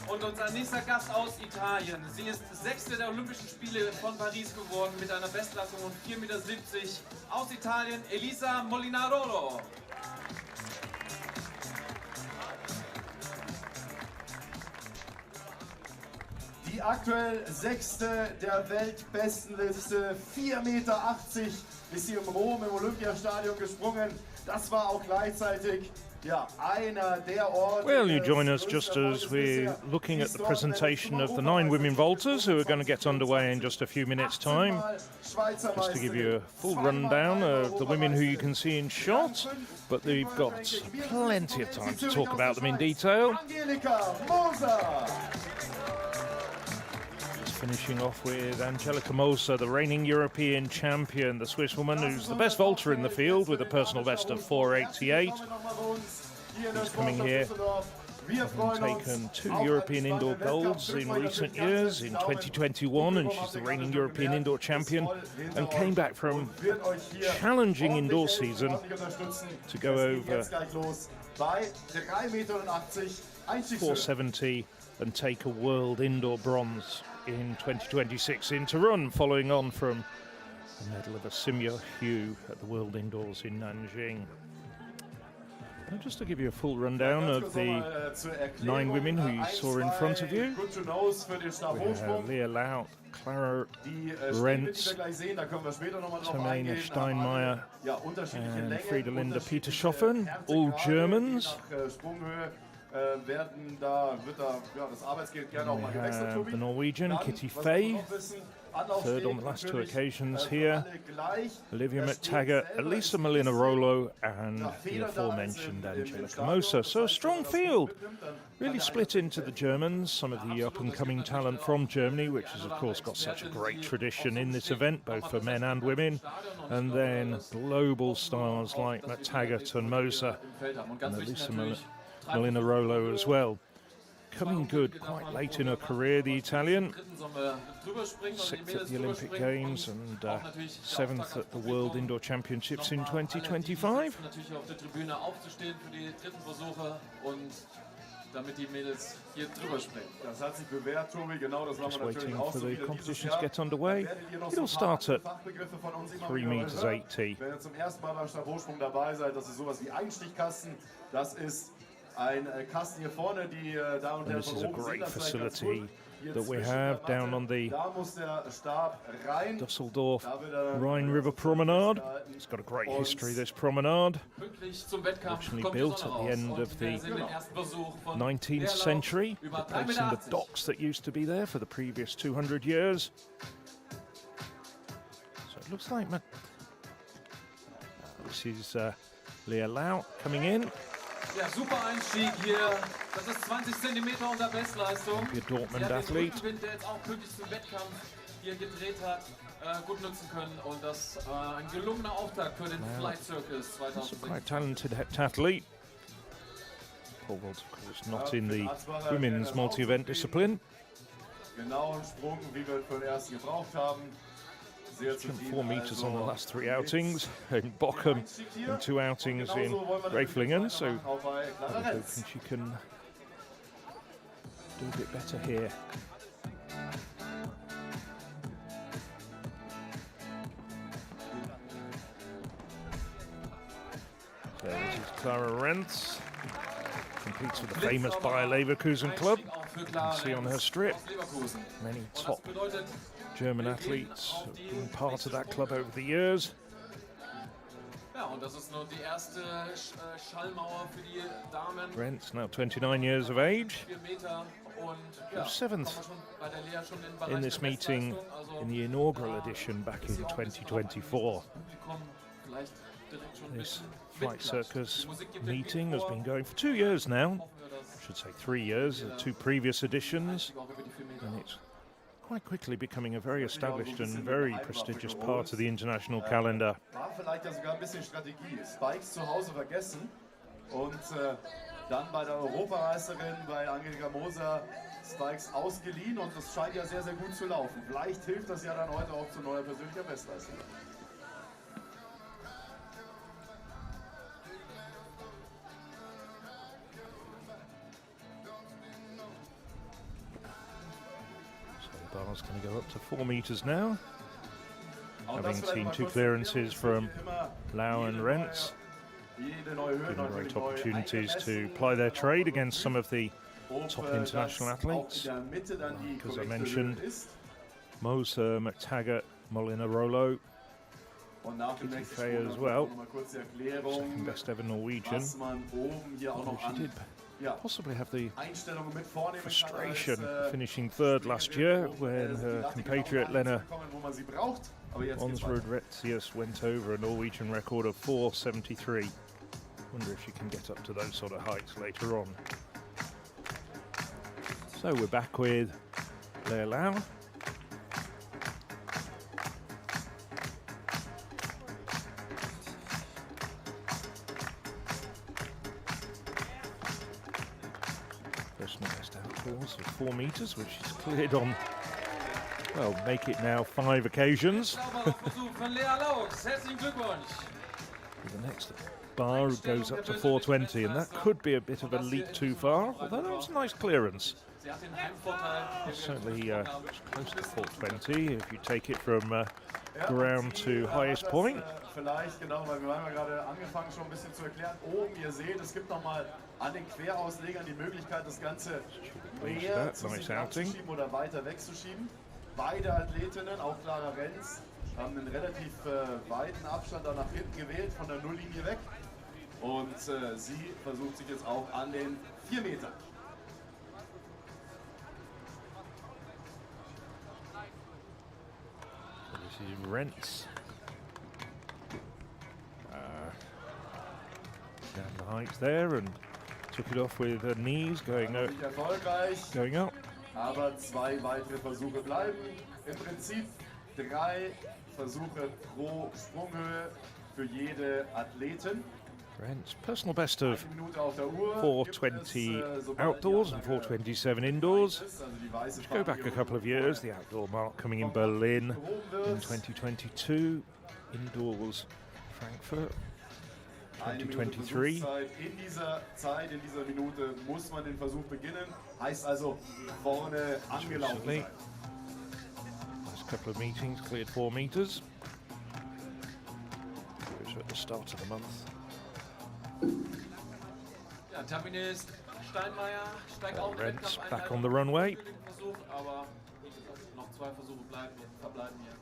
Und unser nächster Gast aus Italien. Sie ist Sechste der Olympischen Spiele von Paris geworden mit einer Bestleistung von 4,70 Meter. Aus Italien, Elisa Molinarolo. Die aktuell Sechste der Weltbestenliste, 4,80 Meter ist sie in Rom im Olympiastadion gesprungen. Das war auch gleichzeitig einer der Orte. Well, you join us just as we're looking at the presentation of the 9 women vaulters who are going to get underway in just a few minutes' time. Just to give you a full rundown of the women who you can see in shot, but they've got plenty of time to talk about them in detail. Finishing off with Angelika Moser, the reigning European champion, the Swiss woman who's the best vaulter in the field with a personal best of 4.88. She's coming here, having taken 2 European indoor golds in recent years, in 2021, and she's the reigning European indoor champion, and came back from challenging indoor season to go over 4.70 and take a world indoor bronze in 2026 in Turin, following on from the medal of Asimia Hugh at the World Indoors in Nanjing. And just to give you a full rundown of the 9 women who you saw in front of you, we have Leah Laut, Clara Rentz, Tomena Steinmeier and Friedelinde Petershoffen, all Germans. We have the Norwegian Kitty Fay, third on the last 2 occasions here, Olivia McTaggart, Elisa Molinarolo and the aforementioned Angelika Moser. So a strong field, really split into the Germans, some of the up-and-coming talent from Germany, which has of course got such a great tradition in this event, both for men and women, and then global stars like McTaggart and Moser and Elisa Molinarolo as well. Coming good quite late in her career, the Italian. 6th at the Olympic Games and 7th at the World Indoor Championships in 2025. Just waiting for the competition to get underway. It'll start at 3,80 meters. And this is a great facility that we have down on the Düsseldorf Rhine River Promenade. It's got a great history, this promenade. Originally built at the end of the 19th century, replacing the docks that used to be there for the previous 200 years. So it looks like this is Leah Laut coming in. Ja, super Einstieg hier. Das ist 20 Zentimeter unter Bestleistung. Dortmund athlete. Der jetzt auch pünktlich zum Wettkampf hier gedreht hat, gut nutzen können. Und das ein gelungener Auftakt für den Flight Circus 2006. Quite talented athlete. Pole vault, of course, not in the women's multi-event discipline. Genauen Sprung, wie wir für den ersten gebraucht haben. 4 meters on the last 3 outings in Bochum and 2 outings in Greiflingen, so I'm hoping she can do a bit better here. So this is Clara Rentz, competes with the famous Bayer Leverkusen club. You can see on her strip many top German athletes have been part of that club over the years. Rentz, now 29 years of age, was 7th in this meeting in the inaugural edition back in 2024. This Flight Circus meeting has been going for 2 years now, I should say 3 years, 2 previous editions, and it's quite quickly becoming a very established and very prestigious part of the international calendar. War vielleicht ja sogar ein bisschen Strategie. Spikes zu Hause vergessen und dann bei der Europameisterin, bei Angelika Moser, Spikes ausgeliehen und das scheint ja sehr, sehr gut zu laufen. Vielleicht hilft das ja dann heute auch zu neuer persönlicher Bestleistung. The bar's going to go up to 4 meters now. Having seen 2 clearances from Lau and Rentz, giving great opportunities to ply their trade against some of the top international athletes. As I mentioned, Moser, McTaggart, Molina Rolo, Kitty Fay as well, second best ever Norwegian. She did possibly have the frustration finishing third last year when her compatriot Lena Onsrud-Retzius went over a Norwegian record of 4:73. Wonder if she can get up to those sort of heights later on. So we're back with Lea Lau. Personal best outdoors of 4 meters, which is cleared on, well, make it now 5 occasions. The next bar goes up to 420, and that could be a bit of a leap too far, although that was a nice clearance. Certainly close to 420 if you take it from ground to highest point. Vielleicht, genau, weil wir haben ja gerade angefangen schon ein bisschen zu erklären. Oben, ihr seht, es gibt nochmal an den Querauslegern die Möglichkeit, das Ganze näher zu sich abzuschieben oder weiter wegzuschieben. Beide Athletinnen, auch Clara Renz, haben einen relativ weiten Abstand da nach hinten gewählt, von der Nulllinie weg. Und sie versucht sich jetzt auch an den 4 Metern. This is Rentz. Down the heights there and took it off with her knees going up. Aber 2 weitere Versuche bleiben. Im Prinzip 3 Versuche pro Sprunghöhe für jede Athletin. Rentz, personal best of 420 outdoors and 427 indoors. Let's go back a couple of years, the outdoor mark coming in Berlin in 2022, indoors Frankfurt 2023. In dieser Zeit, in dieser Minute muss man den Versuch beginnen. Heißt also vorne angelaufen sein. Last couple of meetings cleared 4 meters. Those at the start of the month. Ja, Terminist Steinmeier steigt auch Rentz back on the runway. Aber noch 2 Versuche verbleiben hier.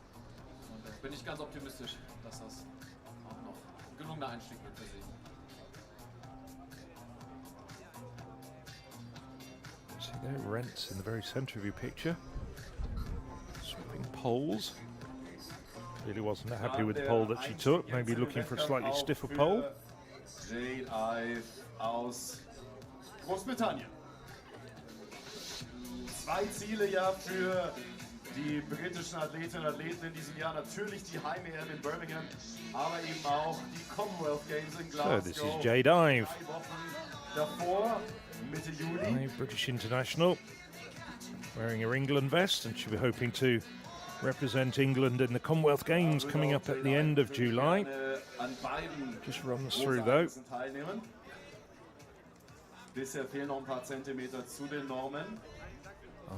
Und bin ich ganz optimistisch, dass das auch noch ein gelungener Einstieg wird für sie. See there, Rentz in the very centre of your picture. Swapping poles. Really wasn't happy with the pole that she took. Maybe looking for a slightly stiffer pole. Jade Ive aus Großbritannien. 2 Ziele ja für die britischen Athletinnen und Athleten in diesem Jahr. Natürlich die Heim-EM in Birmingham, aber eben auch die Commonwealth Games in Glasgow. So this is Jade Ive. 3 Wochen davor, Mitte Juli. Ive, British international, wearing her England vest, and she'll be hoping to represent England in the Commonwealth Games coming up at the end of July. Just runs through though. Bisher fehlen noch ein paar Zentimeter zu den Normen.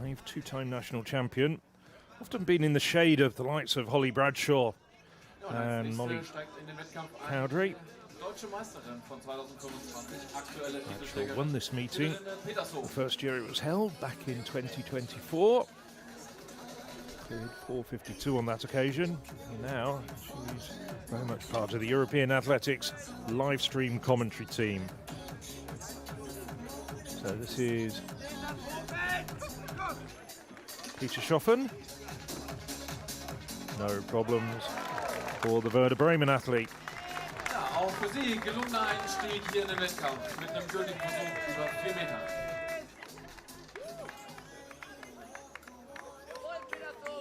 Ive, 2-time national champion, often been in the shade of the likes of Holly Bradshaw and Molly Cowdery. Bradshaw won this meeting the first year it was held back in 2024. Cleared 4:52 on that occasion. And now she's very much part of the European Athletics live stream commentary team. So this is Peter Schoffen. No problems for the Werder Bremen athlete. Ja, auch für sie gelungener Einstieg hier in den Wettkampf mit einem gültigen Versuch über 4 Meter.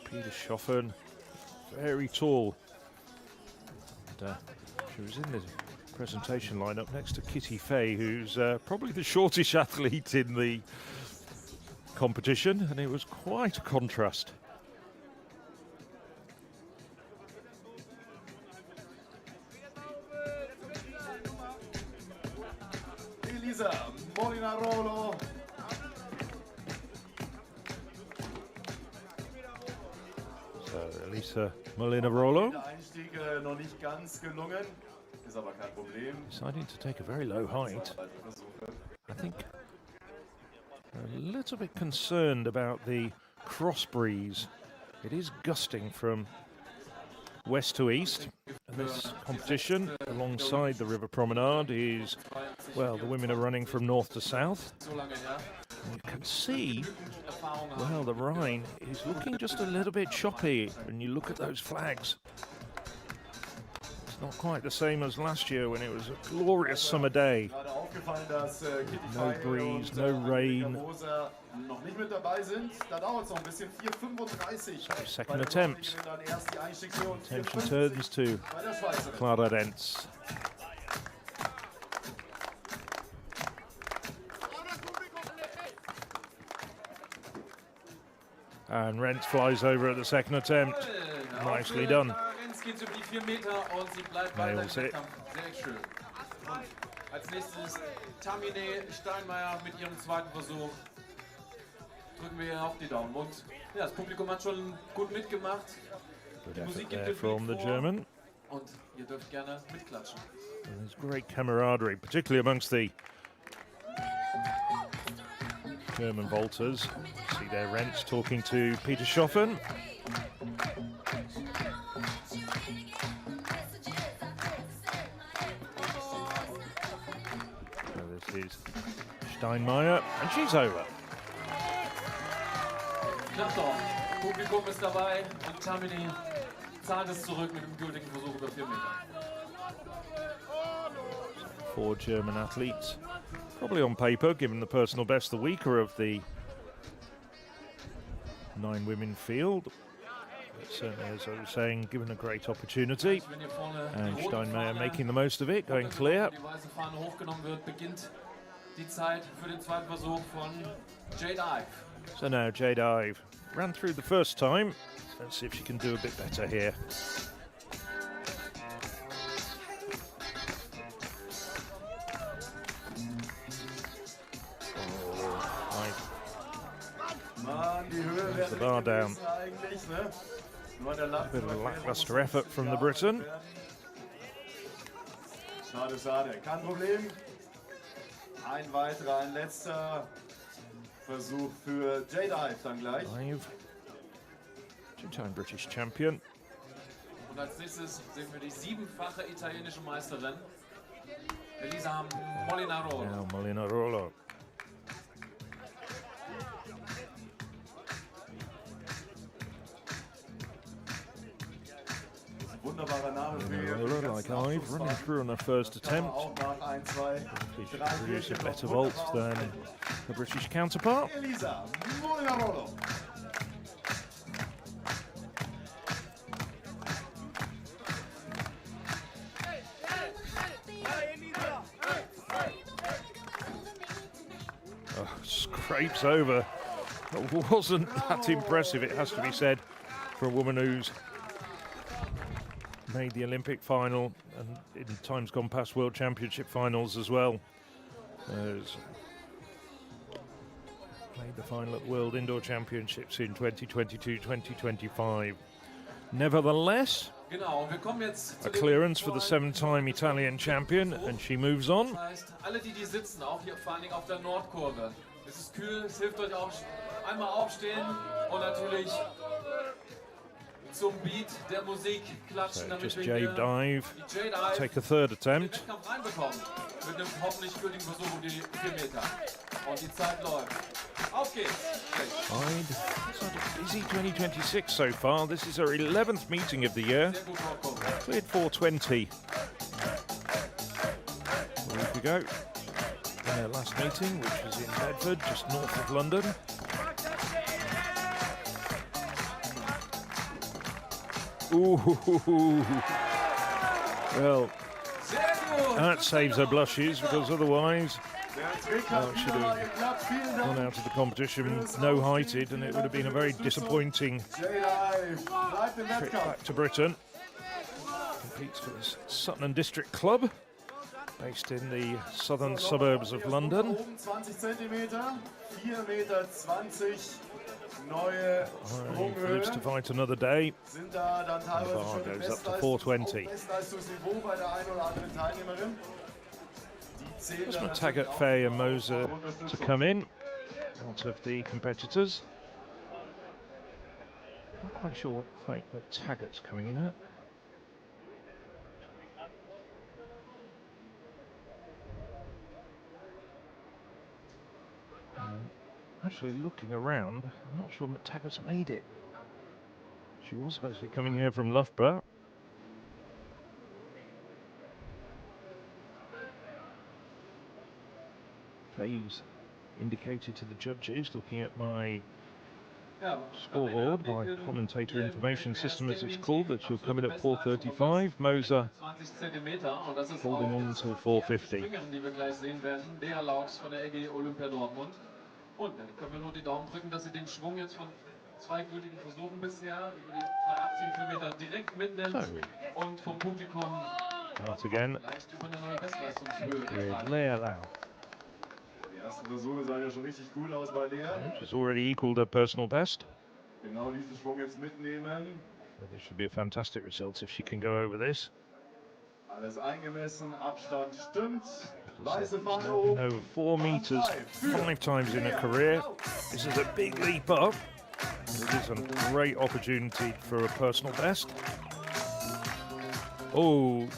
Peter Schoffen, very tall. And, she was in the presentation lineup next to Kitty Fay, who's probably the shortest athlete in the competition, and it was quite a contrast. Elisa Molina Rolo. Elisa Molina-Rollo. Der Einstieg noch nicht ganz gelungen, ist aber kein Problem. Deciding to take a very low height. I think a little bit concerned about the cross breeze. It is gusting from west to east. And this competition alongside the river promenade is, well, the women are running from north to south. And you can see, well, the Rhine is looking just a little bit choppy when you look at those flags. It's not quite the same as last year when it was a glorious summer day. No breeze, no rain. Second attempt. Attention turns to Clara Dentz. And Rentz flies over at the second attempt. Nicely done. Nails it. Als nächstes Tamine Steinmeier mit ihrem zweiten Versuch. Drücken wir auf die Daumen. Und ja, das Publikum hat schon gut mitgemacht. Good effort there from the German. Und ihr dürft gerne mitklatschen. And there's great camaraderie, particularly amongst the German vaulters. See there Rentz talking to Peter Schoffen. So this is Steinmeier, and she's over. Knapp doch. Publikum ist dabei und Tamini zahlt es zurück mit dem gültigen Versuch über 4 Meter. 4 German athletes, probably on paper, given the personal best, the weaker of the 9 women field. But certainly, as I was saying, given a great opportunity, and Steinmeier making the most of it, going clear. Die weiße Fahne hochgenommen wird, beginnt die Zeit für den zweiten Versuch von Jade Ive. So now Jade Ive ran through the first time. Let's see if she can do a bit better here. There's the bar down. A bit of a lackluster effort from the Briton. Schade, schade. Kein Problem. Ein weiterer, ein letzter Versuch für Jade Ive dann gleich. Ive, two-time British champion. Und als nächstes sehen wir die 7-fache italienische Meisterin, Elisa Molina-Rollo. Now Molina-Rollo. Wunderbarer Name für Like Ive, running through on her first attempt. She should produce a better vault than the British counterpart. Elisa Molina-Rollo. Oh, scrapes over. It wasn't that impressive, it has to be said, for a woman who's made the Olympic final and in times gone past World Championship finals as well. Has played the final at World Indoor Championships in 2022-2025. Nevertheless, a clearance for the 7-time Italian champion, and she moves on. Das heißt, alle die sitzen, auch hier vor allen Dingen auf der Nordkurve. Es ist kühl, es hilft euch auch einmal aufstehen und natürlich zum Beat der Musik klatschen, damit Just wir Jade Ive die Jade Ive take a third den attempt. Wettkampf reinbekommen. Mit einem hoffentlich gültigen Versuch um die 4 Meter. Und die Zeit läuft. Auf geht's! It's had a busy 2026 so far. This is her 11th meeting of the year. Sehr gut vorkommen. Cleared 420 a week ago. In her last meeting, which was in Bedford, just north of London. Ooh, well, that saves her blushes, because otherwise, well, she should have gone out of the competition no-heighted, and it would have been a very disappointing trip back to Britain. Competes for this Sutton and District Club. based in the southern suburbs of London. 20 Zentimeter, 4,20 Meter neue Sprunghöhe. Lives to fight another day. Sind da dann teilweise Bar schon goes up to 420. Bestleistungsniveau bei der einen oder anderen Teilnehmerin. Die zählen dann Taggart, Fay and Moser to come in, out of the competitors. Not quite sure what fight that Taggart's coming in at. Actually looking around, I'm not sure McTaggart's made it. She was supposed to be coming here from Loughborough. Fay's indicated to the judges, looking at my scoreboard, my commentator information system as it's called, that she'll come in at 4:35. Moser holding on until 4:50. Und dann können wir nur die Daumen drücken, dass sie den Schwung jetzt von 2 gültigen Versuchen bisher über die 318 Kilometer direkt mitnimmt und vom Publikum again. leicht über eine neue Bestleistungshöhe Die ersten Versuche sahen ja schon richtig gut aus bei Lea. She's already equalled her personal best. Genau diesen Schwung jetzt mitnehmen. This should be a fantastic result if she can go over this. Alles eingemessen, Abstand stimmt. Weiße Fahne oben. No, 4 meters 5 times in her career. This is a big leap up. It is a great opportunity for a personal best. Oh.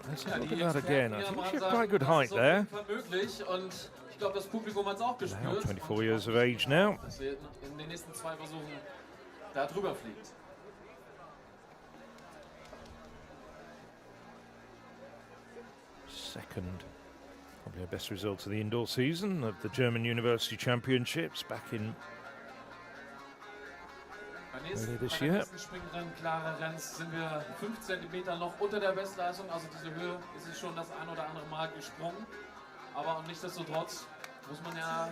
Let's have a look at that again. I think she had quite good height there. Now 24 years of age now. Dass sie in den nächsten 2 Versuchen da drüber fliegt. Second, probably her best result of the indoor season of the German University Championships back in earlier this year. Springrennen, klare Renns sind wir 5 cm noch unter der Bestleistung, also diese Höhe ist sie schon das ein oder andere Mal gesprungen. Aber nichtsdestotrotz muss man ja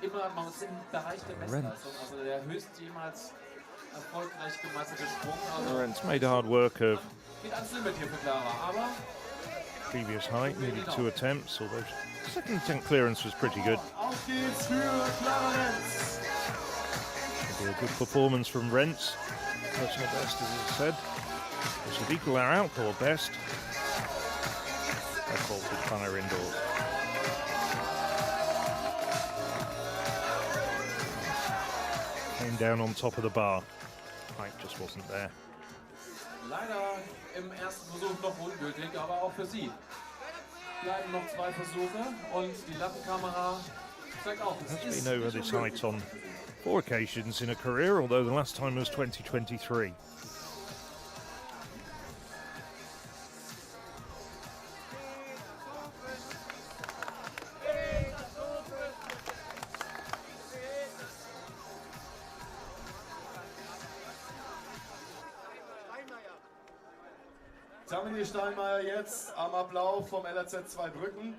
immer, man ist im Bereich der Bestleistung, also der höchst jemals erfolgreich gemeisterte Sprung. Also Ren's made hard work of geht ans Limit hier für Clara, aber previous height, nearly 2 attempts, although second attempt clearance was pretty good. Auf geht's für Clara Renz. A good performance from Rents. Personal best, as I said. This would equal our outdoor best. That's vaulted higher indoors. Came down on top of the bar. Height just wasn't there. Leider im ersten Versuch noch ungültig, aber auch für sie bleiben noch 2 Versuche und die Lattenkamera zeigt auch, es Has ist been over nicht this unmöglich. height on 4 occasions in her career, although the last time was 2023. Tamini Steinmeier jetzt am Ablauf vom LRZ 2 Brücken.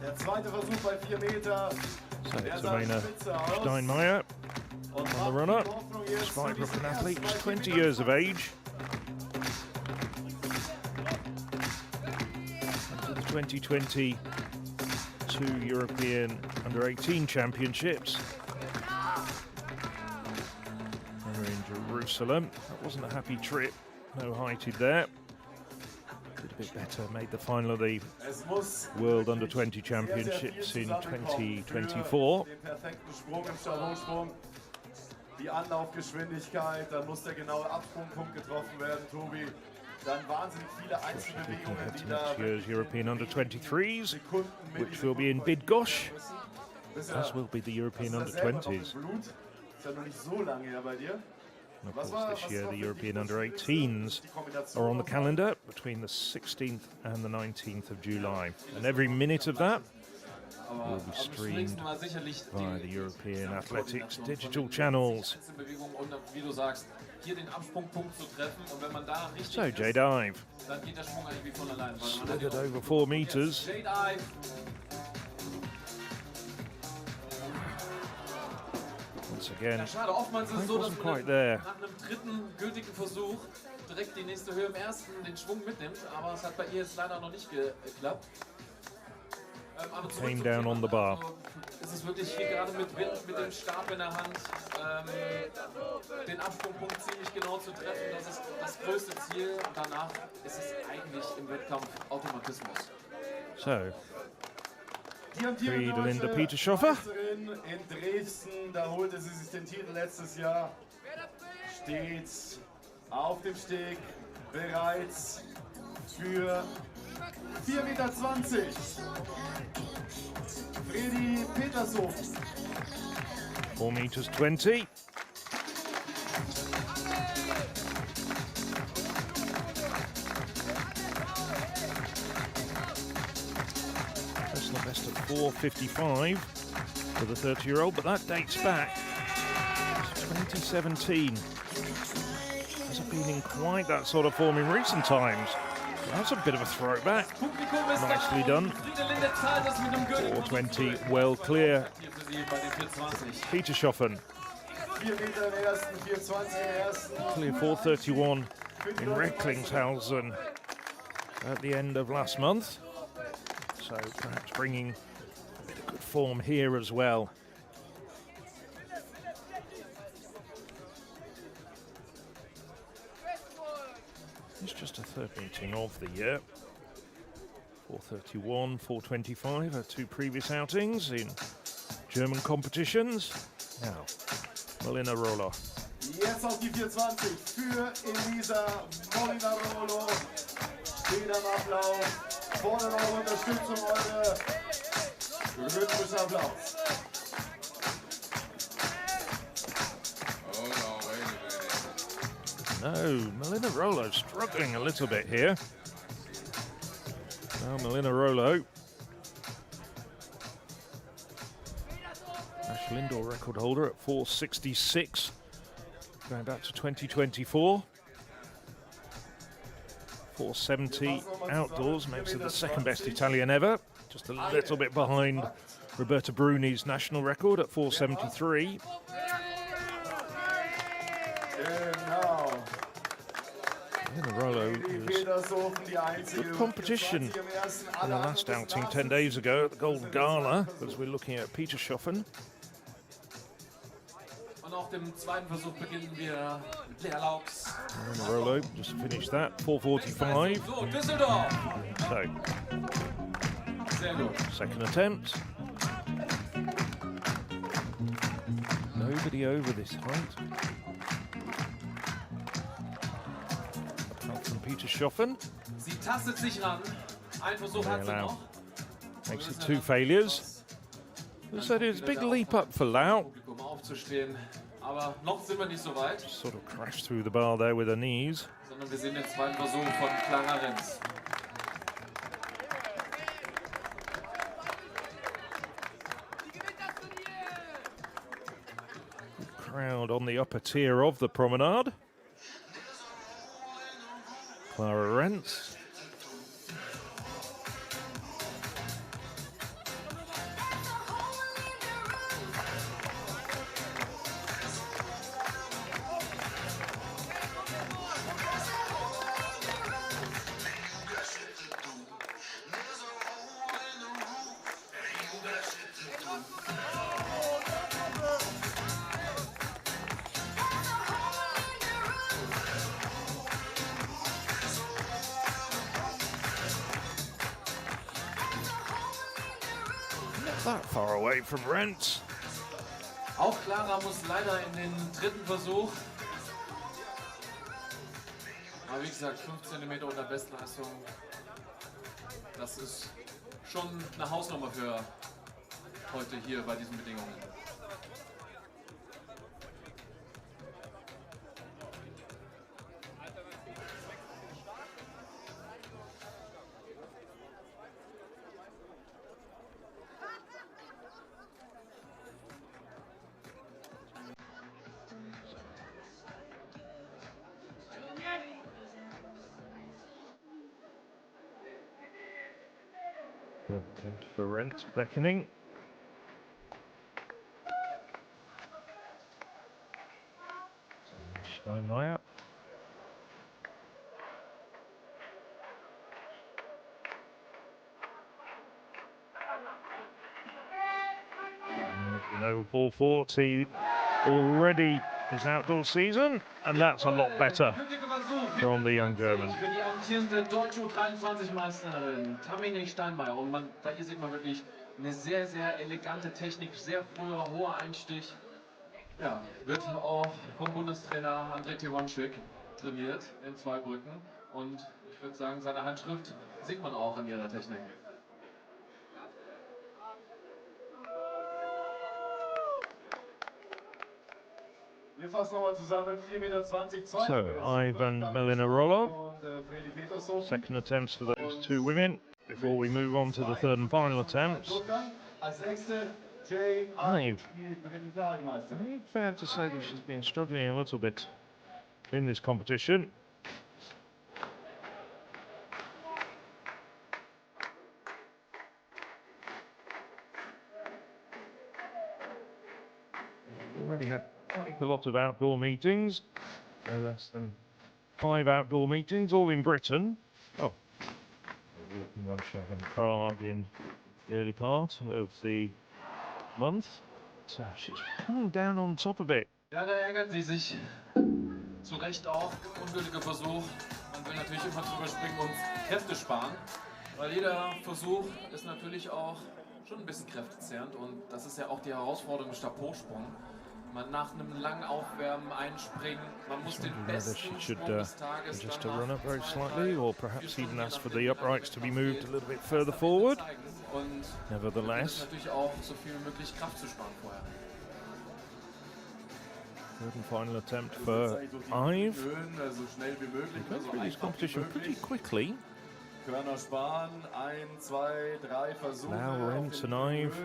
Der zweite Versuch bei 4 Meter. So it's Elena Steinmeier on the run-up. Despite Brooklyn athlete, she's 20 years of age. To the 2022 European Under-18 Championships. We're in Jerusalem. That wasn't a happy trip. No heighted there. Did a bit better. Made the final of the World Under-20 Championships in 2024. Den perfekten Sprung im Stabhochsprung. Die Anlaufgeschwindigkeit, dann muss der genaue Absprungpunkt getroffen werden, Tobi. Dann wahnsinnig viele Einzelbewegungen, die da Next year's European Under-23s, which will be in Bydgoszcz, as will be the European Under-20s. Ist ja noch nicht so lange her bei dir. And of course, this year the European Under-18s are on the calendar between the 16th and the 19th of July. And every minute of that will be streamed via the European Athletics digital channels. So, J-Dive. Slithered over 4 meters. Once again, Ja, schade. Oftmals ist es so, dass wasn't man quite there. nach einem dritten gültigen Versuch direkt die nächste Höhe im ersten den Schwung mitnimmt. Aber es hat bei ihr jetzt leider noch nicht geklappt. Aber zurück Came zum down Thema. on the bar. Also, es ist wirklich hier gerade mit Wind, mit dem Stab in der Hand, den Absprungpunkt ziemlich genau zu treffen. Das ist das größte Ziel. Und danach ist es eigentlich im Wettkampf Automatismus. So, Die Linda Peterschoffer. Meisterin in Dresden, da holte sie sich den Titel letztes Jahr. Steht auf dem Steg bereits für 4,20 Meter. Fredi Petershofen. 4 meters 20. Personal best of 4:55 for the 30-year-old, but that dates back to 2017. Hasn't been in quite that sort of form in recent times. That's a bit of a throwback. Nicely done. 4:20, well clear. Petershofen. 4 Meter im ersten, 4,20 im ersten. Clear 4:31 in Recklinghausen at the end of last month. So perhaps bringing a bit of good form here as well. It's just a third meeting of the year. 4:31, 4:25 are two previous outings in German competitions. Now, Molinarolo. Jetzt auf die 4,20 für Elisa Molinarolo. Steht am Ablauf. Fordert eure Unterstützung, eure rhythmische Applaus. No, Molinarolo struggling a little bit here. Now Molinarolo. National indoor record holder at 4:66. Going back to 2024. 4:70 outdoors makes her the second best Italian ever. Just a little bit behind Roberta Bruni's national record at 4:73. Genau. Molinarolo was good competition in the last outing 10 days ago at the Golden Gala, as we're looking at Petershofen. Und auf dem zweiten Versuch beginnen wir mit Leerlauchs. Molinarolo just finished that, 4:45. So, Düsseldorf. So, Sehr gut. second attempt. Nobody over this height. Apart from Petershofen. Sie tastet sich ran. Ein Versuch hat sie noch. Makes it 2 failures. So it's a big leap up for Lau. Publikum aufzustehen. Aber noch sind wir nicht so weit, Sort of crashed through the bar there with her knees. sondern wir sehen den zweiten Versuch von Clara Renz. Crowd on the upper tier of the promenade. Clara Rentz. That far away from Rentz. Auch Clara muss leider in den dritten Versuch. Aber wie gesagt, 5 cm unter Bestleistung. Das ist schon eine Hausnummer für heute hier bei diesen Bedingungen. Attempt for Rentz beckoning. Going out. You know, 440 already his outdoor season, and that's a lot better from the young German. Für die amtierende deutsche U23-Meisterin Tamine Steinmeier. Und hier sieht man wirklich eine sehr, sehr elegante Technik, sehr früher, hoher Einstich. Ja, wird auch vom Bundestrainer André Tiwanschik trainiert in Zweibrücken. Und ich würde sagen, seine Handschrift sieht man auch in ihrer Technik. Wir fassen nochmal zusammen, 4,20 Meter. So, Ivan Melinarolo, second attempts for those two women, before we move on to the third and final attempts. I've fair to say that she's been struggling a little bit in this competition. Already had a lot of outdoor meetings, less than 5 outdoor meetings, all in Britain. Oh, walking on Chatham Card in the early part of the month. So she's coming down on top of it. Ja, da ärgern sie sich zu Recht auch. Ungültiger Versuch. Man will natürlich immer drüber springen und Kräfte sparen. Weil jeder Versuch ist natürlich auch schon ein bisschen kräftezehrend. Und das ist ja auch die Herausforderung im Stabhochsprung. Man nach einem langen Aufwärmen einspringen. Man muss den besten Sprung des Tages just to run up very slightly, or perhaps even ask for the uprights to be moved a little bit further forward. Und nevertheless, natürlich auch so viel wie möglich Kraft zu sparen vorher. Third and final attempt for Ive. Also schnell wie möglich. Go through this competition pretty quickly. Körner sparen, 1, 2, 3 Versuche. Now Rents and Ive,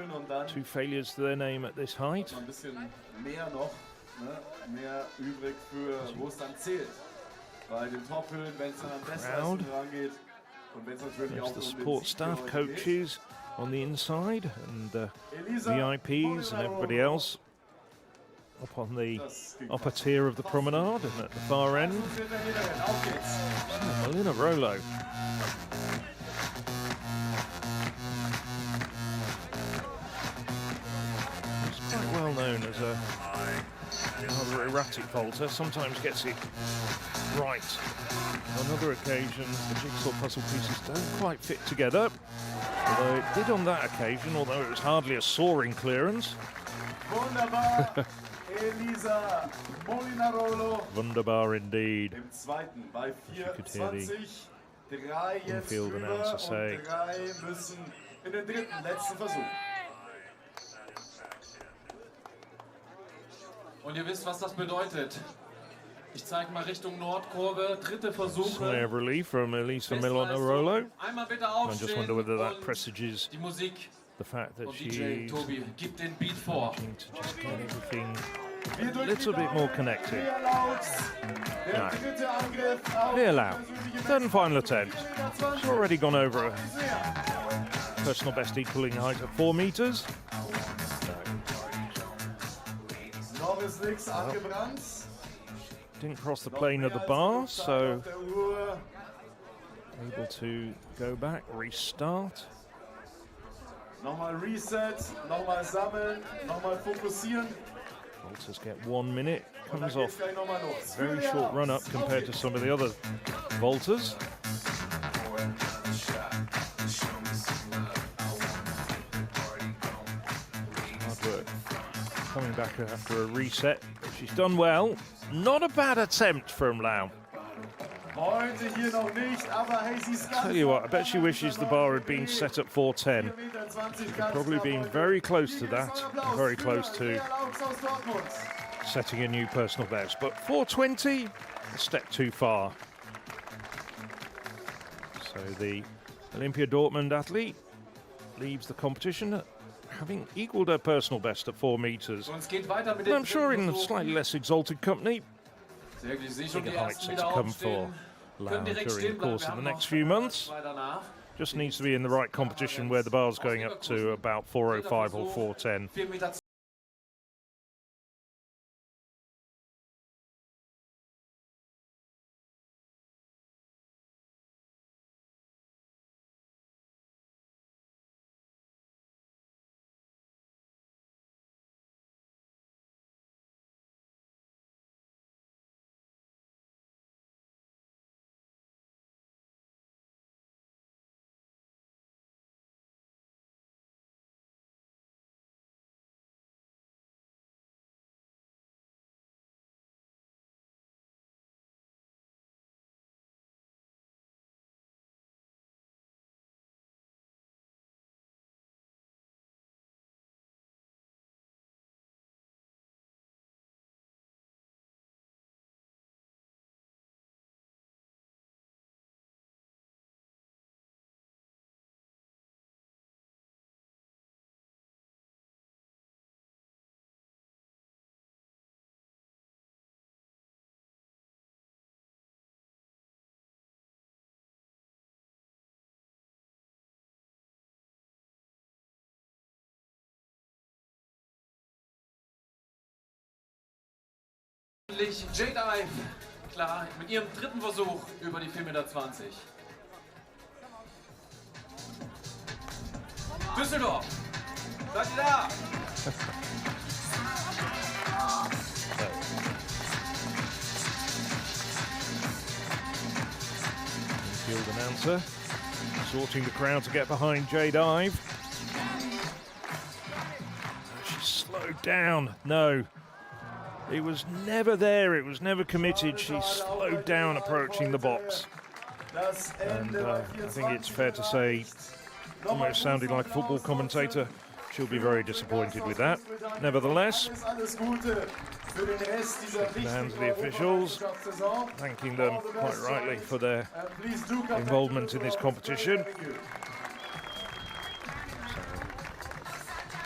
2 failures to their name at this height. Ein bisschen mehr noch, ne? Mehr übrig für, wo es dann zählt. Bei den Tophöhen, wenn es dann am besten rangeht. Und wenn es natürlich auch the support staff, coaches on the inside, and VIPs and everybody else up on the upper tier of the promenade and at the far end. Melina Rolo. He's quite well known as a rather erratic vaulter, sometimes gets it right. On other occasions, the jigsaw puzzle pieces don't quite fit together. Although it did on that occasion, although it was hardly a soaring clearance. Wunderbar, Elisa Molinarolo. Wunderbar indeed. Im zweiten bei 4,20. 3 jetzt Infield rüber announcer und say 3 müssen in den dritten, letzten Versuch. Und ihr wisst, was das bedeutet. Ich zeige mal Richtung Nordkurve, dritte Versuche. Snare relief from Elisa Melinarolo. Einmal bitte I just aufstehen wonder whether that und presages die Musik the fact that und DJ she's Tobi gibt den Beat vor. managing to just get everything a little bit more connected. Der dritte Angriff auf Clear Lau. persönliche Third and final attempt. Bestzeit. She's already gone over a personal best equaling height of 4 meters. Noch ist nichts angebrannt. Didn't cross the plane of the bar, so Auf der Uhr. able to go back, restart. Nochmal Reset, nochmal sammeln, nochmal fokussieren. Vaulters get 1 minute. Und dann Comes geht's off gleich nochmal los. very short run up compared to some of the other vaulters. Hard work. Coming back after a reset. She's done well. Not a bad attempt from Lau. Heute hier noch nicht, aber hey, sie ist ganz Tell you what, I bet she wishes the bar had been set at 410. Probably been very close to that, very close to setting a new personal best. But 420, a step too far. So the Olympia Dortmund athlete leaves the competition having equalled her personal best at 4 meters. Und es geht weiter mit And dem I'm sure in a Versuch. slightly less exalted company, Sehr gut, Sie schon die bigger heights ersten are wieder to come for aufstehen. Lau Können direkt during stehen the bleiben. course Wir of the haben next noch few months. 2 danach. Just needs to be in the right competition where the bar's going up to about 405 or 410. 4 Meter J-Dive, klar, mit ihrem dritten Versuch über die 4,20 Meter. Düsseldorf, seid ihr da? Field announcer sorting the crowd to get behind J-Dive. She's slowed down. No. It was never there, it was never committed. She slowed down approaching the box. And I think it's fair to say, almost sounding like a football commentator, she'll be very disappointed with that. Nevertheless, the hands of the officials, thanking them quite rightly for their involvement in this competition.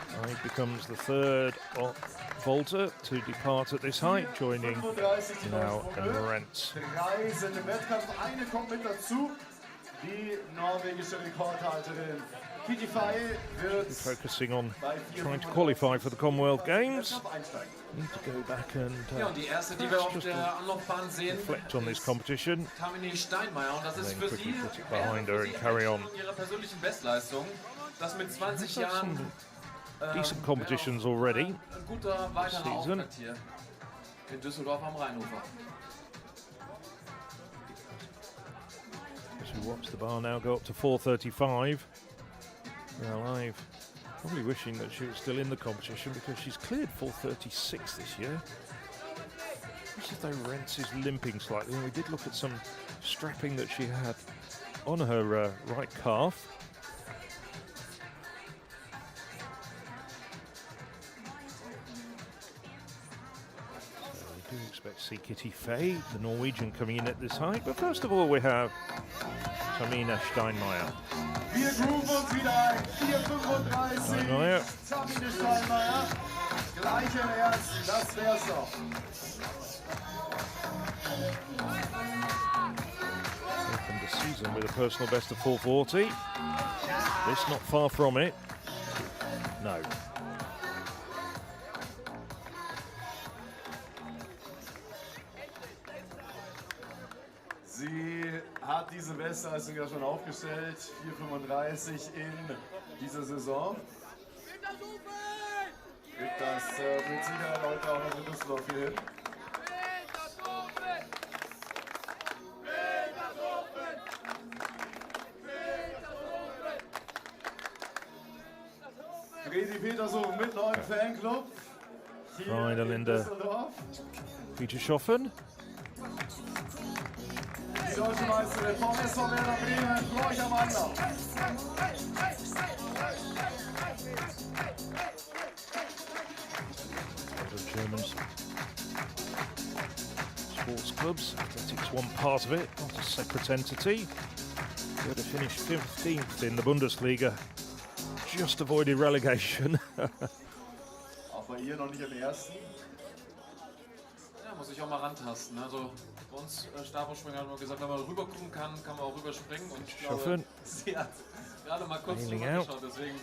So, it becomes the third vaulter to depart at this height, joining now Lorenz. Focusing on trying to qualify for the Commonwealth Games. Need to go back and reflect on this competition. Then quickly put it behind her and carry on. Some decent competitions already this season. In Düsseldorf am Rheinufer. As we watch the bar now go up to 4:35. Well, I'm probably wishing that she was still in the competition because she's cleared 4:36 this year. Looks as though Rentz is limping slightly, and we did look at some strapping that she had on her right calf. Do expect to see Kitty Fay, the Norwegian, coming in at this height. But first of all, we have Tamina Steinmeier. Steinmeier. Opened the season with a personal best of 4:40. This not far from it. No. Sie hat diese Bestleistung ja schon aufgestellt, 4:35 in dieser Saison. Gibt das mit Sicherheit Leute auch noch in Düsseldorf hier hin. Gredi Petershofen mit neuen Fanclub. Final in Düsseldorf. Petershofen. Die deutsche Meisterin vom SV Werder Bremen, Florch am Anlauf. German sports clubs, athletics one part of it, not a separate entity. Werder finished 15th in the Bundesliga, just avoided relegation. Auch bei ihr noch nicht im ersten. Ja, muss ich auch mal rantasten. Also bei uns Stabhochspringer haben wir gesagt, wenn man rüber gucken kann, kann man auch rüberspringen. Und ich glaube, sie hat gerade mal kurz drüber geschaut, deswegen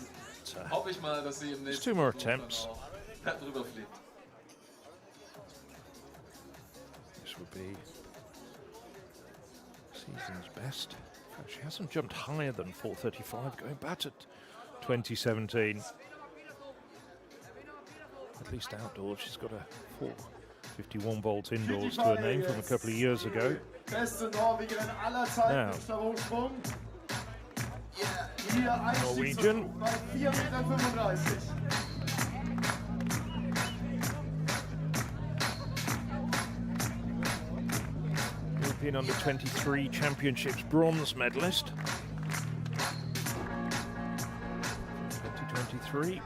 hoffe ich mal, dass sie im nächsten two more attempts. drüber fliegt. This would be season's best. She hasn't jumped higher than 4:35, going back at 2017. At least outdoors, she's got a 4:51 vault indoors to her name from a couple of years ago. Now, Norwegian. European Under-23 Championships bronze medalist. 2023.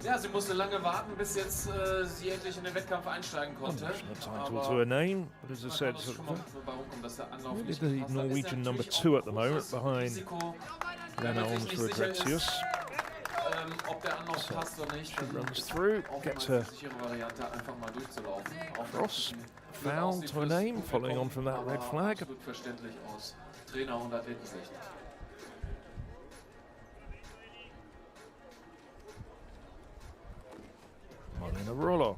Ja, sie musste lange warten, bis jetzt sie endlich in den Wettkampf einsteigen konnte. Title to her name, but as I said, really the Norwegian number 2 at the moment, behind Lena Olmsrud-Retsius. She runs through, gets her cross, foul to her name, following on from that red flag. Marlena Rollo.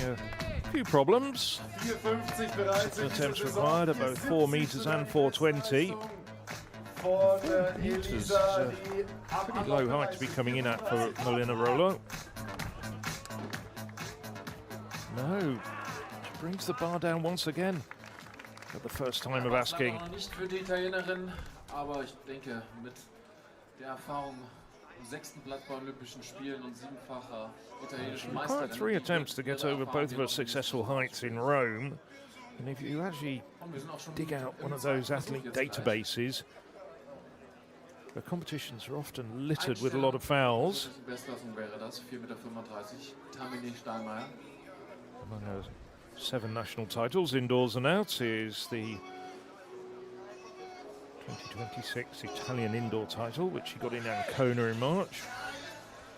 a few problems. 4,50 bereits in Attempts dieser required at Saison. both 4 meters and 420. Von Meters, Elisa, die am pretty low height to be coming in at for Melina Rollo. No, she brings the bar down once again for the first time of asking. Nicht für die Italienerin, aber ich denke, mit der Erfahrung am 6. Platz bei Olympischen Spielen und 7-facher italienischen Meisterin. Required 3 attempts to get over both of her successful heights in Rome. And if you actually dig out one of those athlete databases, the competitions are often littered with a lot of fouls. Bestleistung wäre das, 4,35 Meter, Tamini Steinmeier. Among her 7 national titles, indoors and outs, is the 2026 Italian indoor title, which she got in Ancona in March.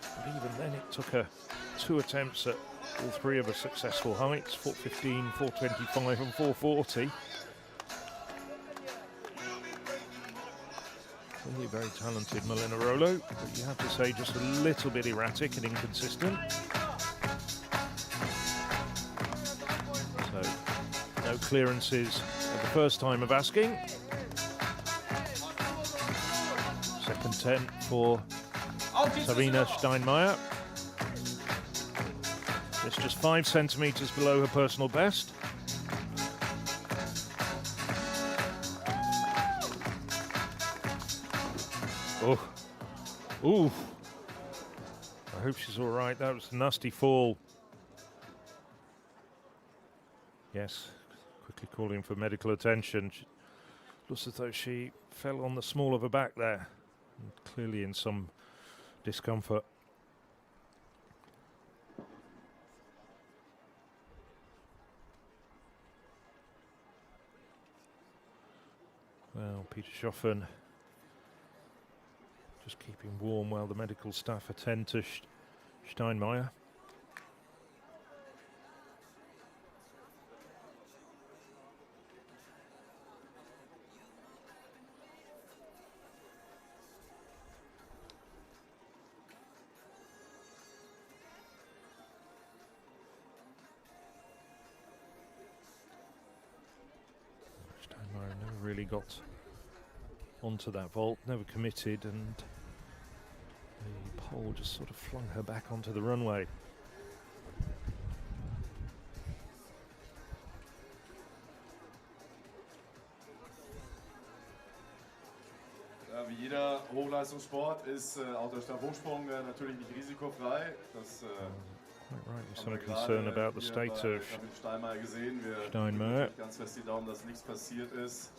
But even then, it took her 2 attempts at all 3 of her successful heights, 415, 425 and 440. Really very talented Melina Rollo, but you have to say just a little bit erratic and inconsistent. So, no clearances at the first time of asking. Second 10 for Sabina Steinmeier. It's just 5 centimeters below her personal best. Oh, ooh! I hope she's all right. That was a nasty fall. Yes, quickly calling for medical attention. She looks as though she fell on the small of her back there, clearly in some discomfort. Well, Peter Schoffen just keeping warm while the medical staff attend to Steinmeier. Steinmeier never really got onto that vault, never committed, and the pole just sort of flung her back onto the runway. Ja, wie jeder Hochleistungssport ist auch der Stabhochsprung natürlich nicht risikofrei. Das Quite right, there's some concern about the state of Steinmeier gesehen. Wir Steinmeier. ganz fest die Daumen, dass nichts passiert ist.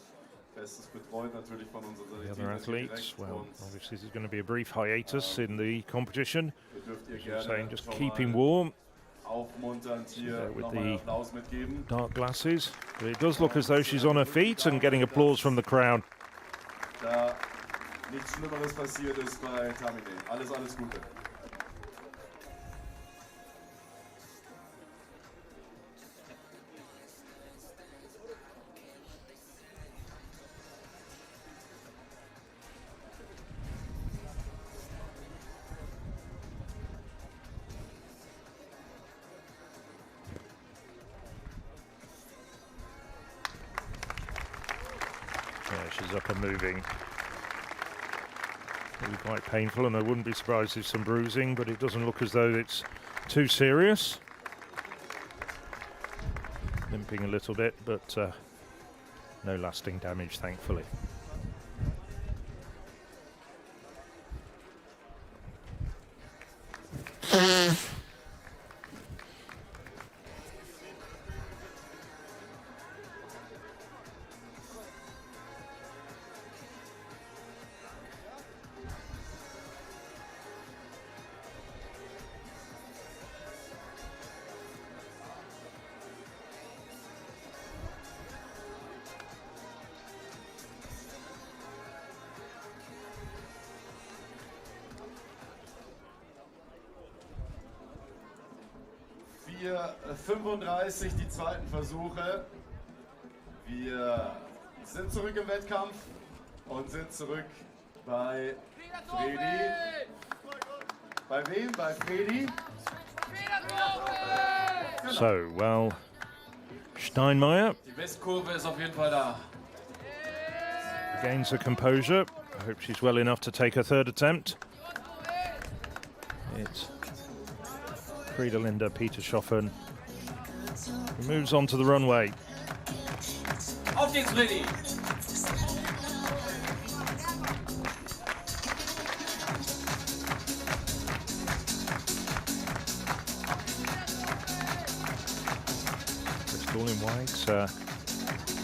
Bestes betreut natürlich von unseren The other athletes, well, obviously there's going to be a brief hiatus in the competition. As you're saying, just keeping warm. Aufmunternd hier with nochmal the Applaus mitgeben. dark glasses. But it does look as though she's on her feet and getting applause from the crowd. Da nichts Schlimmeres passiert ist bei Tamine. Alles Gute. Yeah, she's up and moving. It'll be quite painful, and I wouldn't be surprised if some bruising, but it doesn't look as though it's too serious. Limping a little bit, but no lasting damage, thankfully. Wir 35 die zweiten Versuche. Wir sind zurück im Wettkampf und sind zurück bei Fredi. Bei wem? Bei Fredi. So, well, Steinmeier Die Westkurve ist auf jeden Fall da. gains her composure. I hope she's well enough to take her third attempt. It's Friederlinde Petershoffen who moves on to the runway. Auf geht's, Freddy! Bristol in white,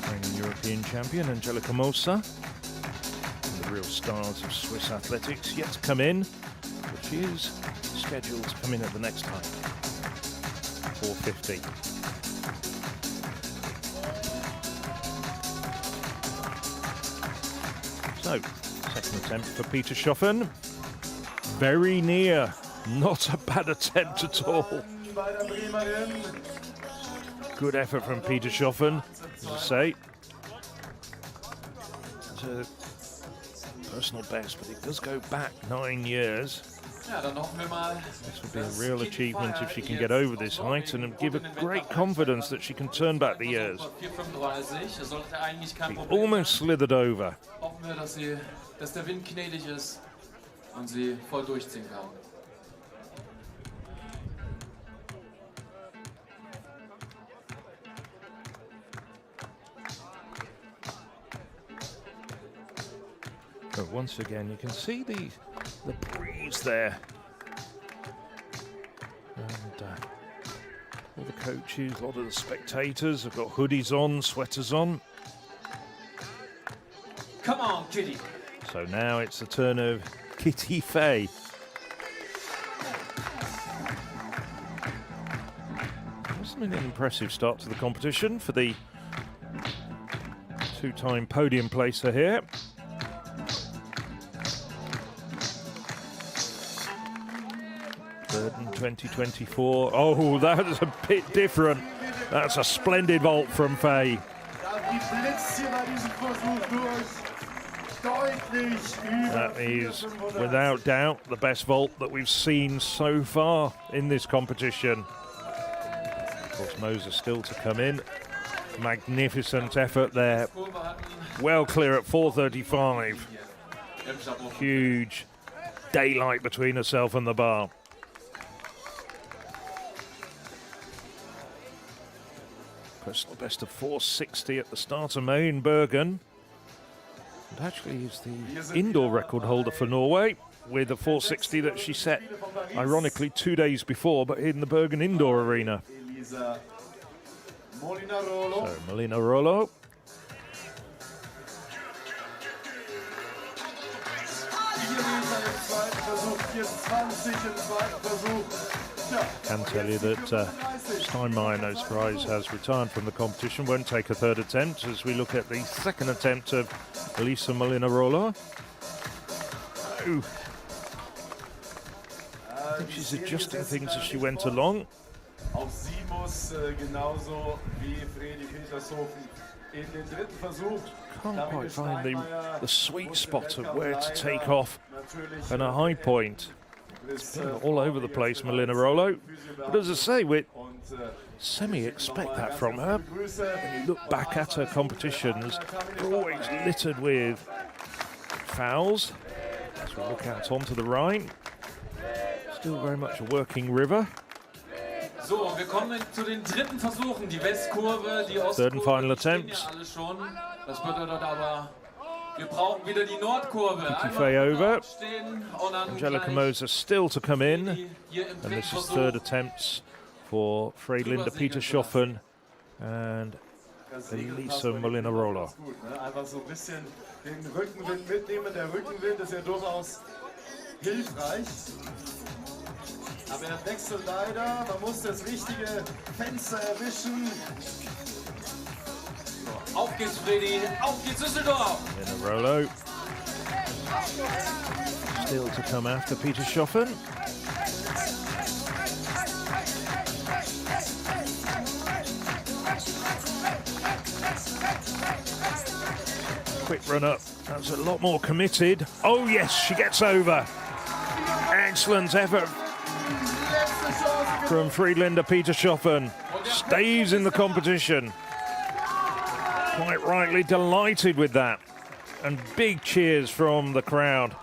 reigning European champion Angelika Moser. The real stars of Swiss athletics yet to come in, but she is scheduled to come in at the next time, 4:50. So, second attempt for Petershoffen. Very near, not a bad attempt at all. Good effort from Petershoffen, as I say. It's a personal best, but it does go back 9 years. Ja, dann hoffen wir mal. This would be a real achievement if she can get over this height and give her great confidence that she can turn back the years. 4:35, das sollte eigentlich kein She Problem almost slithered over. sein. Hoffen wir, dass der Wind gnädig ist und sie voll durchziehen kann. But once again, you can see the breeze there. And all the coaches, a lot of the spectators have got hoodies on, sweaters on. Come on, Kitty! So now it's the turn of Kitty Fay. Wasn't it an impressive start to the competition for the two-time podium placer here? Third in 2024. Oh, that is a bit different. That's a splendid vault from Fay. That is, without doubt, the best vault that we've seen so far in this competition. Of course, Moser still to come in. Magnificent effort there. Well clear at 4:35. Huge daylight between herself and the bar. Personal best of 4:60 at the start of May in Bergen. And actually is the indoor record holder for Norway with a 4:60 that she set, ironically, 2 days before, but in the Bergen indoor arena. So, Melina Rollo. Can tell you that Steinmeier, no surprise, has retired from the competition, won't take a third attempt as we look at the second attempt of Elisa Melina Rollo. Oh. I think she's adjusting things as she went along. Auch sie muss genauso wie Fredi Petershoffen in den dritten Versuch. Can't quite find the sweet spot of where to take off and a high point. It's been all over the place, Melina Rollo. But as I say, we semi-expect that from her. When you look back at her competitions, they're always littered with fouls. As we look out onto the Rhine, still very much a working river. So, wir kommen zu den dritten Versuchen. Die Westkurve, die Third and Ostkurve, final die stehen attempts. ja alle schon. Das bedeutet aber, wir brauchen wieder die Nordkurve. Fay over. Stehen und dann Angelika gleich Moser still to come in. hier im And dritten this is Versuch. third attempts for Friederlinde Petershoffen and Elisa Melina Rollo. Einfach so ein bisschen den Rückenwind mitnehmen. Der Rückenwind ist ja durchaus hilfreich. Aber er wechselt leider. Man muss das richtige Fenster erwischen. Auf geht's, Freddy. Auf geht's, Düsseldorf. Melina Rollo still to come after Petershoffen. Quick run up. That's a lot more committed. Oh yes, she gets over. Excellent effort from Friederlinde Petershoffen. stays in the competition. Quite rightly delighted with that. And big cheers from the crowd.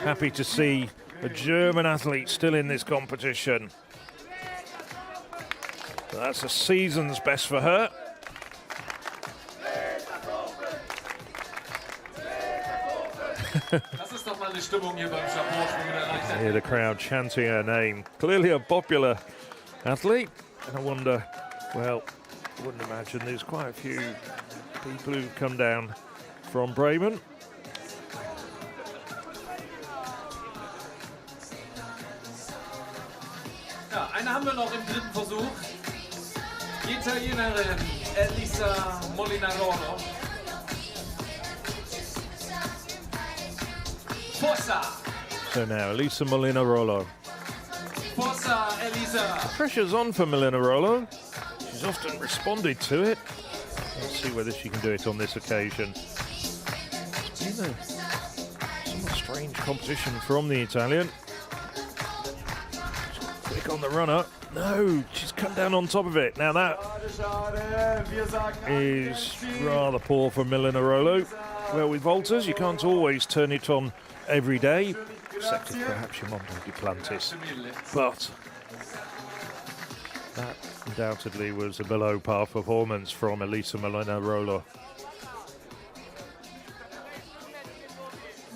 Happy to see a German athlete still in this competition. So that's a season's best for her. Hear the crowd chanting her name. Clearly a popular athlete. And I wonder, well, I wouldn't imagine there's quite a few people who've come down from Bremen. Ja, eine haben wir noch im dritten Versuch. Die Italienerin Elisa Molinarolo. Forza! So now, Elisa Molinarolo. Forza, Elisa! The pressure's on for Molinarolo. She's often responded to it. Let's see whether she can do it on this occasion. It's been a somewhat strange competition from the Italian. Quick on the run-up. No, she's come down on top of it. Now that is rather poor for Molinarolo. Well, with vaulters, you can't always turn it on every day, except if perhaps you're Mondo Duplantis. But that undoubtedly was a below-par performance from Elisa Molinarolo.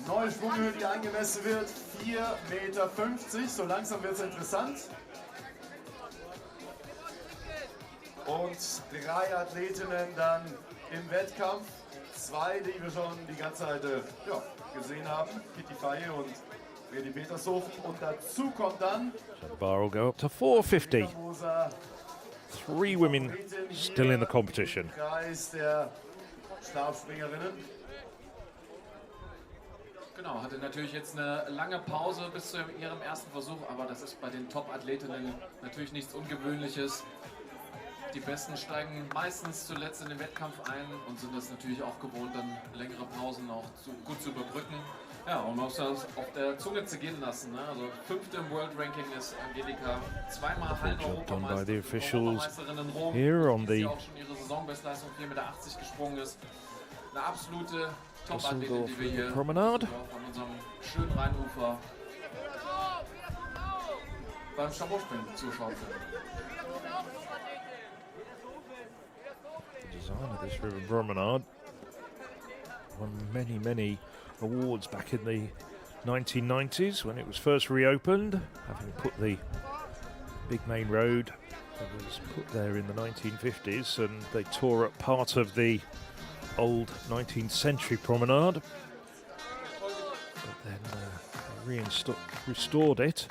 Neue Schwunghöhe, die eingemessen wird, 4,50 Meter. So langsam wird es interessant. Und 3 Athletinnen dann im Wettkampf. 2, die wir schon die ganze Zeit gesehen haben. Kitty Faye und Fredi Petershofen. Und dazu kommt dann... The bar will go up to 450. 3 women still in the competition. Kreis der Stabspringerinnen. Genau, hatte natürlich jetzt eine lange Pause bis zu ihrem ersten Versuch, aber das ist bei den Top-Athletinnen natürlich nichts Ungewöhnliches. Die Besten steigen meistens zuletzt in den Wettkampf ein und sind das natürlich auch gewohnt, dann längere Pausen auch gut zu überbrücken. Ja, und man muss das auf der Zunge zergehen lassen. Ne? Also 5. im World Ranking ist Angelika, 2-mal Hallen-Europameisterin in Rom, die auch schon ihre Saisonbestleistung 4,80 Meter gesprungen ist. Eine absolute Top-Athletin, die wir hier Promenade von unserem schönen Rheinufer beim Stabhochspringen zuschauen können. Design of this river promenade won many awards back in the 1990s when it was first reopened, having put the big main road that was put there in the 1950s, and they tore up part of the old 19th century promenade, but then restored it.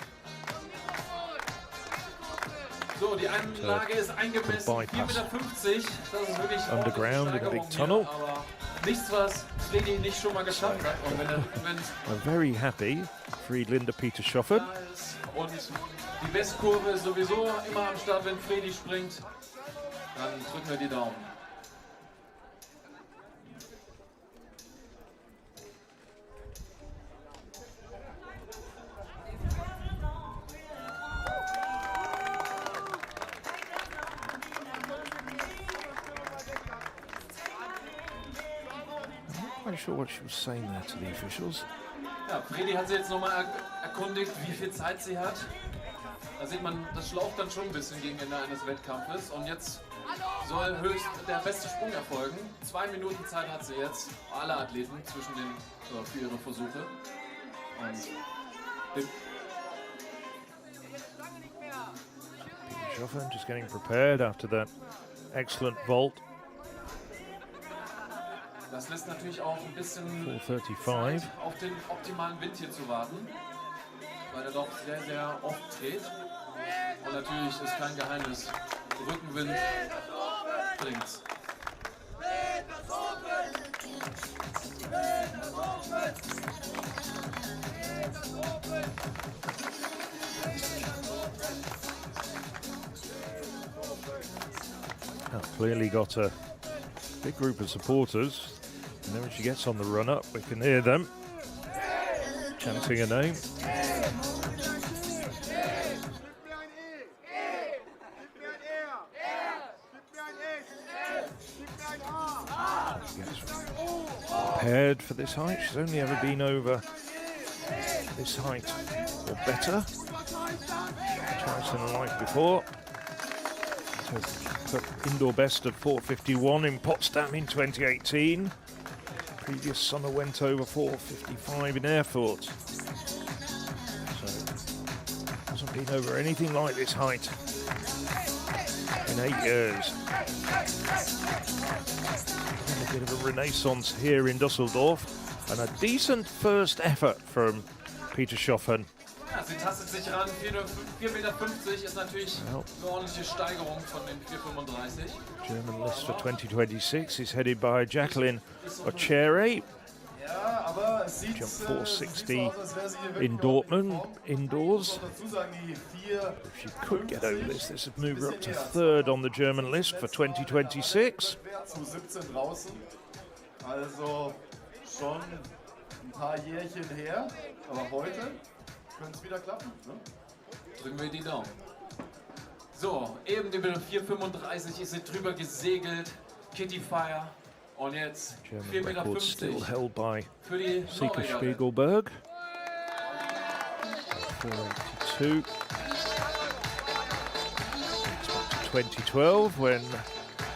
So, die Anlage ist eingemessen, 4,50 Meter. Das ist wirklich underground in a big tunnel. Aber nichts, was Fredi nicht schon mal geschafft hat. Und I'm very happy Friedlinde Petershofen. Und die Westkurve ist sowieso immer am Start, wenn Fredi springt. Dann drücken wir die Daumen. I'm not sure what she was saying there to the officials. Ja, Fredi hat sie jetzt nochmal erkundigt, wie viel Zeit sie hat. Da sieht man, das schlaucht dann schon ein bisschen gegen Ende eines Wettkampfes. Und jetzt soll höchst der beste Sprung erfolgen. 2 Minuten Zeit hat sie jetzt, alle Athleten, zwischen den, für ihre Versuche. Petershofen just getting prepared after that excellent vault. Das lässt natürlich auch ein bisschen 4:35 Zeit, auf den optimalen Wind hier zu warten, weil er doch sehr, sehr oft dreht. Und natürlich ist kein Geheimnis, Rückenwind bringt's. Clearly got a big group of supporters. And then when she gets on the run up, we can hear them chanting her name. prepared for this height. She's only ever been over this height or better twice in her life before. So, indoor best of 4:51 in Potsdam in 2018. Previous summer went over 4:55 in Erfurt. So hasn't been over anything like this height in 8 years. And a bit of a renaissance here in Düsseldorf, and a decent first effort from Peter Schoffen. Ja, sie tastet sich ran. 4,50 Meter ist natürlich eine ordentliche Steigerung von den 4,35. German list for 2026 is headed by Jacqueline Ochere. Ja, aber es sieht, Jump 460 aus, als wäre sie hier in wirklich Dortmund, auf Form. indoors. Ich muss dazu sagen, die 4, If she could get over this would move her up to third on the German list for 2026. zu 17 draußen. Also schon ein paar Jährchen her. Aber heute könnte es wieder klappen. Ne? Drücken wir die Daumen. So, eben die 4,35 ist sie drüber gesegelt. Kitty Fire. Und jetzt German record still 4,50 held by für die Sika Norwegerin. Spiegelberg. 482. It's back to 2012 when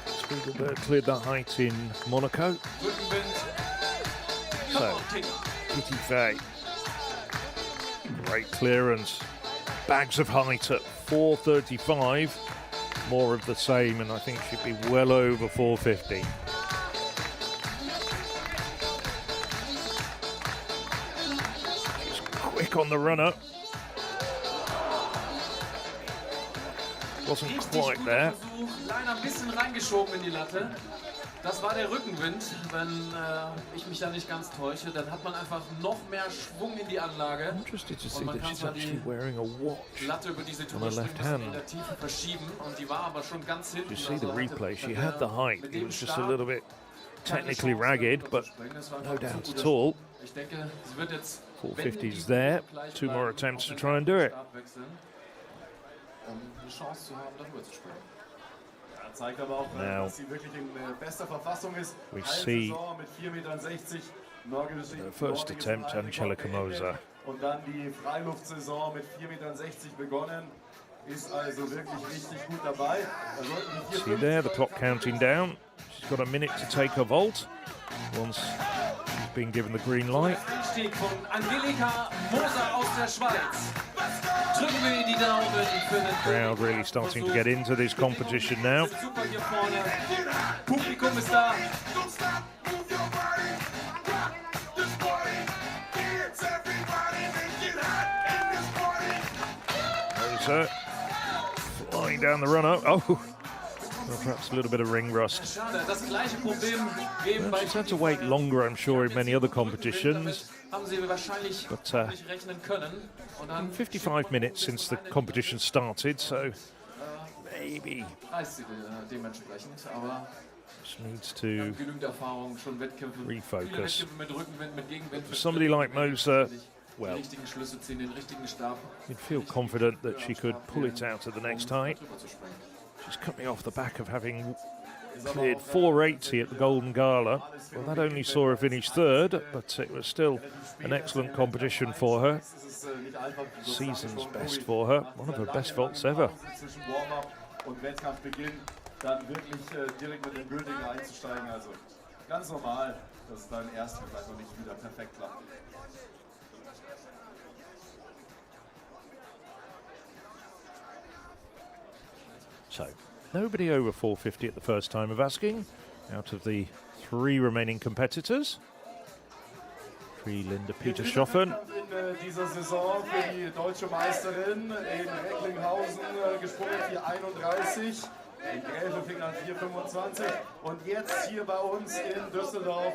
Spiegelberg cleared that height in Monaco. Rückenwind. So, Come on, Kitty. Kitty Fay. Great clearance. Bags of height at 435. More of the same, and I think she'd be well over 450. She's quick on the run-up. Wasn't Richtig quite guter there. Versuch. Leider ein bisschen reingeschoben in die Latte. Das war der Rückenwind, wenn ich mich da nicht ganz täusche. Dann hat man einfach noch mehr Schwung in die Anlage. Interested to see Und man that kann she's zwar actually die wearing a watch. Latte über diese on her Tour left in hand. der Tiefe verschieben. Und die war aber schon ganz hinten. You see the Also replay, hatte she had the height. mit It dem was just a Start little bit keine technically Chance, ragged, darüber but zu springen. Das war no einfach doubt zu at guter all. Sprung. Ich denke, sie wird jetzt 450 is there. 2 more attempts to try and do it. Um eine Chance zu haben, darüber zu springen. Ja, zeigt aber auch, Now, dass sie wirklich in bester Verfassung ist. we Eine see Saison mit 4,60 Metern. Norwegische, the first attempt, Angelica Moser. Und dann die Freiluftsaison mit 4,60 Metern begonnen. Ist also wirklich richtig gut dabei. Da sollten die See there, the clock counting down. She's got a minute to take her vault once she's been given the green light. Einstieg von Angelika Moser aus der Schweiz. Drücken wir die Daumen für den Crowd really starting to get into this competition now. Super hier vorne. Publikum ist da. Moser flying down the run-up. Oh, well, perhaps a little bit of ring rust. Schade, das gleiche Problem geben bei She's had to wait longer, I'm sure, in many other competitions. haben sie wahrscheinlich But, nicht rechnen können. Und dann 55 minutes since the competition started, so maybe reißt sie dementsprechend. Aber just needs to genügend Erfahrung, schon Wettkämpfe. refocus. Viele Wettkämpfe mit Rückenwind, mit Gegenwind. mit Somebody like Moser, die well, richtigen Schlüsse ziehen, den richtigen Stab. you'd feel confident that she could pull it out at the next height. Drüber zu springen. She's coming off the back of having cleared 480 at the Golden Gala. Well, that only saw her finish third, but it was still an excellent competition for her. Es ist nicht einfach. Season's best for her, one of her best vaults ever. Zwischen Warm-up und Wettkampfbeginn dann wirklich direkt mit dem Gültigen einzusteigen. Also ganz normal, dass es beim ersten vielleicht noch nicht wieder perfekt klappt. So, nobody over 450 at the first time of asking, out of the 3 remaining competitors. Linda Peter Schoffen. In dieser Saison für die deutsche Meisterin in Recklinghausen gesprungen 4,31, in Gräfelfingern 4,25 und jetzt hier bei uns in Düsseldorf.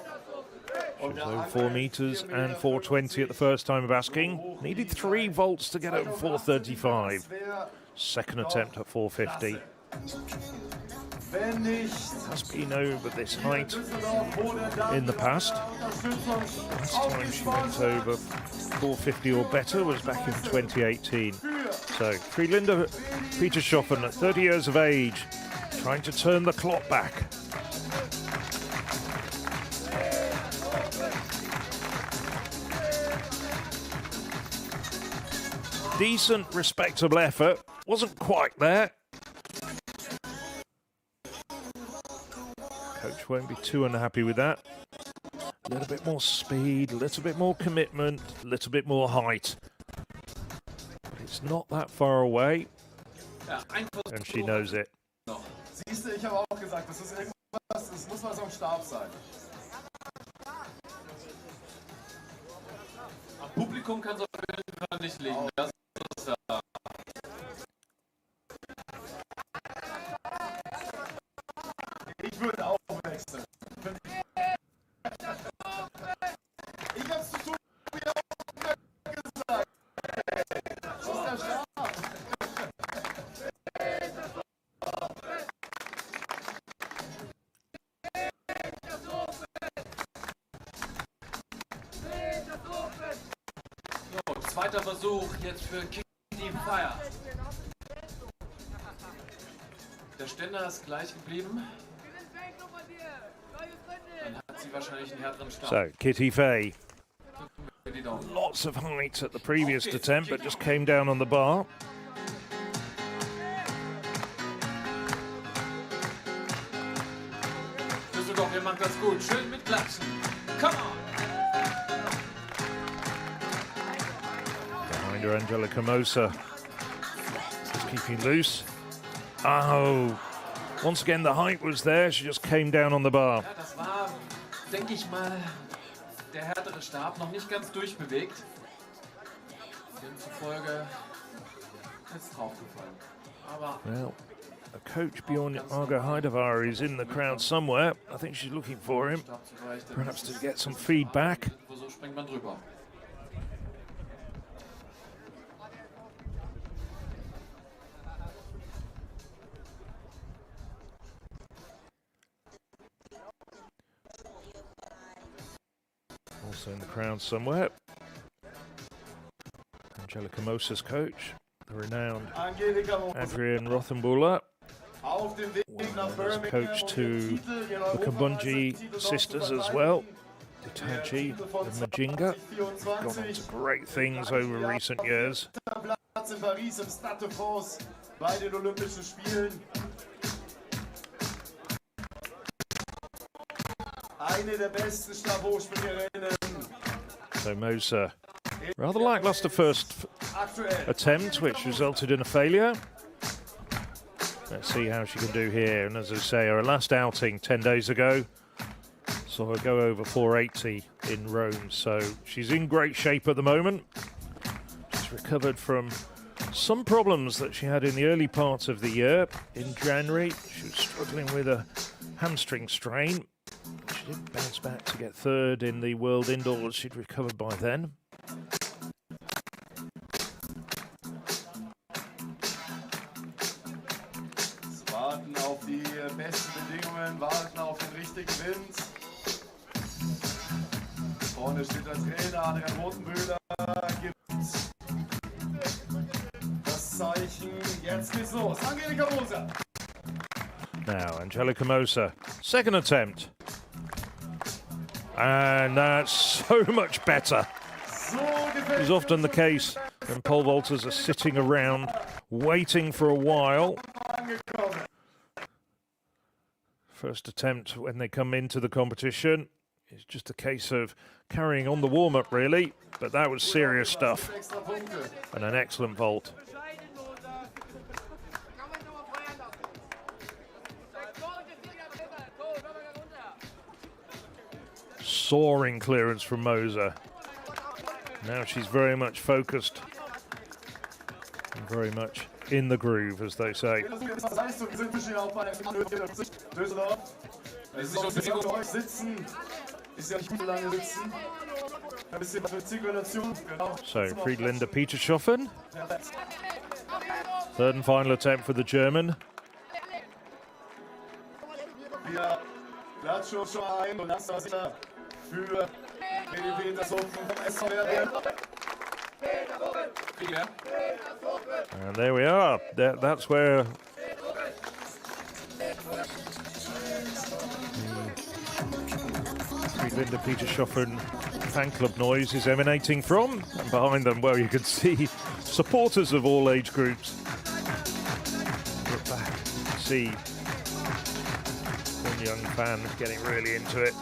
She was over 4 meters and 420 at the first time of asking. Needed 3 volts to get over 435. Second attempt at 450. Has been over this height in the past. Last time she went over 450 or better was back in 2018. So, Linda Peter Schoffen at 30 years of age, trying to turn the clock back. decent, respectable effort. Wasn't quite there. Coach won't be too unhappy with that. A little bit more speed, a little bit more commitment, a little bit more height. But it's not that far away. And she knows it. Siehst du, ich habe auch gesagt, das ist irgendwas, das muss was am Stab sein. Am Publikum kann es auf jeden Fall nicht liegen. Das ist Ich würde auch wechseln. Ich hab's zu tun, wie auch gesagt. Das ist der Stab. so, zweiter Versuch jetzt für Kitty Fire. Der Ständer ist gleich geblieben. Dann hat sie wahrscheinlich einen härteren Stab. So, Kitty Fay. Lots of height at the previous attempt, but just came down on the bar. Düsseldorf, ihr macht das gut. Schön mit Klatschen. Come on! Behind her, Angelica Moser. Just keeping loose. Oh, once again the height was there. She just came down on the bar. Ja, das war, denke ich mal, der härtere Stab, noch nicht ganz durchbewegt. Demzufolge ist draufgefallen. Aber Well, a coach beyond Arga Heidevar is in the crowd somewhere. I think she's looking for him, Stab zu leicht, perhaps to get some feedback. so springt man drüber. Also in the crowd somewhere, Angelica Moser's coach, the renowned Angelika Moser. Adrian Rothenbuller, Auf dem Weg nach was Birmingham, coach um to den Titel, ihren the Kabunji Europameistertitel sisters dort as zu well, verteidigen. Itachi and Majinga. Gone on to great things over recent years. Platz in Paris im Stade de France bei den Olympischen Spielen. Eine der besten Stabhochspringerinnen So Moser, rather lackluster first aktuell. attempt, which resulted in a failure. Let's see how she can do here. And as I say, her last outing 10 days ago saw her go over 480 in Rome. So she's in great shape at the moment. She's recovered from some problems that she had in the early part of the year. In January, she was struggling with a hamstring strain. She did bounce back to get third in the World Indoors. She'd recovered by then. Warten auf die besten Bedingungen, warten auf den richtigen Wind. Vorne steht der Trainer, Adrian Rothenbühler, gibt das Zeichen. Jetzt geht's los. Angelika Moser. Now, Angelica Moser, second attempt. And that's so much better. So gefällt It's often the case when pole vaulters are sitting around waiting for a while. angekommen. First attempt when they come into the competition. It's just a case of carrying on the warm-up, really. But that was serious stuff Extra Punkte. and an excellent vault. Soaring clearance from Moser. Now she's very much focused and very much in the groove, as they say. Leistung sind zwischen auf bei Düsseldorf. Es ist auf euch sitzen. Ist ja nicht gut lange sitzen. Ein bisschen für Zirkulation. Genau. So, Friedlinda Petershoffen. Third and final attempt for the German. Wir klatschen uns schon ein und das ist für BDW das Hofen vom SVR. And there we are. That's where Linda Petershoffen fan club noise is emanating from. And behind them, well, you can see supporters of all age groups. Look back, see one young fan getting really into it.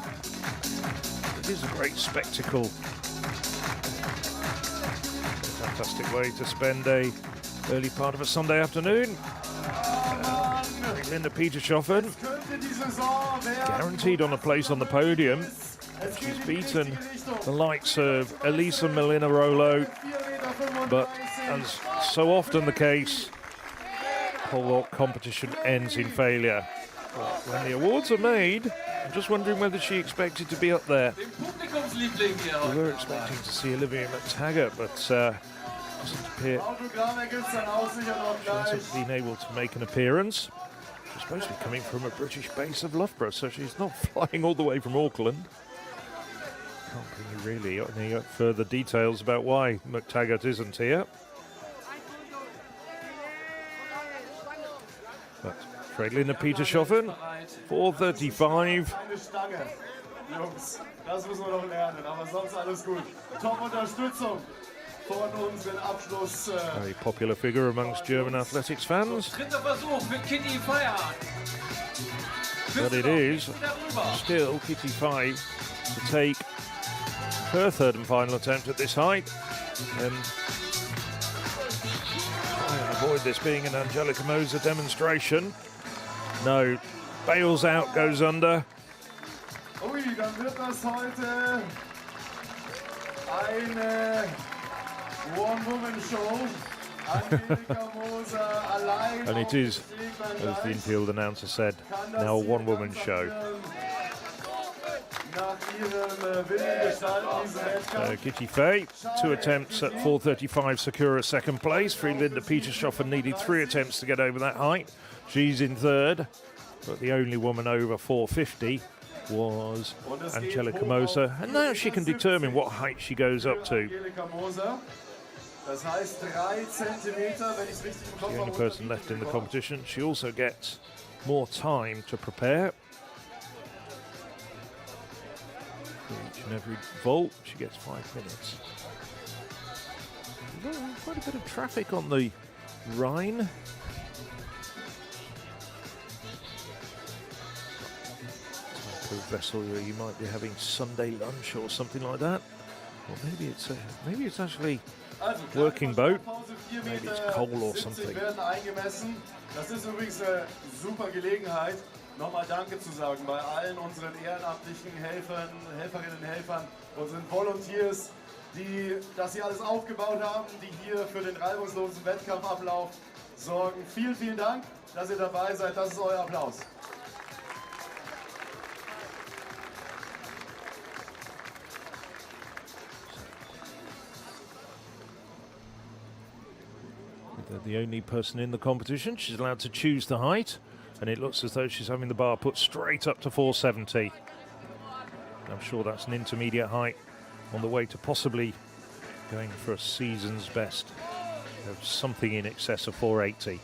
It is a great spectacle. Fantastic way to spend a early part of a Sunday afternoon. Linda Petershoffen guaranteed on a place on the podium. She's beaten the likes of Elisa Molina-Rolo, but as so often the case, pole vault competition ends in failure. When the awards are made, I'm just wondering whether she expected to be up there. We were expecting to see Olivia McTaggart, but doesn't appear she hasn't been able to make an appearance. She's supposed to be coming from a British base of Loughborough, so she's not flying all the way from Auckland. Can't bring you really any further details about why McTaggart isn't here. But Linda Petershoffen, 4:35. Jungs, das müssen wir noch lernen, aber sonst alles gut. Top-Unterstützung von unseren Abschluss. Very popular figure amongst German athletics fans. But it is still Kitty Fye to take her third and final attempt at this height and try and avoid this being an Angelica Moser demonstration. No, bails out, goes under. Ui, dann wird das heute eine One-Woman-Show. Angelica Moser allein. And it is, as the infield announcer said, now a one-woman show. Kitty Fay, 2 attempts at 4:35 secure a second place. Linda Petershoffen needed 3 attempts to get over that height. She's in third, but the only woman over 4:50 was Angelica Moser, and now she can determine what height she goes up to. The only person left in the competition. She also gets more time to prepare. For each and every vault, she gets 5 minutes. Quite a bit of traffic on the Rhine. Type of vessel where you might be having Sunday lunch or something like that. Or maybe it's actually working boat. Maybe it's coal or something. Das ist übrigens eine super Gelegenheit, nochmal Danke zu sagen bei allen unseren ehrenamtlichen Helferinnen und Helfern, unseren Volunteers, die das hier alles aufgebaut haben, die hier für den reibungslosen Wettkampfablauf sorgen. Vielen, vielen Dank, dass ihr dabei seid. Das ist euer Applaus. The only person in the competition. She's allowed to choose the height, and it looks as though she's having the bar put straight up to 470. I'm sure that's an intermediate height on the way to possibly going for a season's best of something in excess of 480.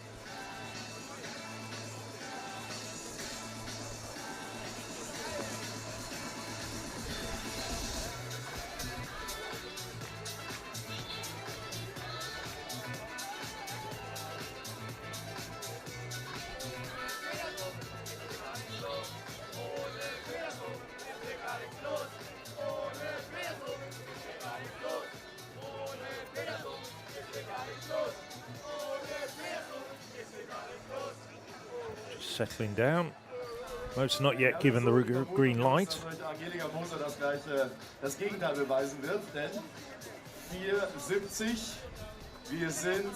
Settling down. Most not yet given the green light. Angelica Moser das Gegenteil beweisen wird, denn 4:70, wir sind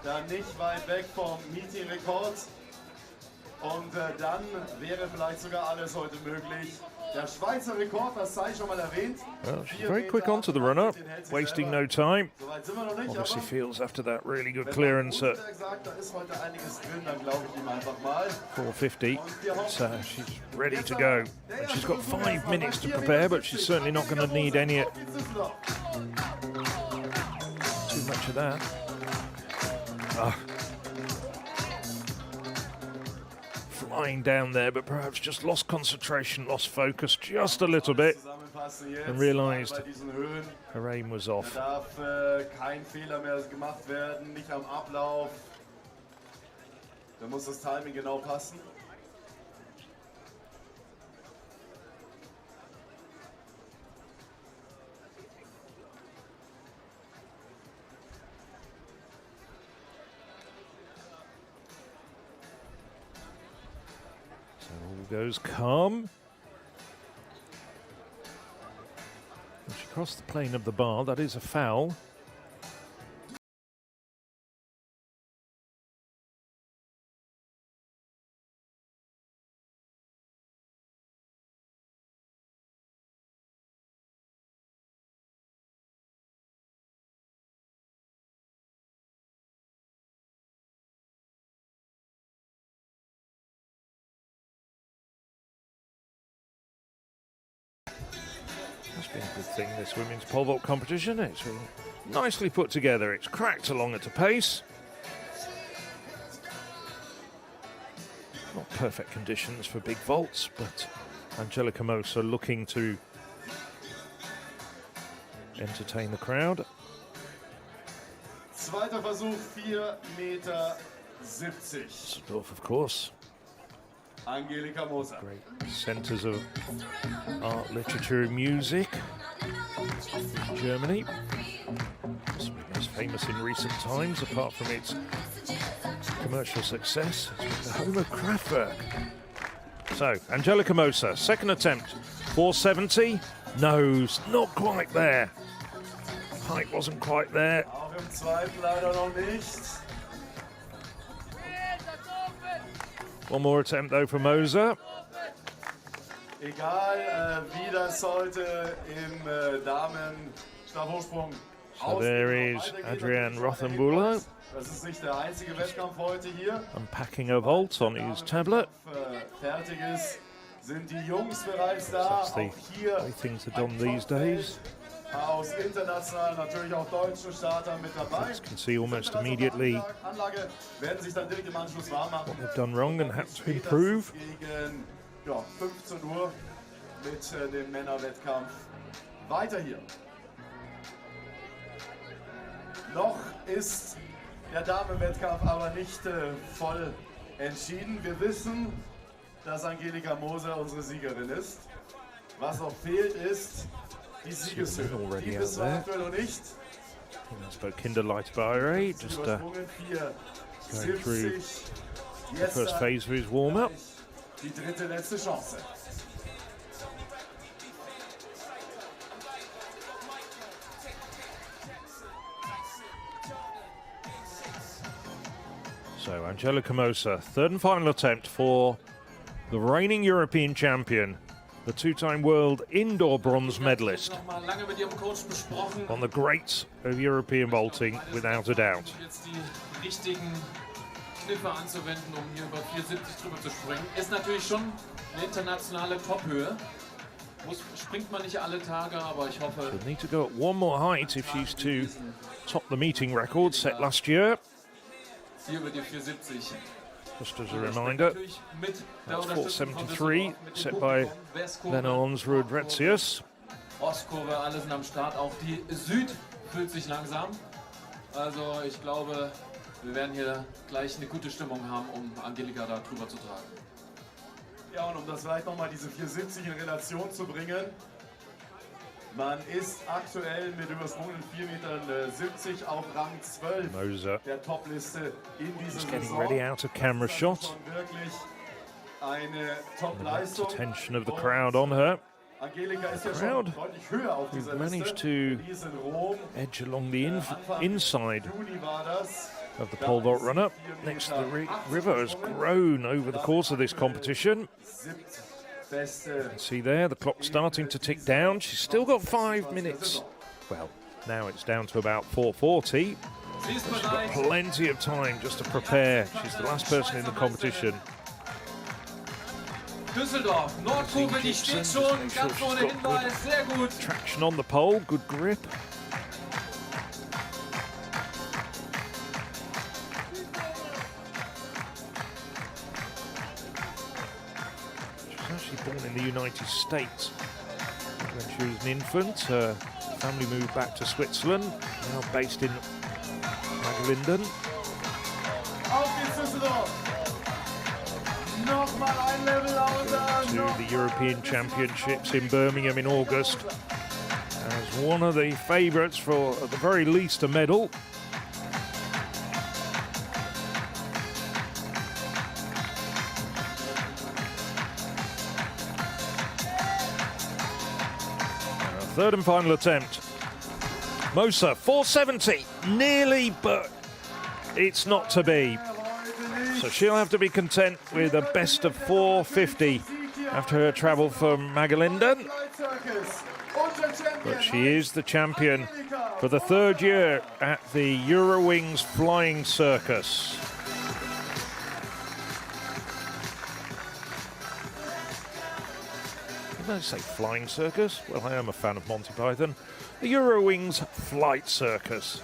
da nicht weit weg vom Meeting-Rekord und dann wäre vielleicht sogar alles heute möglich. Der Schweizer Rekord, das sei schon mal erwähnt. Well, she's very quick onto the run-up, wasting no time. Obviously feels after that really good clearance at 450. So she's ready to go. And she's got 5 minutes to prepare, but she's certainly not going to need any too much of that. flying down there, but perhaps just lost concentration, lost focus just a little bit, and realised her aim was off. Da darf kein Fehler mehr gemacht werden, nicht am Ablauf. Da muss das Timing genau passen. All goes calm. And she crossed the plane of the bar. That is a foul. That's been a good thing, this women's pole vault competition. It's been nicely put together. It's cracked along at a pace. Not perfect conditions for big vaults, but Angelika Moser looking to entertain the crowd. Zweiter Versuch, 4,70 Meter. Düsseldorf, of course. Angelika Moser. Great centres of art, literature and music in Germany. Possibly most famous in recent times, apart from its commercial success. It's the home of Kraftwerk. So, Angelika Moser, second attempt, 470. No, not quite there. Height wasn't quite there. Auch im zweiten leider noch nicht. One more attempt though for Moser. Egal wie das heute im Damen-Stabhochsprung So there is Adrian Rothenbuller Das ist nicht der einzige Wettkampf heute hier. unpacking a vault on his tablet. Fertig ist, sind die Jungs bereits da. That's the Auch hier way things are done these days. aus international natürlich auch deutschen Startern mit dabei. You can see almost immediately Anlage werden sich dann direkt im Anschluss warm machen. what they've done wrong and have to improve. Gegen 15 Uhr mit dem Männerwettkampf weiter hier. Noch ist der Damenwettkampf aber nicht voll entschieden. Wir wissen, dass Angelika Moser unsere Siegerin ist. Was noch fehlt ist die Siegeshöhe. Die wissen wir aktuell noch nicht. That's about Kinderleitbare, just going through the first phase of his warm-up. Die dritte letzte Chance. So Angelika Moser, third and final attempt for the reigning European champion, the two-time world indoor bronze medalist, on the greats of European vaulting, without a doubt. Jetzt die richtigen Kniffe anzuwenden, um hier über 4,70 drüber zu springen, ist natürlich schon eine internationale Tophöhe. Springt man nicht alle Tage, aber ich hoffe. She'll need to go at one more height if she's to top the meeting record set last year. Hier über die 4,70. Just as a reminder, that's 473, set by Lena Onsrud-Retzius. Ostkurve, alle sind am Start. Auch die Süd fühlt sich langsam. Also ich glaube, wir werden hier gleich eine gute Stimmung haben, um Angelika da drüber zu tragen. Ja, und um das vielleicht nochmal diese 470 in Relation zu bringen. Man ist aktuell mit übersprungenen 4,70 Metern auf Rang 12 Moser der Topliste in dieser just getting Saison. ready out of camera shot. Schon wirklich eine Top-Leistung. Attention of the crowd on her. Angelika ist ja Crowd schon deutlich höher auf dieser managed Liste. to Die ist in Rom. edge along the inside Juni war das. of the pole vault run-up. Next to the river has grown over the course of this competition. Beste. See there, the clock starting to tick down. She's still got 5 minutes. Well, now it's down to about 4:40. Sie ist She's got bereit. plenty of time just to prepare. She's the last person in the competition. Düsseldorf, Nordkurve, die steht schon ganz ohne Hinweis. Sehr gut. Traction on the pole, good grip. United States. When she was an infant, her family moved back to Switzerland, now based in Magalinden. Auf geht's Düsseldorf! Nochmal ein Level lauter! To the European Championships in Birmingham in August as one of the favourites for, at the very least, a medal. Third and final attempt. Moser, 470, nearly, but it's not to be. So she'll have to be content with a best of 450 after her travel from Magalinden. But she is the champion for the third year at the Eurowings Flying Circus. Did I say Flying Circus? Well, I am a fan of Monty Python. The Eurowings Flight Circus.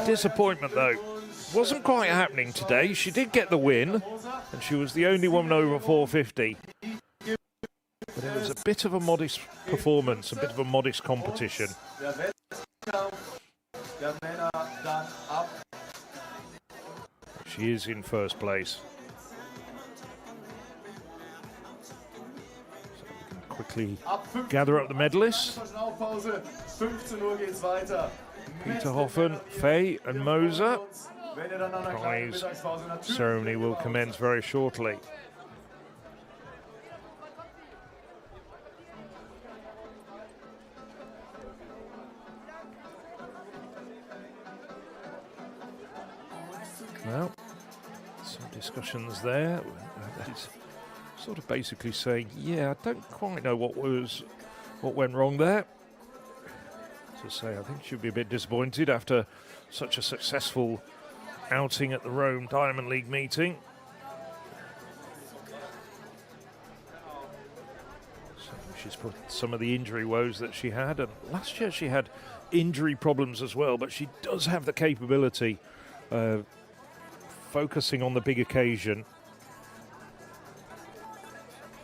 Disappointment, though. Wasn't quite happening today. She did get the win, and she was the only woman over 450. But it was a bit of a modest performance, a bit of a modest competition. She is in first place. Quickly gather up the medalists. Peter Hoffen, Fay and Moser. Prize ceremony will commence very shortly. Well, some discussions there. He's sort of basically saying, yeah, I don't quite know what went wrong there. To say, I think she'll be a bit disappointed after such a successful outing at the Rome Diamond League meeting. So she's put some of the injury woes that she had, and last year she had injury problems as well, but she does have the capability of focusing on the big occasion.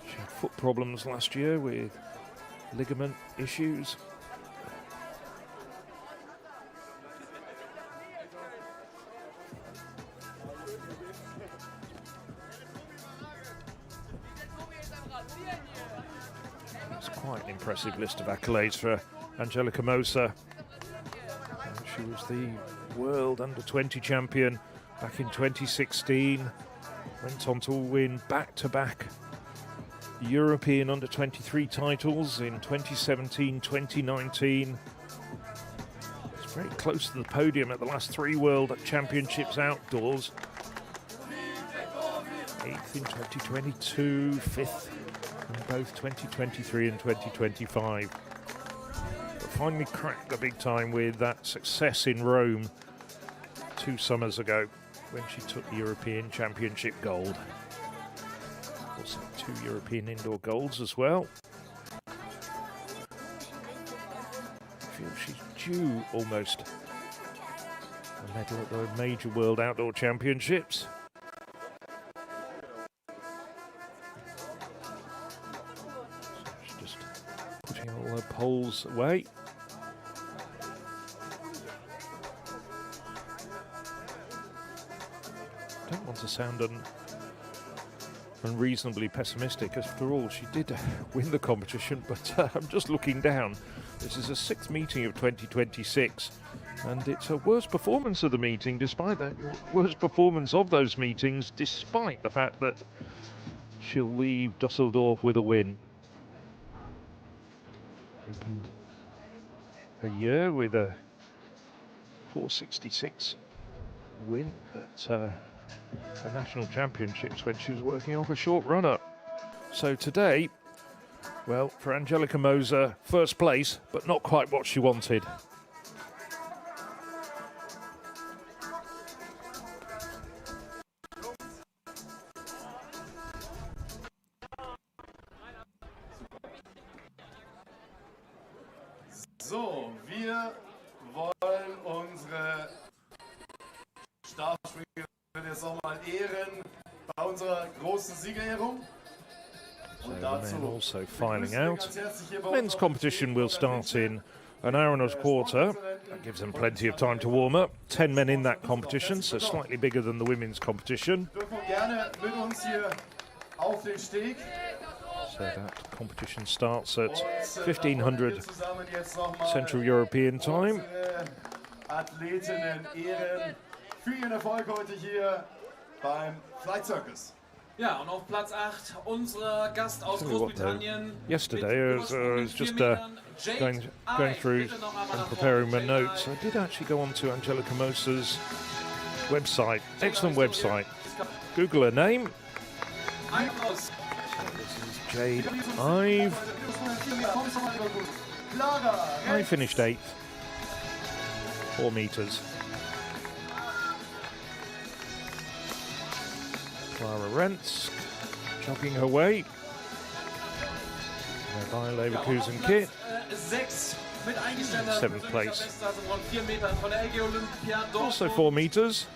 She had foot problems last year with ligament issues. Quite an impressive list of accolades for Angelica Moser. She was the World Under-20 champion back in 2016. Went on to win back-to-back European Under-23 titles in 2017, 2019. It's very close to the podium at the last three World Championships outdoors. 8th in 2022, 5th in both 2023 and 2025. But finally cracked the big time with that success in Rome 2 summers ago when she took the European Championship gold. Also 2 European indoor golds as well. I feel she's due almost a medal at the major World Outdoor Championships. All her poles away. Don't want to sound unreasonably pessimistic. After all, she did win the competition, but I'm just looking down. This is a 6th meeting of 2026, and it's her worst performance of the meeting, despite the worst performance of those meetings, despite the fact that she'll leave Düsseldorf with a win. Opened a year with a 466 win at the National Championships when she was working off a short runner. So today, well, for Angelica Moser, first place, but not quite what she wanted. So, wir wollen unsere Startspringerin jetzt nochmal ehren bei unserer großen Siegerehrung. So the men also filing out. Men's competition will start in an hour and a quarter. That gives them plenty of time to warm up. 10 men in that competition, so slightly bigger than the women's competition. So that competition starts at 1500 Central European Time. Athletinnen ehren für ihren Erfolg heute hier beim Flight Circus. Ja, und auf Platz 8 unser Gast aus Großbritannien. Yesterday, as I was just going through and preparing my notes, I did actually go on to Angelica Mosa's website. Excellent website. Google her name. So this is Jade Ive. I finished 8th. 4 meters. Clara Rensk jogging her way. By Leverkusen kit. 7th place. Also 4 meters.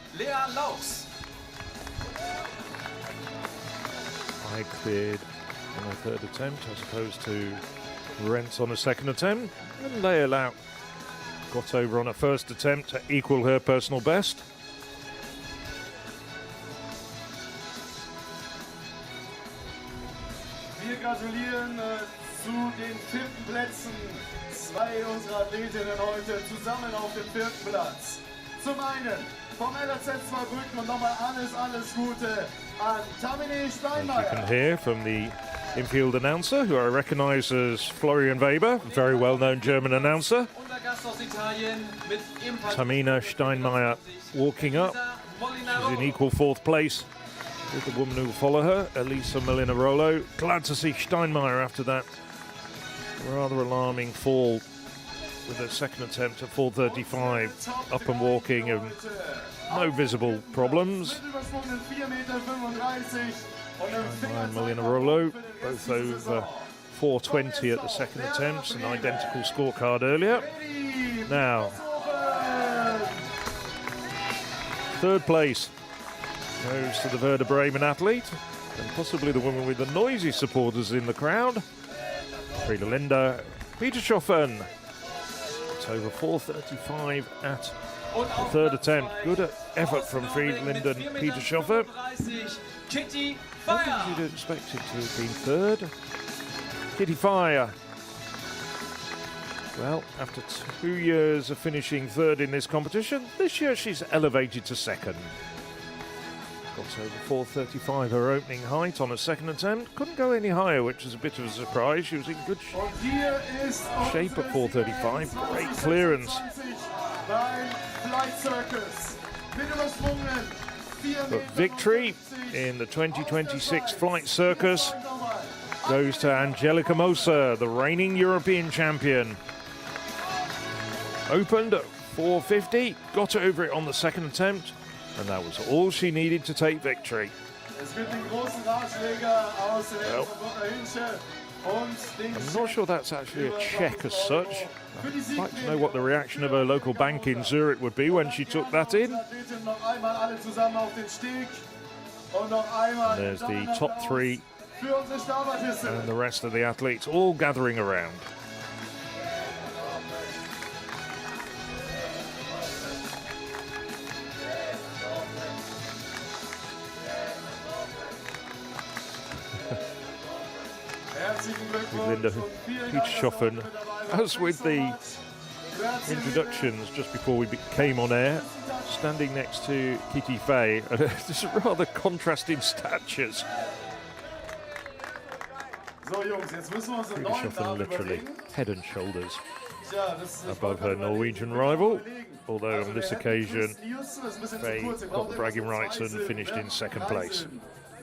I cleared on a 3rd attempt as opposed to Rentz on a 2nd attempt. And Leah Lau got over on a 1st attempt to equal her personal best. Wir gratulieren zu den 4. Plätzen. 2 unserer Athletinnen heute zusammen auf dem 4. Platz. Zum einen vom LAZ Zweibrücken und nochmal alles Gute an Tamine Steinmeier. As you can hear from the infield announcer, who I recognise as Florian Weber, very well-known German announcer. Tamina Steinmeier walking up. She's in equal 4th place with the woman who will follow her, Elisa Molina-Rollo. Glad to see Steinmeier after that rather alarming fall with a 2nd attempt at 4:35, up and walking and no visible problems. Steinmeier and Molina-Rollo both over 4:20 at the 2nd attempt, an identical scorecard earlier. Now, 3rd place goes to the Werder Bremen athlete and possibly the woman with the noisy supporters in the crowd, Friedelinde Petershoffen. It's over 4:35 at the 3rd attempt. Good effort from Friedelinde Petershoffen. I think you'd expect it to have been 3rd. Kitty Fire. Well, after 2 years of finishing 3rd in this competition, this year she's elevated to 2nd. Got over 4:35 her opening height on a 2nd attempt. Couldn't go any higher, which is a bit of a surprise. She was in good shape at 4:35. Great clearance. But victory in the 2026 Flight Circus goes to Angelica Mosa, the reigning European champion. Opened at 4:50, got over it on the 2nd attempt, and that was all she needed to take victory. Well, I'm not sure that's actually a check as such. I'd like to know what the reaction of her local bank in Zurich would be when she took that in. And there's the top 3 and the rest of the athletes all gathering around. Linda Petershoffen, as with the introductions just before we came on air, standing next to Kitty Fay, just rather contrasting statures. Petershoffen literally head and shoulders above her Norwegian rival, although on this occasion Fay got the bragging rights and finished in 2nd place.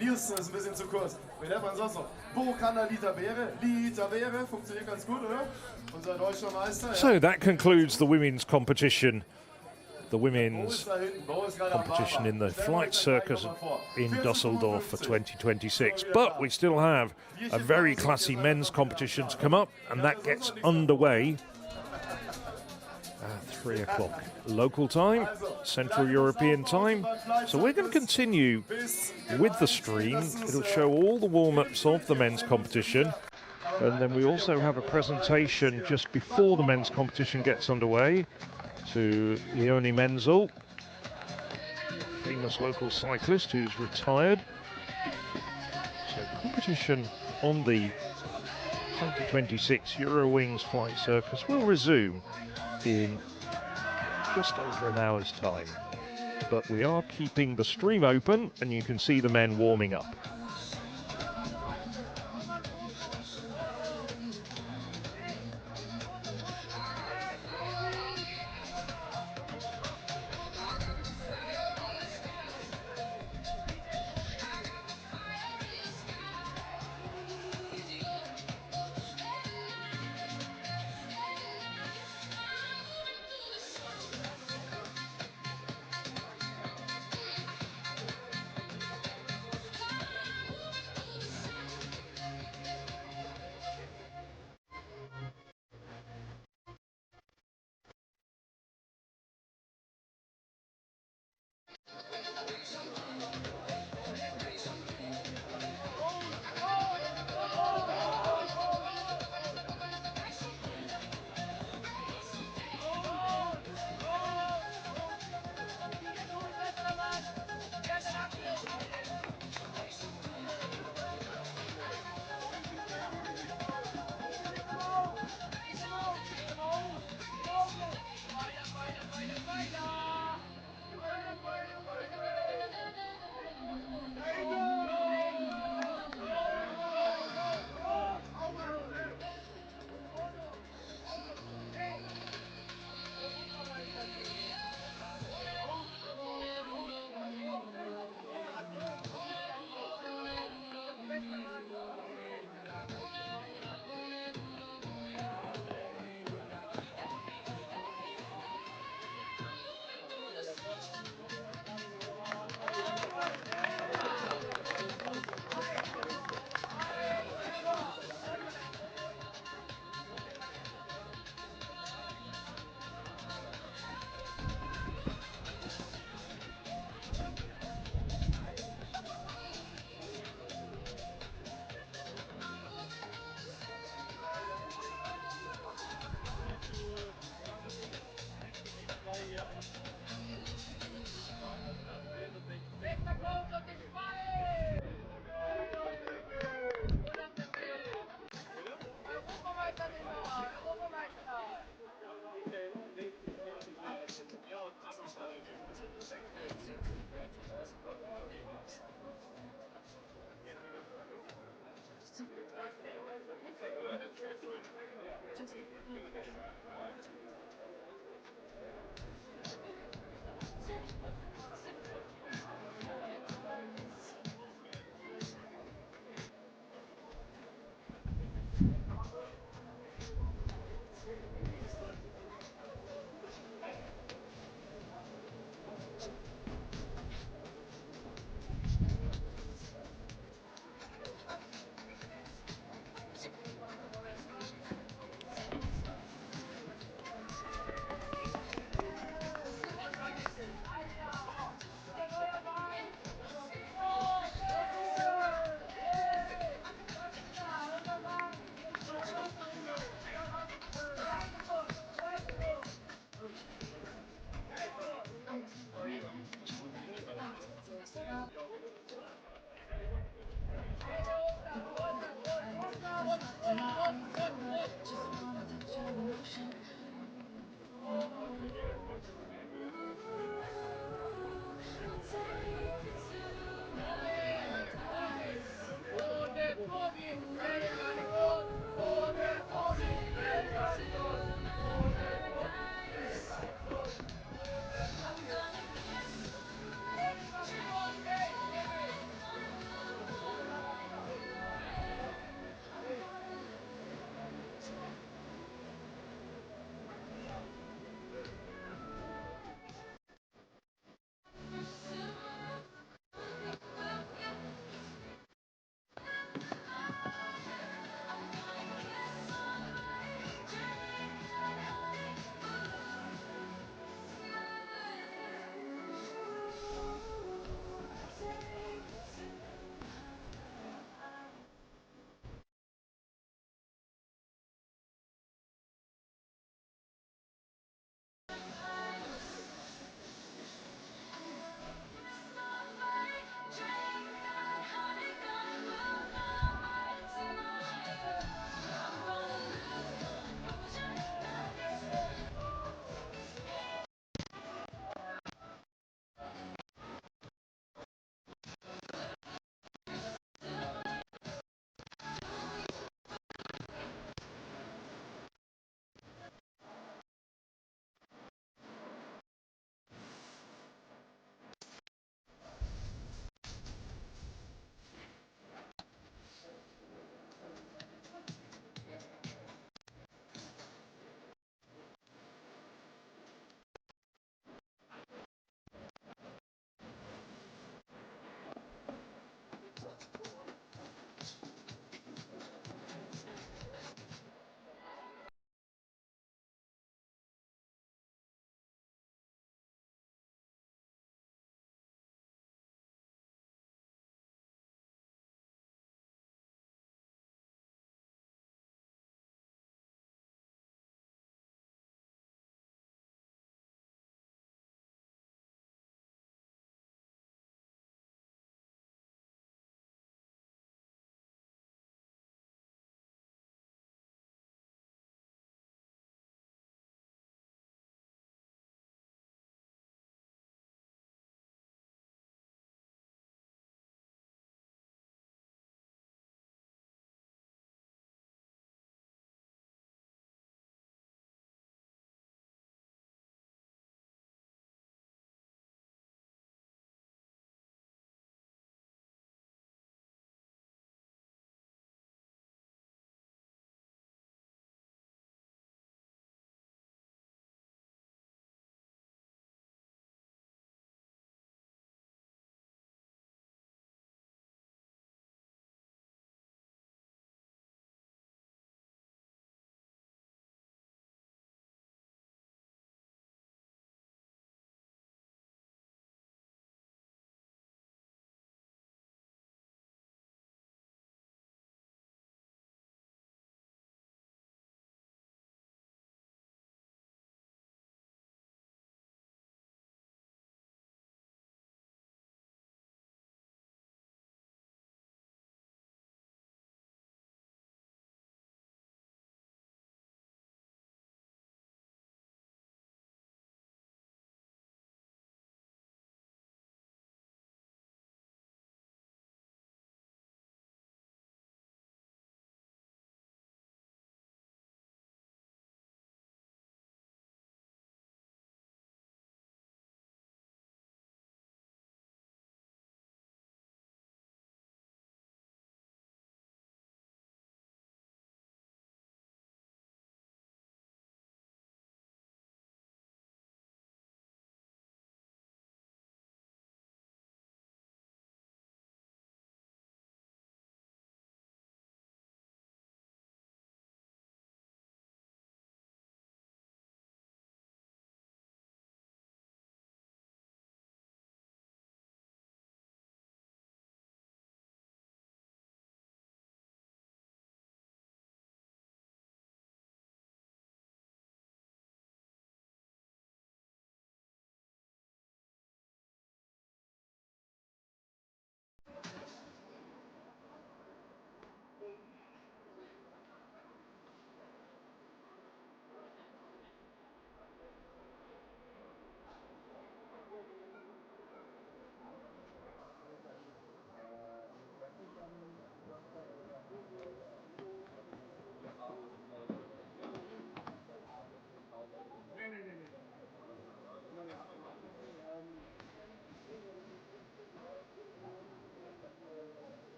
Nielsen ist ein bisschen zu kurz. Wen hat man sonst noch? Wo kann der Liter Beere? Liter Beere funktioniert ganz gut, oder? Unser deutscher Meister. So that concludes the women's competition. The women's competition in the Flight Circus in Düsseldorf for 2026. But we still have a very classy men's competition to come up, and that gets underway 3 o'clock local time, Central European time. So we're going to continue with the stream. It'll show all the warm-ups of the men's competition. And then we also have a presentation just before the men's competition gets underway to Leone Menzel, famous local cyclist who's retired. So competition on the 2026 Eurowings Flight Circus will resume in just over an hour's time. But we are keeping the stream open and you can see the men warming up.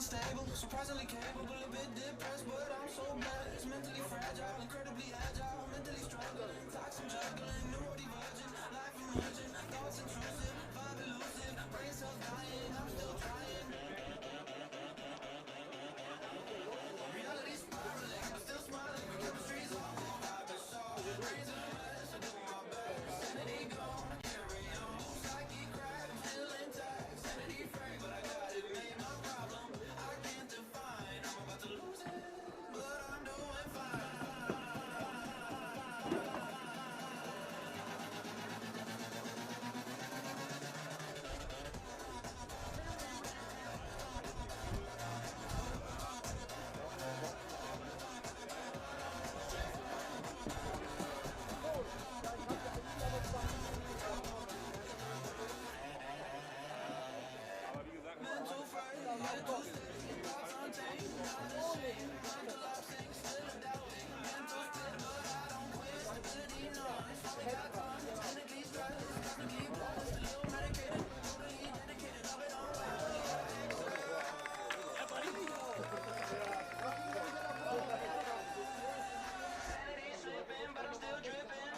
unstable, surprisingly capable, a bit depressed, but I'm so blessed. Mentally fragile, incredibly agile, mentally struggling, toxic juggling, neurodivergent, life emergent, thoughts intrusive, vibe elusive, brain cells dying, I'm still trying. Reality spiraling, I'm still smiling, but chemistry's off, vibe is soft, brains are a mess, I do my best, sanity gone, I carry on, psyche crack, I'm still intact, sanity free, but I got it made my problem, I can't define, I'm about to lose it, but I'm doing fine. Mental frame, mental state, thoughts untamed, not ashamed, mental upsing, still adapting, mental split, but I don't quit, stability none, finally got done, technically stressed, technically blessed, a little medicated, totally dedicated, love it on sanity slipping, but I'm still dripping.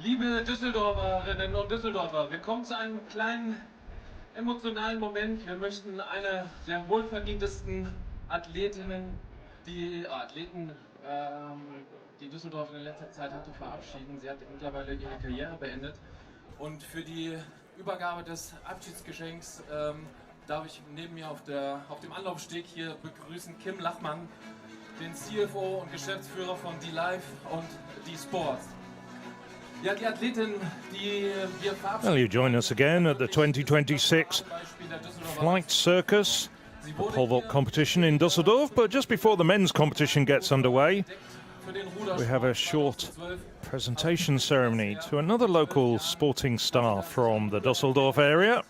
Liebe Düsseldorferinnen und Düsseldorfer, wir kommen zu einem kleinen emotionalen Moment. Wir möchten eine der wohlverdientesten Athleten, die Düsseldorf in letzter Zeit hatte, verabschieden. Sie hat mittlerweile ihre Karriere beendet. Und für die Übergabe des Abschiedsgeschenks darf ich neben mir auf dem Anlaufsteg hier begrüßen Kim Lachmann, den CFO und Geschäftsführer von D-Life und D-Sports. Ja, die Athletin, die wir verabschieden. Well, you join us again at the 2026 Flight Circus, the pole vault competition in Düsseldorf. But just before the men's competition gets underway, we have a short presentation ceremony to another local sporting star from the Düsseldorf area.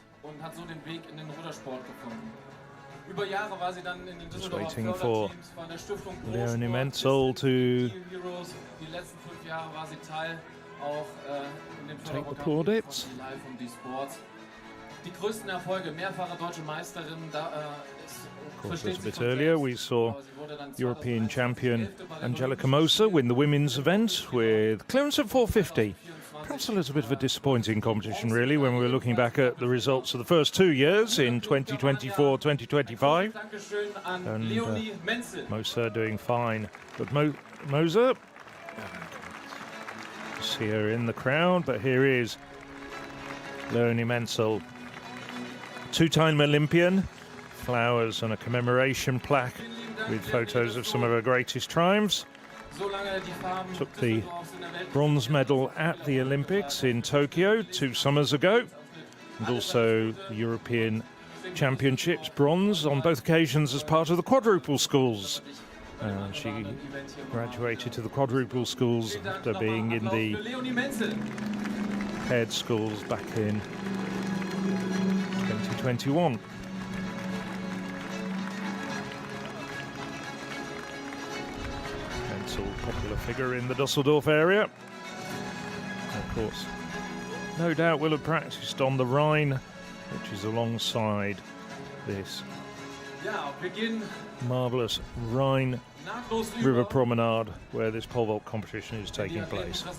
Just waiting for Leonie Menzel to take the plaudits. Of course, a bit earlier we saw European champion Angelica Moser win the women's event with clearance at 450. Perhaps a little bit of a disappointing competition, really, when we were looking back at the results of the first 2 years in 2024-2025. And Moser doing fine. But Moser, see her in the crowd, but here is Leonie Menzel, two-time Olympian, flowers and a commemoration plaque with photos of some of her greatest triumphs. Took the bronze medal at the Olympics in Tokyo 2 summers ago, and also the European Championships bronze on both occasions as part of the quadruple schools. She graduated to the quadruple schools after being in the paired schools back in 2021. Menzel, popular figure in the Düsseldorf area. Of course, no doubt will have practiced on the Rhine, which is alongside this marvellous Rhine River Promenade where this pole vault competition is taking place. So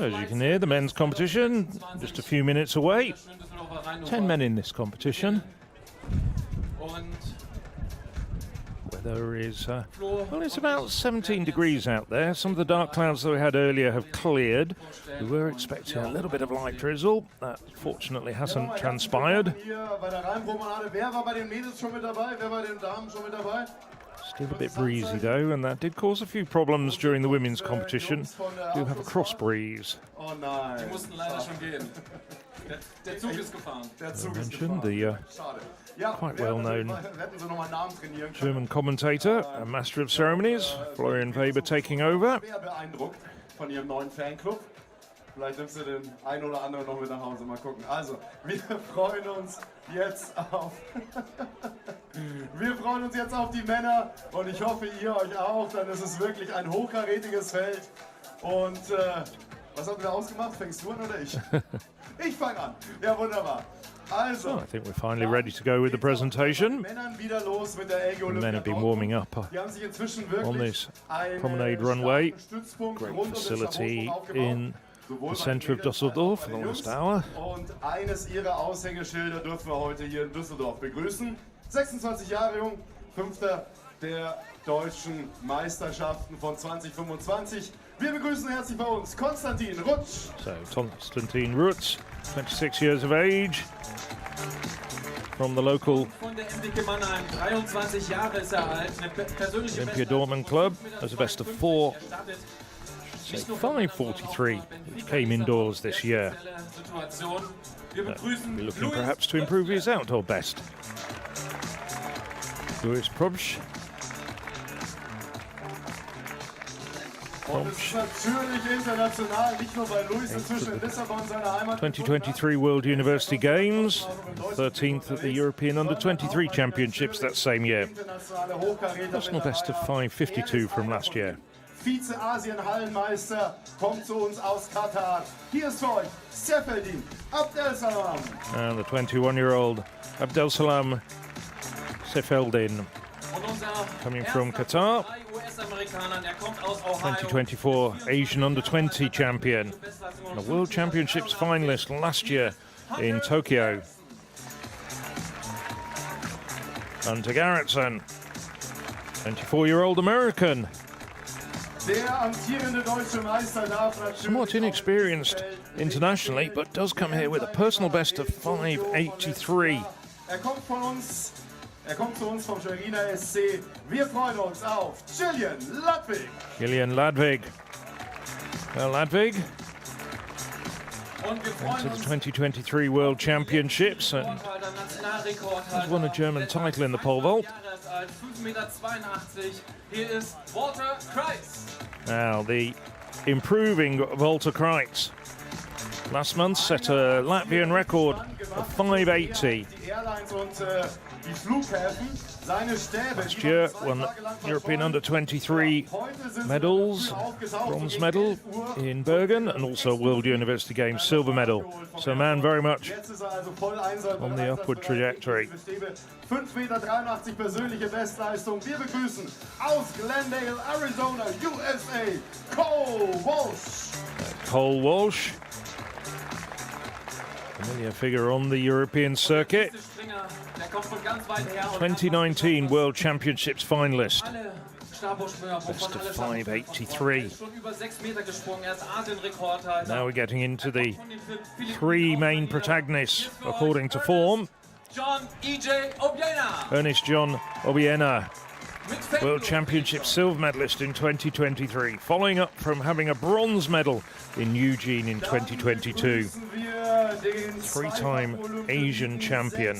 as you can hear, the men's competition just a few minutes away. 10 men in this competition. Weather is, well, it's about 17 degrees out there. Some of the dark clouds that we had earlier have cleared. We were expecting a little bit of light drizzle. That fortunately hasn't transpired. Still a bit breezy though, and that did cause a few problems during the women's competition. Do have a cross breeze. I mentioned the quite well-known German commentator and master of ceremonies, Florian Weber, taking over. Vielleicht nimmst du den einen oder anderen noch mit nach Hause. Mal gucken. Also, wir freuen uns jetzt auf die Männer und ich hoffe, ihr euch auch. Dann ist es wirklich ein hochkarätiges Feld. Und was haben wir ausgemacht? Fängst du an oder ich? Ich fange an. Ja, wunderbar. Also, I think we're finally ready to go with the presentation. The men have been warming up on this promenade runway. Great facility in the centre of Düsseldorf for the last hour. Und eines ihrer Aushängeschilder dürfen wir heute hier in Düsseldorf begrüßen. 26 Jahre jung, 5. der deutschen Meisterschaften von 2025. Wir begrüßen herzlich bei uns Konstantin Rutsch. So Konstantin Rutsch, 26 years of age, from the local Olympia Dortmund club as a best of 4. 5:43, which came indoors this year. Be looking perhaps to improve his outdoor best. Louis Probst. 2023 World University Games, 13th at the European Under-23 Championships that same year. Personal best of 5:52 from last year. Vize-Asien-Hallenmeister kommt zu uns aus Katar. Hier ist für euch Seferdin Abdelsalam. And the 21-year-old Abdelsalam Sefeldin, coming from Qatar, 2024 Asian Under-20 champion, and a World Championships finalist last year in Tokyo. Hunter Garrettson, 24-year-old American. Somewhat inexperienced internationally, but does come here with a personal best of 5.83. kommt zu uns vom Schweriner SC. Wir freuen uns auf Gillian Ludwig. Gillian Ludwig. Well, Ludwig entered the 2023 World Championships and has won a German title in the pole vault. Now, the improving Walter Kreitz last month set a Latvian record of 5.80. Last year won European Under-23 medals, bronze medal in Bergen, and also World University Games silver medal. So man very much on the upward trajectory. 5,83 Meter persönliche Bestleistung. Wir begrüßen aus Glendale, Arizona, USA, Cole Walsh. Cole Walsh, familiar figure on the European circuit. 2019 World Championships finalist. Best of 5.83. Now we're getting into the three main protagonists according to form. Ernest John Obiena, World Championship silver medalist in 2023, following up from having a bronze medal in Eugene in 2022. Three-time Asian champion.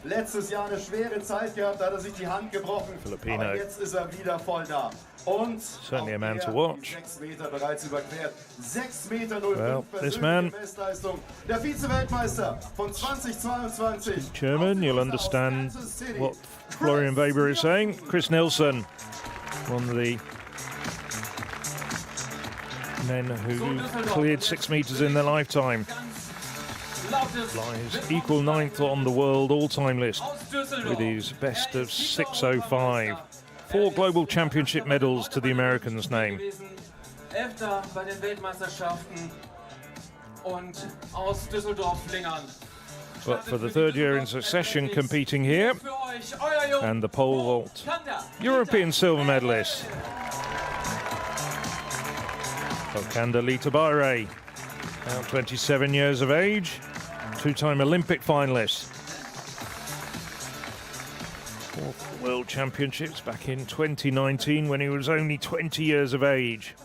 Letztes Jahr eine schwere Zeit gehabt, da hat sich die Hand gebrochen. Filipino. Aber jetzt ist wieder voll da. Und certainly a man to watch. 6 Meter bereits überquert. 6 Meter 05 well, this man, Bestleistung. Der Vize-Weltmeister von 2022. German, you'll understand what Florian Weber is saying. Chris Nilsson, one of the men who cleared 6 meters in their lifetime. Lies equal 9th on the world all-time list with his best of 6.05. 4 global championship medals to the Americans' name. But for the third year in succession competing here, and the pole vault European silver medalist, Okanda Litabaire, now 27 years of age, 2-time Olympic finalist. 4th World Championships back in 2019 when he was only 20 years of age.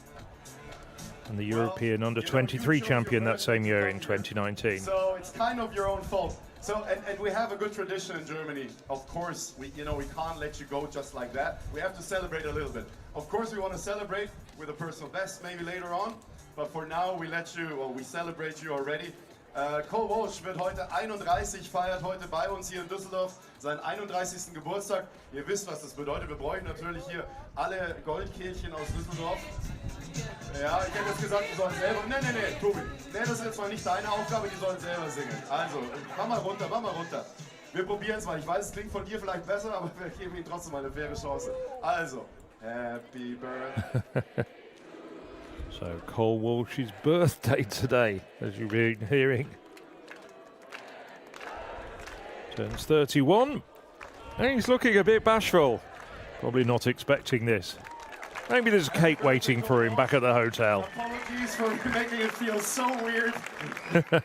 And the European Under-23 champion that same year in 2019. So it's kind of your own fault. So, and we have a good tradition in Germany. Of course, we can't let you go just like that. We have to celebrate a little bit. Of course, we want to celebrate with a personal best maybe later on. But for now, we celebrate you already. Cole Walsh wird heute 31, feiert heute bei uns hier in Düsseldorf seinen 31. Geburtstag. Ihr wisst, was das bedeutet. Wir bräuchten natürlich hier alle Goldkehlchen aus Düsseldorf. Ja, ich hätte jetzt gesagt, die sollen selber... Nee, Tobi. Nee, das ist jetzt mal nicht deine Aufgabe, die sollen selber singen. Also, mach mal runter. Wir probieren es mal. Ich weiß, es klingt von dir vielleicht besser, aber wir geben ihnen trotzdem mal eine faire Chance. Also, Happy Birthday. So Cole Walsh's birthday today, as you've been hearing. Turns 31, and he's looking a bit bashful. Probably not expecting this. Maybe there's a cake waiting for him back at the hotel. Apologies for making it feel so weird. But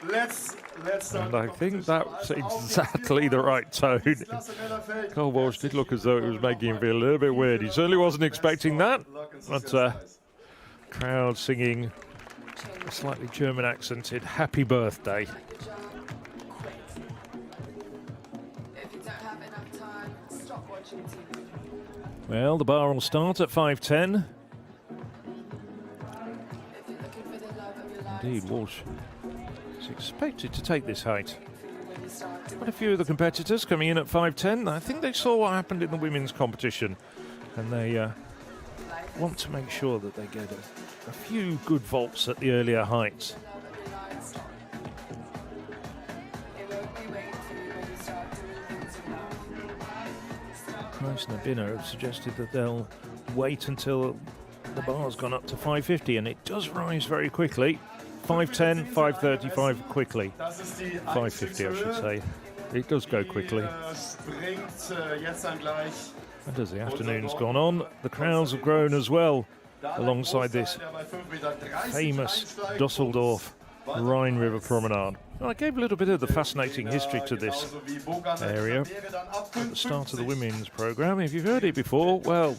let's start. And I think that's exactly the right tone. Cole Walsh did look as though it was making him feel a little bit weird. He certainly wasn't expecting that. But crowd singing a slightly German accented happy birthday. Well, the bar will start at 5:10. Indeed, Walsh is expected to take this height. Quite a few of the competitors coming in at 5:10. I think they saw what happened in the women's competition, and they want to make sure that they get a few good vaults at the earlier heights. Meißner Binner have suggested that they'll wait until the bar's gone up to 550, and it does rise very quickly. 510, 535 quickly. 550, I should say. It does go quickly. And as the afternoon's gone on, the crowds have grown as well, alongside this famous Düsseldorf Rhine River Promenade. Well, I gave a little bit of the fascinating history to this area at the start of the women's programme. If you've heard it before, well,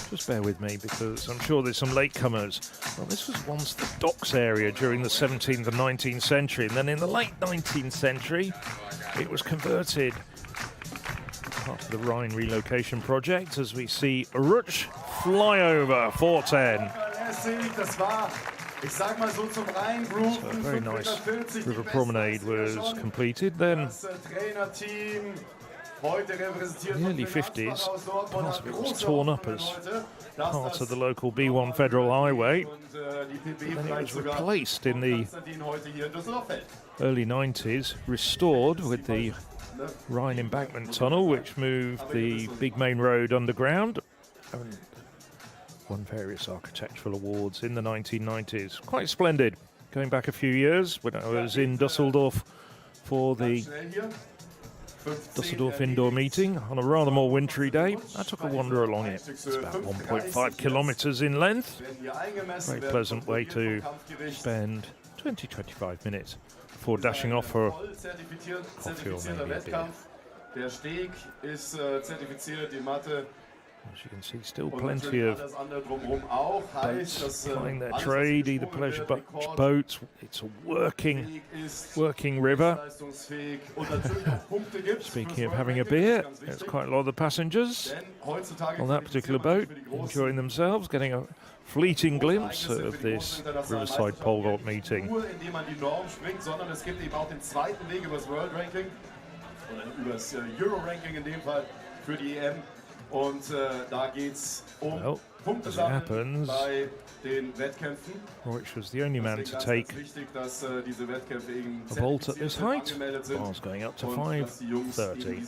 just bear with me, because I'm sure there's some latecomers. Well, this was once the docks area during the 17th and 19th century, and then in the late 19th century it was converted, part of the Rhine relocation project, as we see Rutsch flyover 410. So a very nice river promenade was completed. Then in the early 50s, part of it was torn up as part of the local B1 Federal Highway. Then it was replaced in the early 90s, restored with the Rhine Embankment Tunnel, which moved the big main road underground. And won various architectural awards in the 1990s. Quite splendid. Going back a few years, when I was in Düsseldorf for the Düsseldorf indoor meeting on a rather more wintry day, I took a wander along it. It's about 1.5 kilometres in length. Very pleasant way to spend 20-25 minutes before dashing off for coffee or maybe a beer. As you can see, still plenty of boats plying their trade, either pleasure boats. It's a working river. Speaking of having a beer, there's quite a lot of the passengers on that particular boat enjoying themselves, getting a fleeting glimpse of this Riverside Pole Vault meeting. Well, as it happens, Reusch was the only man to take a vault at this height. Bar's going up to 530.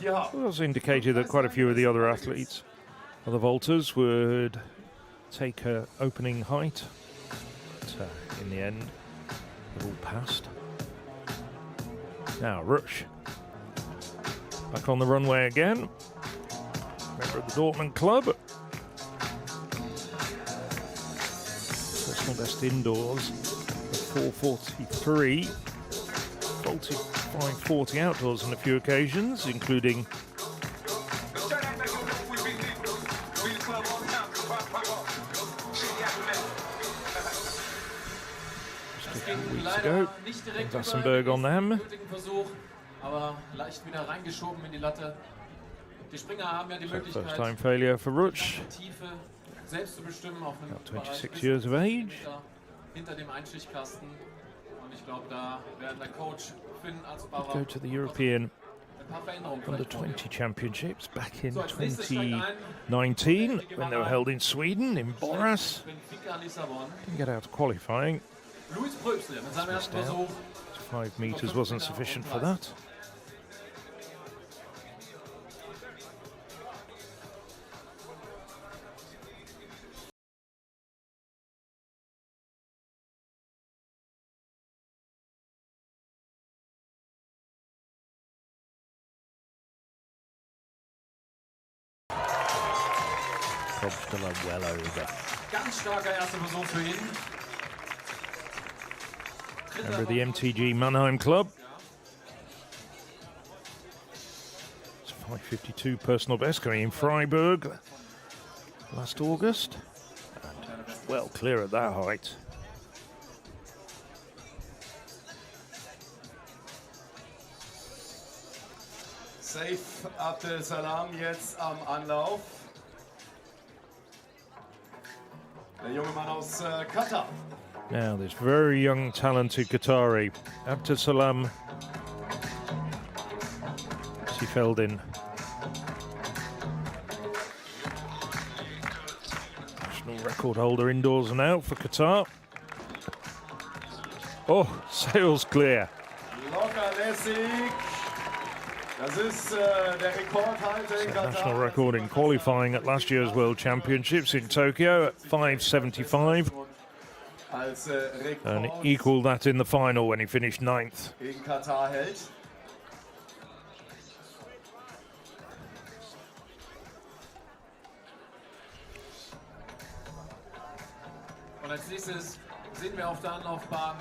It was indicated that quite a few of the other athletes, other vaulters, would take her opening height, but in the end, they've all passed. Now, Reusch back on the runway again. Member of the Dortmund club. Personal best indoors of 4:43. Vaulted 5:40 outdoors on a few occasions, including just a few weeks ago. Wassenberg on them. First time failure for Rutsch. About 26 years of age. Go to the European Under-20 Championships back in 2019 when they were held in Sweden, in Borås. Didn't get out of qualifying. 5 metres wasn't sufficient for that. Still well over. Member of the MTG Mannheim club. It's 5:52 personal best going in Freiburg last August. And well clear at that height. Safe Abdel Salam jetzt am Anlauf. Der junge Mann aus Katar. Now this very young, talented Qatari, Abdel Salam Sifeldin. National record holder indoors and out for Qatar. Oh, sails clear. Locker lässig. Das ist der Rekordhalter in Katar. National record in qualifying at last year's World Championships in Tokyo at 5:75. Als And Rekord equalled that in the final when he finished 9th. gegen Katar hält. Und als nächstes sehen wir auf der Anlaufbahn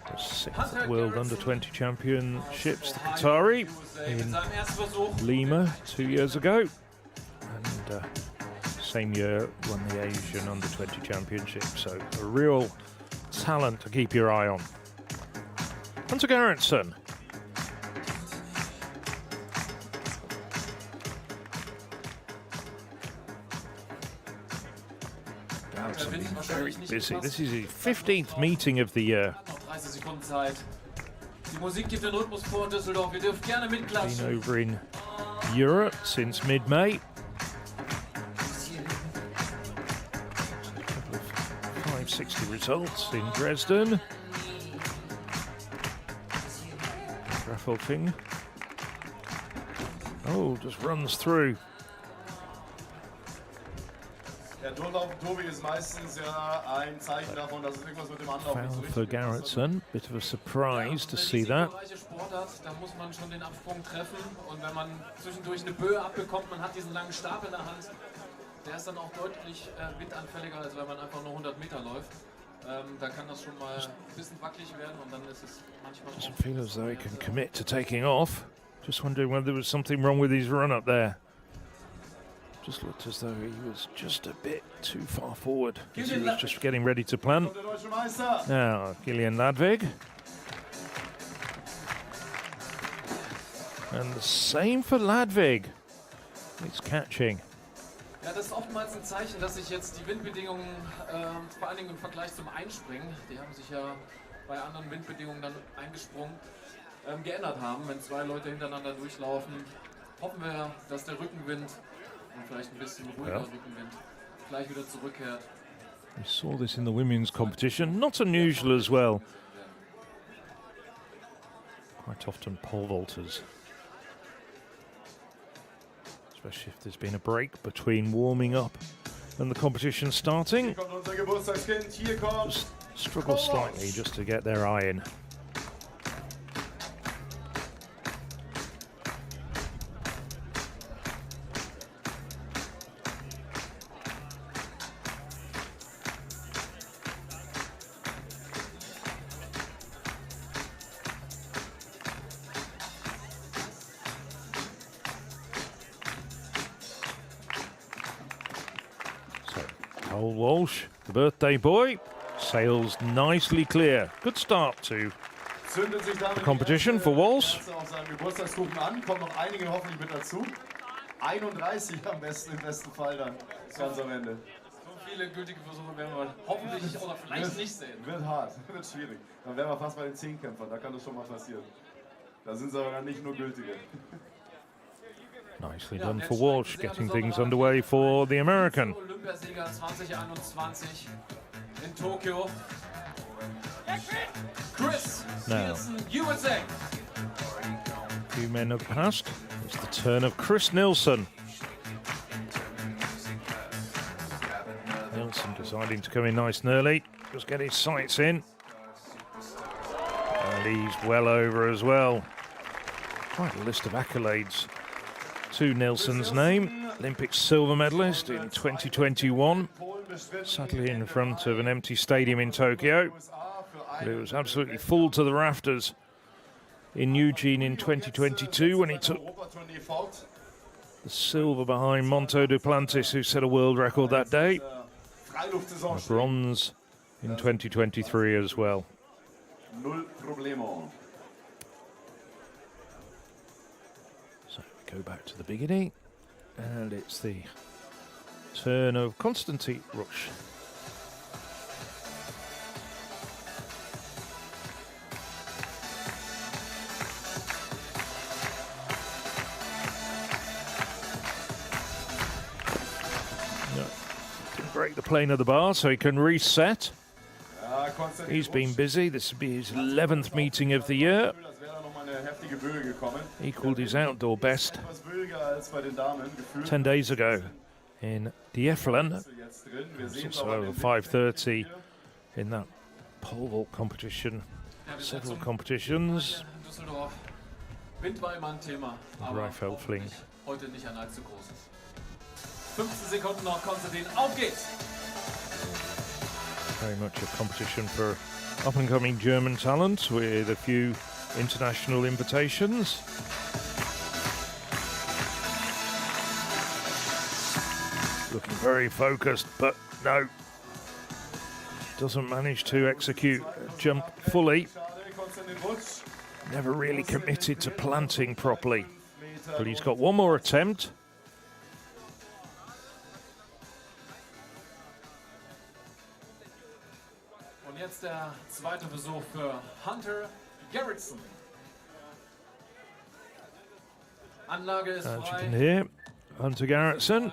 The 6th World Under-20 Championships, the Qatari, mit in seinem ersten Versuch. Lima 2 years ago. And same year won the Asian Under-20 Championship. So a real talent to keep your eye on. Hunter Gerritsen. Very busy. This is his 15th meeting of the year. Noch 30 Sekunden Zeit. Die Musik gibt den Rhythmus vor Düsseldorf. Ihr dürft gerne Been mitklatschen. over in Europe since mid-May. A couple of 560 results in Dresden. Graffelfing. Oh, just runs through. Der Durchlauf, Tobi, ist meistens ja ein Zeichen davon, dass es irgendwas mit dem Anlauf nicht so Foul richtig for gepasst hat. Gerritsen. Bit of a surprise to Wenn see die that. Bereiche Sportart, da muss man schon den Absprung treffen. Und wenn man zwischendurch eine Böe abbekommt, man hat diesen langen Stab in der Hand, der ist dann auch deutlich windanfälliger, als wenn man einfach nur 100 Meter läuft. Da kann das schon mal ein bisschen wackelig werden und dann ist es manchmal Doesn't feel as though he can commit to taking off. Just wondering whether there was something wrong with his run up there. Just looked as though he was just a bit too far forward as he was just getting ready to plant. Kommt der deutsche Meister. Now, Gillian Ladvig. And the same for Ladvig. It's catching. Ja, das ist oftmals ein Zeichen, dass sich jetzt die Windbedingungen, vor allen Dingen im Vergleich zum Einspringen, die haben sich ja bei anderen Windbedingungen dann eingesprungen, geändert haben. Wenn zwei Leute hintereinander durchlaufen, hoffen wir, dass der Rückenwind und vielleicht ein bisschen ruhiger Ja. Rückenwind gleich wieder zurückkehrt. We saw this in the women's competition. Not unusual as well. Quite often pole vaulters. Especially if there's been a break between warming up and the competition starting. Hier kommt unser Geburtstagskind. Hier kommt. Struggle slightly just to get their eye in. So, Cole Walsh, the birthday boy, sails nicely clear. Good start to Zündet sich damit the competition for Walsh. die erste auf seinem Geburtstagskuchen an. Kommen noch einige hoffentlich mit dazu. 31 am besten, im besten Fall dann. Ganz am Ende. So viele gültige Versuche werden wir hoffentlich oder vielleicht nicht sehen. Wird hart, wird schwierig. Dann wären wir fast bei den 10-Kämpfern, da kann das schon mal passieren. Da sind es aber dann nicht nur gültige. Nicely done for Walsh, getting things underway for the American. Olympiasieger 2021 in Tokio. Chris Now. Nielsen, USA. Few men have passed. It's the turn of Chris Nielsen. Nielsen deciding to come in nice and early. Just get his sights in. And he's well over as well. Quite a list of accolades to Nielsen's name. Olympic silver medalist in 2021. Sadly in front of an empty stadium in Tokyo. But it was absolutely full to the rafters in Eugene in 2022 when he took the silver behind Monto Duplantis, who set a world record that day. And bronze in 2023 as well. Null Problemo. So we go back to the beginning, and it's the turn of Konstantin Rush. Break the plane of the bar so he can reset. Ja, Konstantin He's been Rusch. busy. This will be his 11th meeting of the year. Das wäre dann nochmal eine heftige richtige Böe gekommen. Equalled his outdoor best Etwas böiger als bei den Damen gefühlt. 10 days ago in Dieffelen. Jetzt drin. Wir It's sehen es also auch an over den 5:30 in that pole vault competition. Ja, wir sind Several zum competitions. in Düsseldorf. Wind war immer ein Thema, aber Reifeld fliegt. heute nicht ein allzu großes. 15 Sekunden noch, Konstantin, auf geht's! Very much a competition for up-and-coming German talent with a few international invitations. Looking very focused, but no. Doesn't manage to execute a jump fully. Schade, Konstantin Rutsch. Never really committed to planting properly. But he's got one more attempt. Und jetzt der zweite Versuch für Hunter Gerritsen. Anlage ist As you frei. can hear, Hunter Garrettson.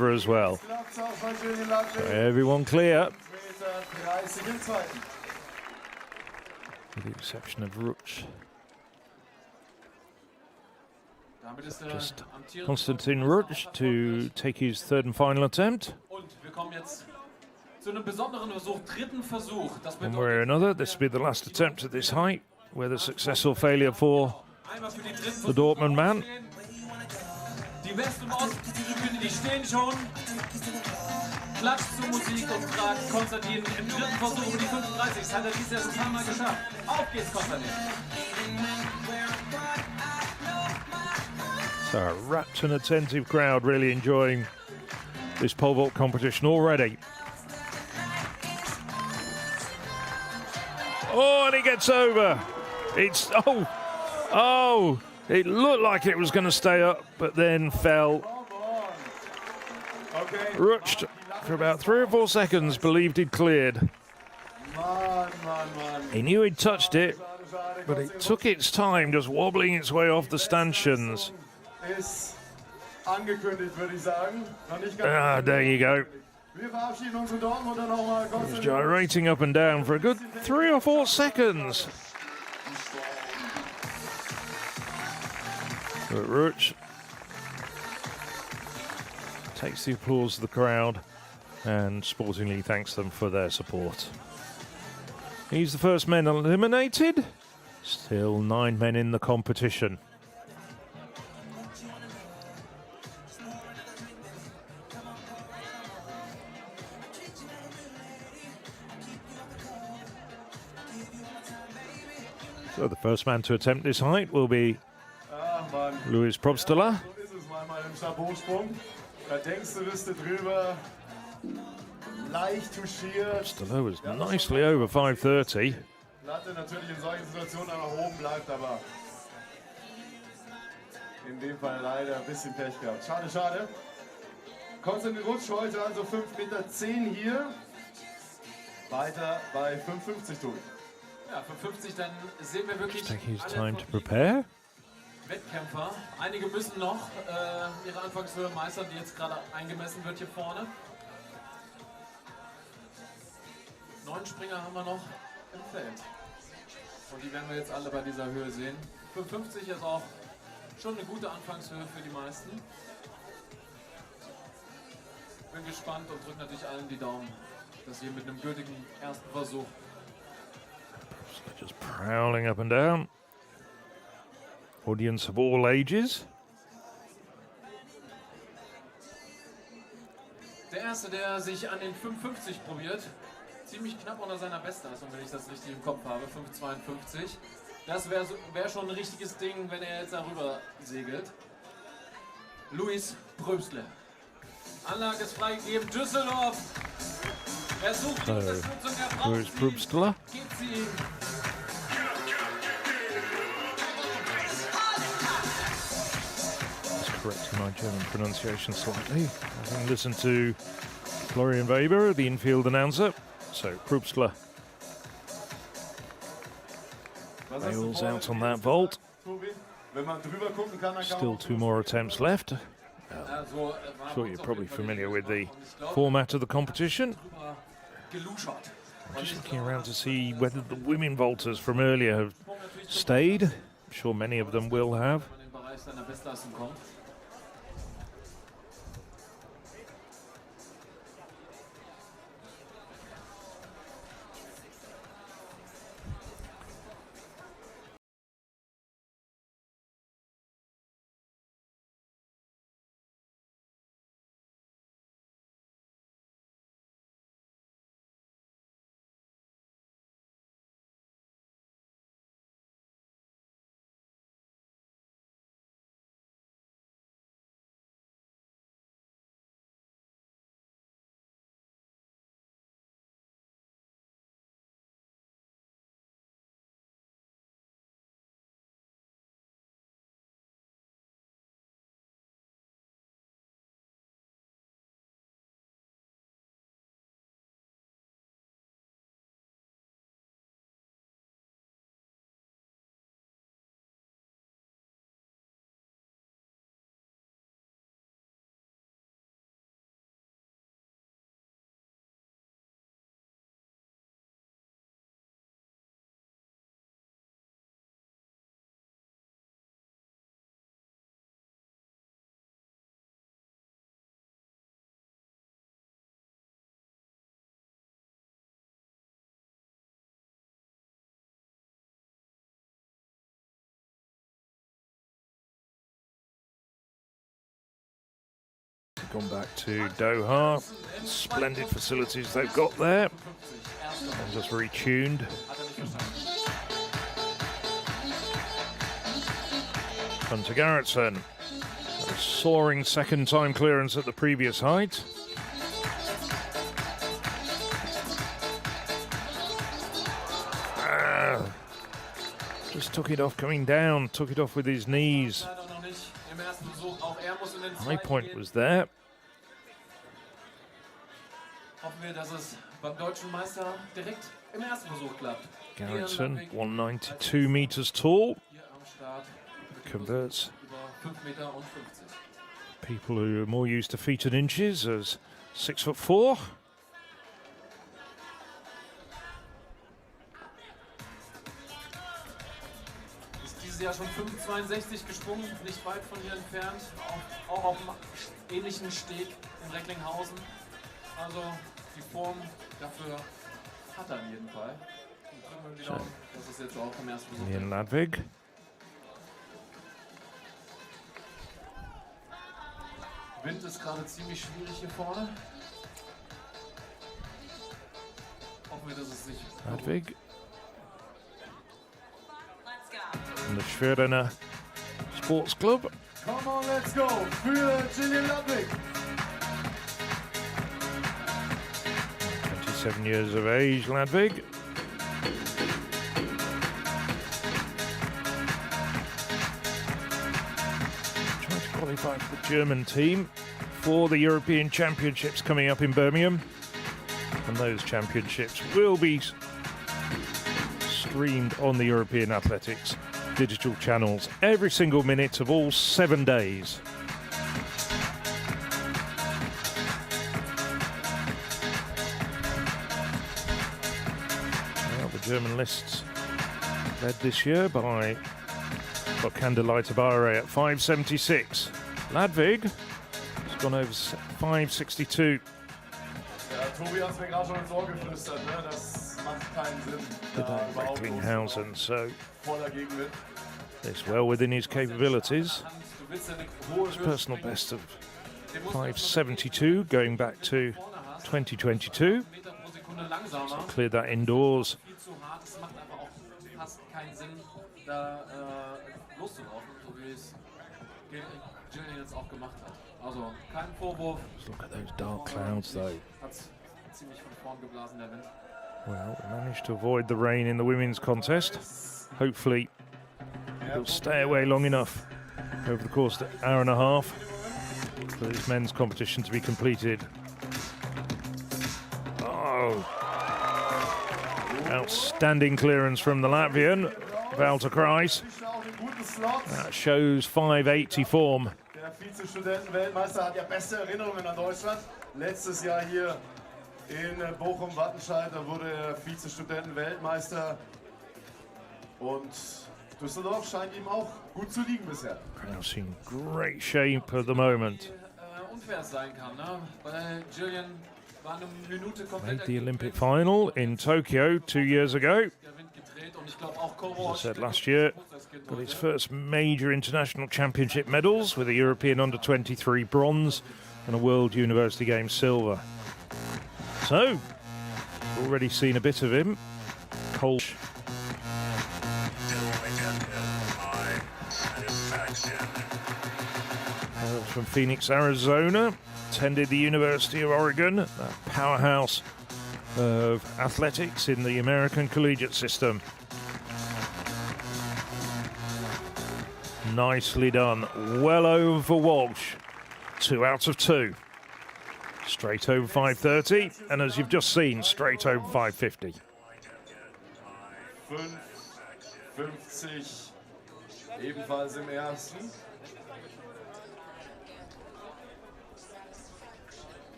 As well. Klappt's auch bei Julian Ludwig. Everyone clear, Meter 30 im zweiten. with the exception of Rutsch. Damit ist Just amtierende Konstantin Rutsch to take his third and final attempt. Und wir kommen jetzt zu einem besonderen Versuch, dritten Versuch. Das One way or another, this will be the last attempt at this height, with a successful failure for einmal für die dritten the Dortmund man. Die West- und Osttribüne, die stehen schon. Klatscht zur Musik und fragt Konstantin im dritten Versuch um die 35. Das hat er dieses Jahr schon ein paar Mal geschafft. Auf geht's, Konstantin. So a rapt and attentive crowd really enjoying this pole vault competition already. Oh, and he gets over. It's, it looked like it was going to stay up, but then fell. Okay. Rutsch for about 3 or 4 seconds believed he'd cleared. Mann. He knew he'd touched it, Schade, schade. but it took its time just wobbling its way off the stanchions. Ist angekündigt, würde ich sagen. Noch nicht ganz There you go. Wir verabschieden unsere Dortmunder nochmal. He's Konstantin. gyrating up and down for a good 3 or 4 seconds. But Rutsch takes the applause of the crowd and sportingly thanks them for their support. He's the first man eliminated. Still 9 men in the competition. So the first man to attempt this height will be Ach Mann. Louis Probstler. So ist es manchmal im Stabhochsprung. Da denkst du, bist du drüber. Leicht touchiert. Probstler was nicely over 5:30. Latte natürlich in solchen Situationen nach oben bleibt, aber in dem Fall leider ein bisschen Pech gehabt. Schade, schade. Konstantin Rutsch heute also 5,10 Meter hier. Weiter bei 5,50 durch. Ja, für 50 dann sehen wir wirklich Taking his alle time to von prepare. Wettkämpfer. Einige müssen noch ihre Anfangshöhe meistern, die jetzt gerade eingemessen wird hier vorne. 9 Springer haben wir noch im Feld. Und die werden wir jetzt alle bei dieser Höhe sehen. 55 ist auch schon eine gute Anfangshöhe für die meisten. bin gespannt und drücke natürlich allen die Daumen, dass wir mit einem gültigen ersten Versuch. Just prowling up and down. Audience of all ages. Der erste, der sich an den 5,50 probiert, ziemlich knapp unter seiner Bestleistung, wenn ich das richtig im Kopf habe, 5,52. Das wäre schon ein richtiges Ding, wenn er jetzt darüber segelt. Luis Pröbstle. Anlage ist freigegeben, Düsseldorf. Er sucht die Unterstützung, er braucht Luis Pröbstle. Geht sie. Correcting my German pronunciation slightly. Having listened to Florian Weber, the infield announcer. So, Pröbstle bails out on that vault. Still 2 more attempts left. I'm sure you're probably familiar with the format of the competition. I'm just looking around to see whether the women vaulters from earlier have stayed. I'm sure many of them will have. Gone back to Doha. Splendid facilities they've got there. And just retuned. Hunter Garrettson. A soaring second time clearance at the previous height. Just took it off coming down, took it off with his knees. High point was there. Hoffen wir, dass es beim deutschen Meister direkt im ersten Versuch klappt. Garrettson, 192 meters tall. Converts people who are more used to feet and inches as 6'4". Ist dieses Jahr schon 5,62 gesprungen, nicht weit von hier entfernt, auch auf einem ähnlichen Steg in Recklinghausen. Also die Form dafür hat er in jedem Fall. Und drücken wir die Daumen, dass es jetzt auch im ersten Versuch Ian Ladvig. Wind ist gerade ziemlich schwierig hier vorne. Hoffen wir, dass es sich... Ladvig. And the Schwerener Sports Club. Come on, let's go für Gillian Ludwig. 27 years of age, Ladvig. Trying to qualify for the German team for the European Championships coming up in Birmingham. And those championships will be streamed on the European Athletics digital channels every single minute of all 7 days. Well, the German lists led this year by Bokander Leitabare at 5.76. Ladvig has gone over 5:62. Ja, Tobi hat es mir gerade schon ins Ohr geflüstert, ne? Das macht keinen Sinn. Da überhaupt Recklinghausen, so voll dagegen mit. it's well within his capabilities. His personal best of 5:72 going back to 2022. So cleared that indoors. Viel zu hart, es macht einfach auch fast keinen Sinn, da loszulaufen, so wie es Julian jetzt auch gemacht hat. Also kein Vorwurf. Just look at those dark clouds though. Hat's ziemlich von vorn geblasen, der Wind. Well, we managed to avoid the rain in the women's contest. Hopefully it'll stay away long enough over the course of an hour and a half for this men's competition to be completed. Oh, outstanding clearance from the Latvian, Walter Kreis. That shows 5:80 form. Der Vize-Studenten-Weltmeister hat ja beste Erinnerungen an Deutschland. Letztes Jahr hier in Bochum-Wattenscheid, da wurde er Vize-Studenten-Weltmeister. Und Düsseldorf scheint ihm auch gut zu liegen bisher. Kreis in great shape at the moment. Unfair sein kann, ne? Weil Julian war eine Minute komplett Made the Olympic final in Tokyo 2 years ago. der Wind gedreht und ich glaube auch As I said last year, got his first major international championship medals with a European under-23 bronze and a World University Games silver. So, already seen a bit of him. Cole from Phoenix, Arizona, attended the University of Oregon, a powerhouse of athletics in the American collegiate system. Nicely done. Well over for Walsh. 2 out of 2. Straight over 5:30, and as you've just seen, straight over 5:50. 5:50 ebenfalls im ersten.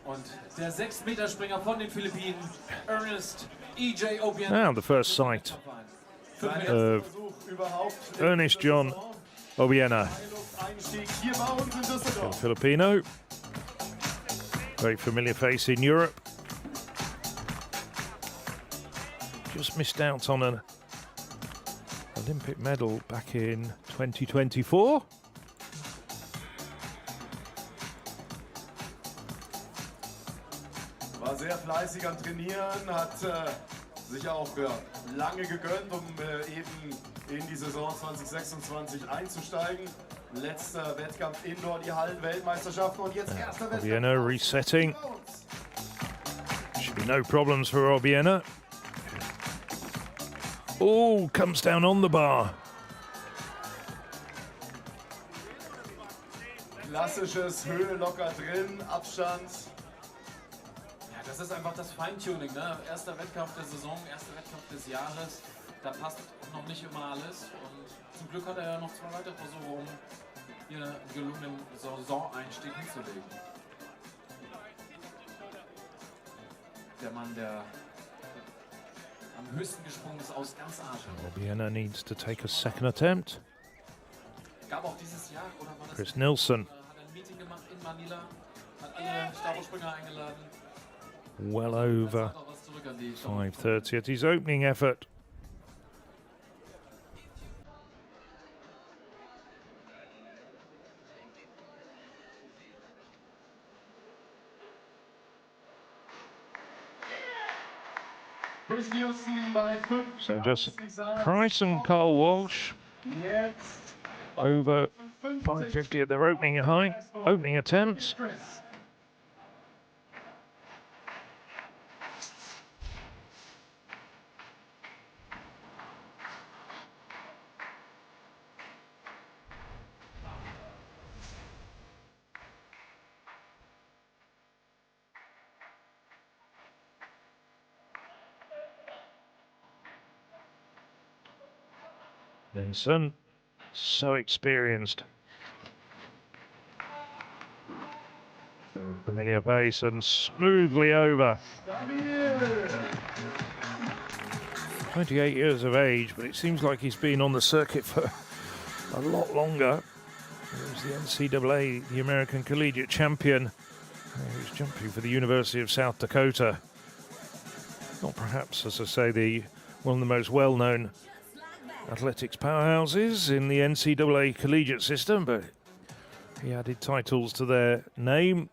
Und der 6-Meter-Springer von den Philippinen, Ernest E.J. Obiang. Now the first sight of Ernest John Obiena, Einstieg hier bei uns in Düsseldorf. Filipino. Very familiar face in Europe. Just missed out on an Olympic medal back in 2024. War sehr fleißig am Trainieren, hat sich auch lange gegönnt, um eben in die Saison 2026 einzusteigen. Letzter Wettkampf Indoor, die Hallen-Weltmeisterschaften und jetzt erster Wettkampf. Obiena resetting. Should be no problems for Obiena. Oh, comes down on the bar. Klassisches Höhe locker drin, Abstand. Ja, das ist einfach das Feintuning, ne? Erster Wettkampf der Saison, erster Wettkampf des Jahres. Da passt noch nicht immer alles. Und zum Glück hat er ja noch 2 weitere Versuche, um hier einen gelungenen Saison-Einstieg hinzulegen. Der Mann, der am höchsten gesprungen ist aus ganz Asien. Obiena needs to take a second attempt. Gab auch dieses Jahr, oder war das? Chris Nilsson. Hat ein Meeting gemacht in Manila, hat alle Stabhochspringer eingeladen. Well over Hat auch was zurück an die 5:30 at his opening effort. So just Price and Carl Walsh over 5:50 at their opening attempts. Vincent, so experienced. Familiar pace and smoothly over. 28 years of age, but it seems like he's been on the circuit for a lot longer. Here's the NCAA, the American Collegiate Champion, who's jumping for the University of South Dakota. Not perhaps, as I say, one of the most well-known athletics powerhouses in the NCAA collegiate system, but he added titles to their name,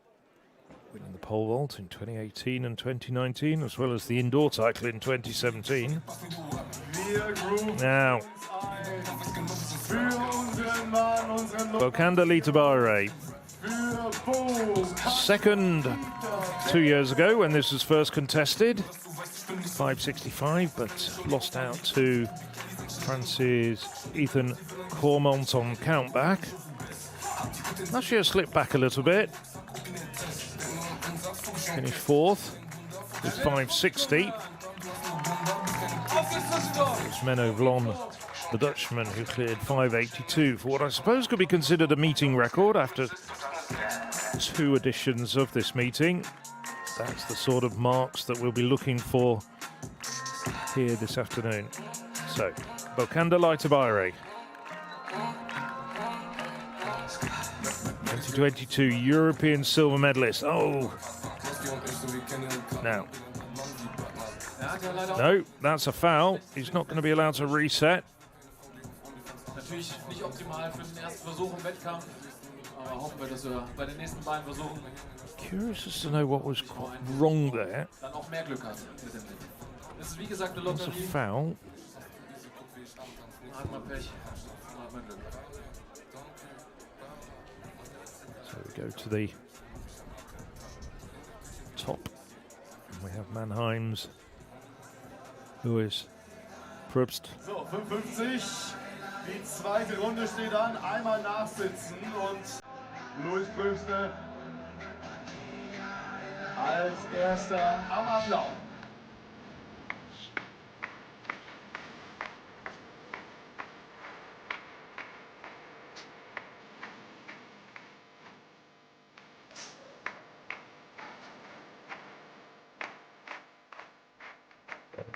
winning the pole vault in 2018 and 2019, as well as the indoor title in 2017. Now, Bokanda Litabare, second 2 years ago when this was first contested, 5.65, but lost out to France's Ethan Cormont on countback. Last year slipped back a little bit. Finished fourth with 5.60. It's Menno Vlon, the Dutchman, who cleared 5.82 for what I suppose could be considered a meeting record after 2 editions of this meeting. That's the sort of marks that we'll be looking for here this afternoon. So, Bokanda Litabare, 2022 European silver medalist. Oh, now, no, that's a foul. He's not going to be allowed to reset. Natürlich nicht optimal für den ersten Versuch im Wettkampf, aber hoffen wir, dass wir bei den nächsten beiden Versuchen Curious as to know what was wrong there. dann auch mehr Glück hat mit dem Ding. Das ist wie gesagt eine It's a Lotterie. foul. Hat man Pech, hat man Glück. So we go to the top. We have Mannheims, Lewis, Probst. So, 55. Die zweite Runde steht an. Einmal nachsitzen und Louis Pröbste als erster am Ablauf.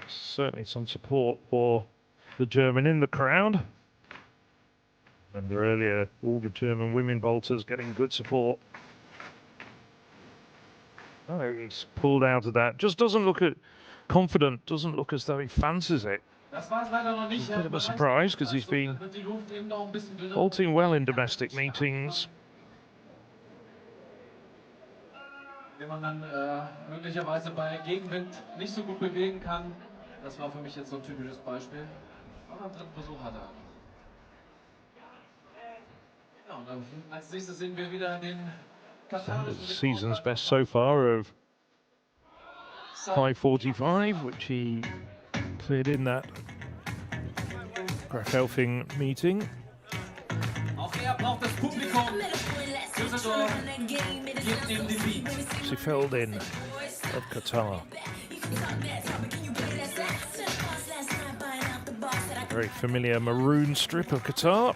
Certainly some support for the German in the crowd. Remember earlier, all the German women vaulters getting good support. Oh, he's pulled out of that. Just doesn't look confident, doesn't look as though he fancies it. Das war's leider noch nicht. A bit of a surprise because he's been Wird die Luft eben noch ein bisschen dünner. vaulting well in domestic meetings. Wenn man dann möglicherweise bei Gegenwind nicht so gut bewegen kann. Das war für mich jetzt so ein typisches Beispiel. Aber am dritten Versuch hat er. Ja, und dann als nächstes sehen wir wieder den katarischen Season's best so far of 5.45, which he cleared in that Grafhelfing meeting. Auch er braucht das Publikum. Düsseldorf gibt ihm den Beat. Sefeldin of Qatar. Very familiar maroon strip of Qatar.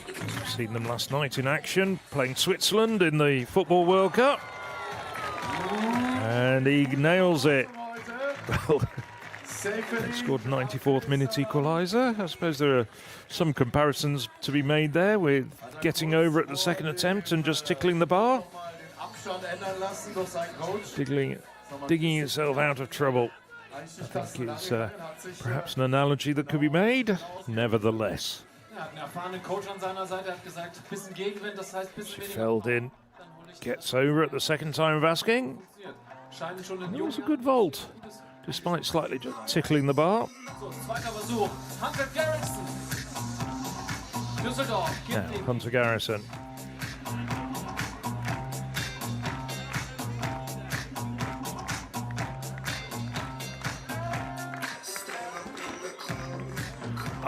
We've seen them last night in action, playing Switzerland in the Football World Cup. And he nails it. Well, they scored 94th minute equaliser. I suppose there are some comparisons to be made there with getting over at the second attempt and just tickling the bar. Digging himself out of trouble, I think is perhaps an analogy that could be made. Nevertheless, Feldin gets over at the second time of asking. And it was a good vault, despite slightly just tickling the bar. Yeah, Hunter Garrison.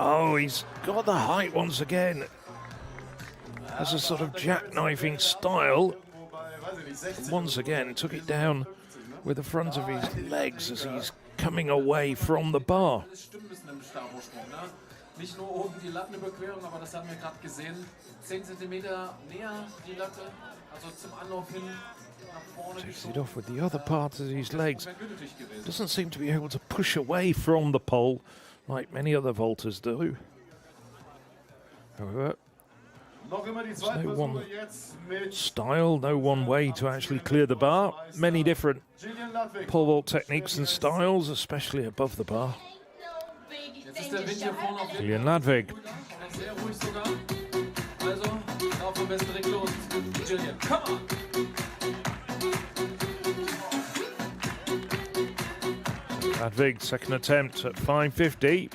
Oh, he's got the height once again. Has a sort of jackknifing style. Once again, took it down with the front of his legs as he's coming away from the bar. Nicht nur oben die Lattenüberquerung, aber das haben wir gerade gesehen. 10 Zentimeter näher die Latte, also zum Anlauf hin nach vorne Takes it off with the other part of his legs. Doesn't seem to be able to push away from the pole like many other vaulters do. However, There's no one style, no one way to actually clear the bar. Many different pole vault techniques and styles, especially above the bar. Julian Ladvig. Sehr ruhig sogar. Also, laufen wir am besten direkt los. Julian, come on! Ladvig, second attempt at 550.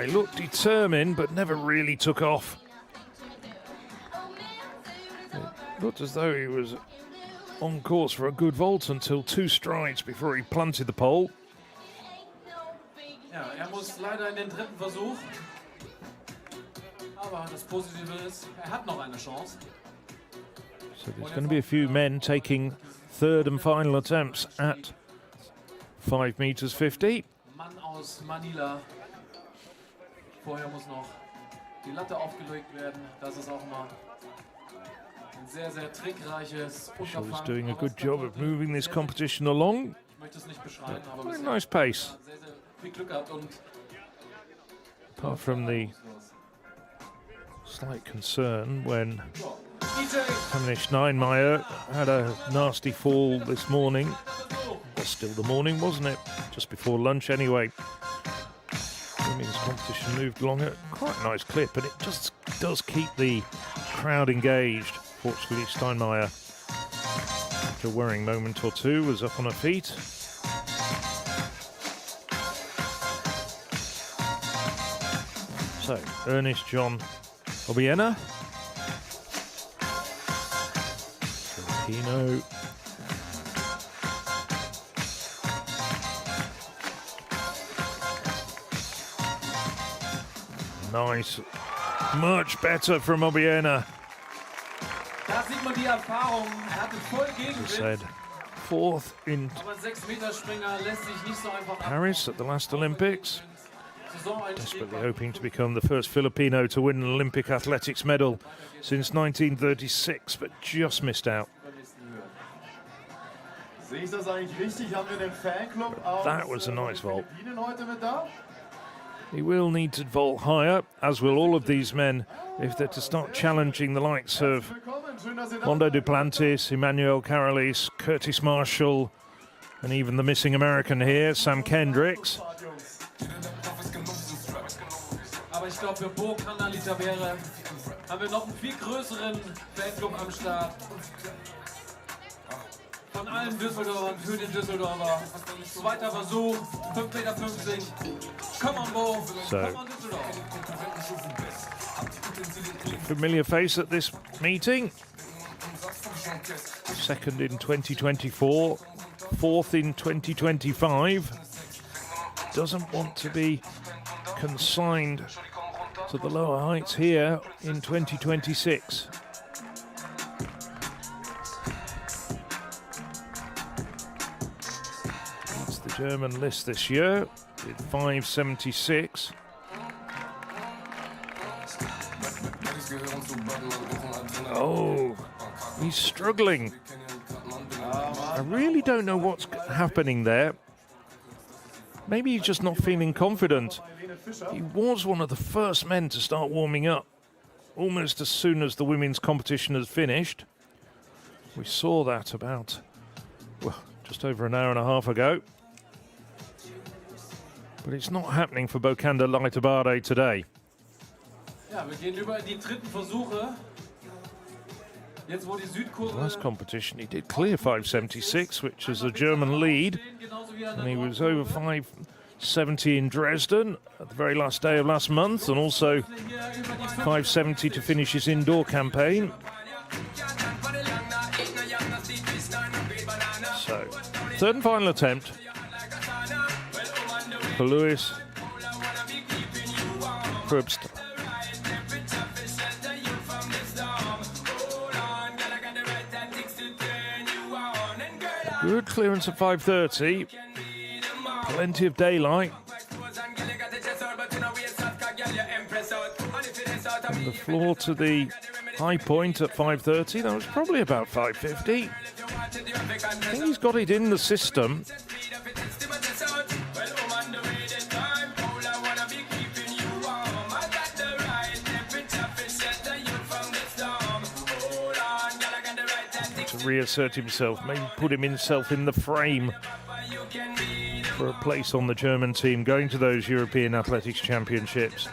He looked determined, but never really took off. It looked as though he was on course for a good vault until 2 strides before he planted the pole. Ja, muss leider in den dritten Versuch. Aber das Positive ist, hat noch eine Chance. So there's going to be a few men taking third and final attempts at 5 meters 50. Mann aus Manila. Vorher muss noch die Latte aufgelegt werden. Das ist auch mal ein sehr, sehr trickreiches Unterfangen. He's doing a good job of moving this competition along. Ich möchte es nicht beschreiben, aber Very nice pace. sehr, sehr viel Glück gehabt und Apart from the slight concern when Kamine Steinmeier had a nasty fall this morning. Well, still the morning, wasn't it? Just before lunch anyway. Women's competition moved along at quite a nice clip, and it just does keep the crowd engaged. Fortunately, Steinmeier, after a worrying moment or two, was up on her feet. So, Ernest John Obiena. Filipino. Nice. Much better from Obiena. da sieht man die Erfahrung. Hatte voll As I said, Gegenwind. 4th in Aber ein 6-Meter-Springer lässt sich nicht so einfach Paris at the last Olympics. Saisoneinstieg Desperately hoping to become the first Filipino to win an Olympic athletics medal since 1936, but just missed out. Sehe ich das eigentlich richtig? Haben wir den Fanclub aus That was a nice vault. Philippinen heute mit da? He will need to vault higher, as will all of these men, if they're to start challenging the likes of Willkommen, schön, dass ihr da Mondo seid. Duplantis, Emmanuel Carolis, Curtis Marshall, and even the missing American here, Sam Kendricks. Aber ich glaube, für Bo Canalitabere haben wir noch einen viel größeren Fanclub am Start. Von allen Düsseldorfern für den Düsseldorfer. Zweiter Versuch, 5,50 Meter. Come on, Bo. So. Come on, Düsseldorf. Familiar face at this meeting. Second in 2024, 4th in 2025. Doesn't want to be consigned to the lower heights here in 2026. It's the German list this year with 576. Oh, he's struggling. I really don't know what's happening there. Maybe he's just not feeling confident. He was one of the first men to start warming up, almost as soon as the women's competition has finished. We saw that about, well, just over an hour and a half ago. But it's not happening for Bokanda Leitabade today. Ja, wir gehen über in die dritten Versuche. Jetzt, wo die Südkurve Last competition he did clear 576, which is a German lead, genauso wie an and der he was over 570 in Dresden at the very last day of last month, and also hier über die 570 to finish his indoor campaign. So, third and final attempt for Louis Probst. Good clearance at 530. Plenty of daylight. From the floor to the high point at 530, that was probably about 550. I think he's got it in the system. to reassert himself, maybe put himself in the frame for a place on the German team going to those European Athletics Championships.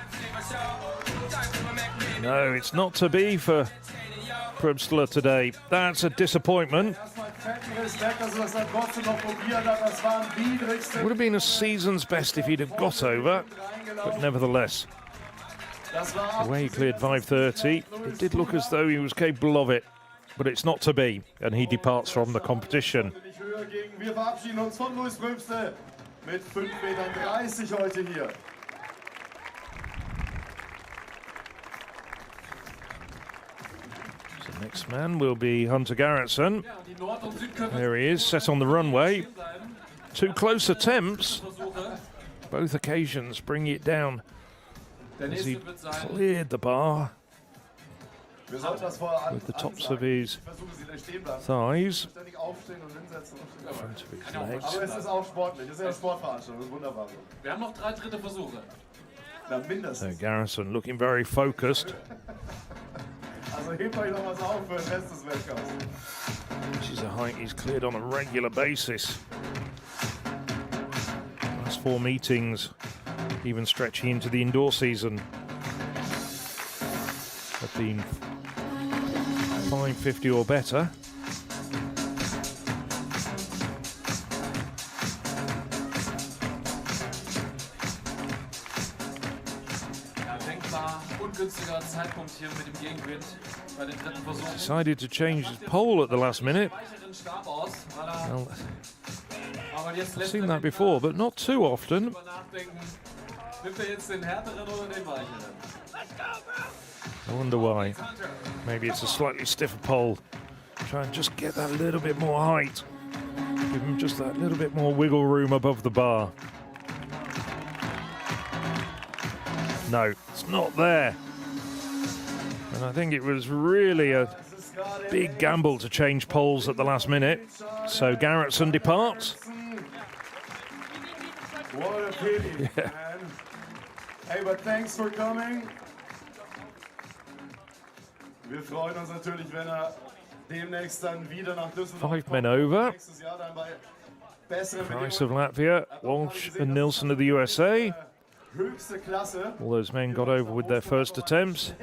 No, it's not to be for Probstler today. That's a disappointment. Would have been a season's best if he'd have got over, but nevertheless, the way he cleared 5:30, it did look as though he was capable of it, but it's not to be, and he departs from the competition. Wir verabschieden uns von Louis Probstler mit 5,30 Meter heute hier. The next man will be Hunter Garretson. There he is, set on the runway. 2 close attempts. Both occasions bring it down as he cleared the bar with the tops of his thighs in front of his legs. Aber es ist auch sportlich, es ist ja eine Sportveranstaltung, das ist wunderbar. Wir haben noch 3 dritte Versuche. Na, mindestens. So Garretson looking very focused. Also hebt euch noch was auf für den Rest des Wettkampfs. This is a height he's cleared on a regular basis. Last 4 meetings, even stretching into the indoor season, have been 550 or better. Ungünstiger Zeitpunkt hier mit dem Gegenwind bei den dritten Versuchen. Decided to change his pole at the last minute. Well, I've seen that before, but not too often. I wonder why. Maybe it's a slightly stiffer pole. Try and just get that little bit more height. Give him just that little bit more wiggle room above the bar. No, it's not there. And I think it was really a big gamble to change poles at the last minute. So Garretson departs. What a pity, man. Hey, but thanks for coming. Wir freuen uns natürlich, wenn demnächst dann wieder nach Düsseldorf 5 men over. nächstes Jahr dann bei besseren Price of Latvia, Walsh and Nilsson of the USA. höchste Klasse. All those men got over with their first attempts.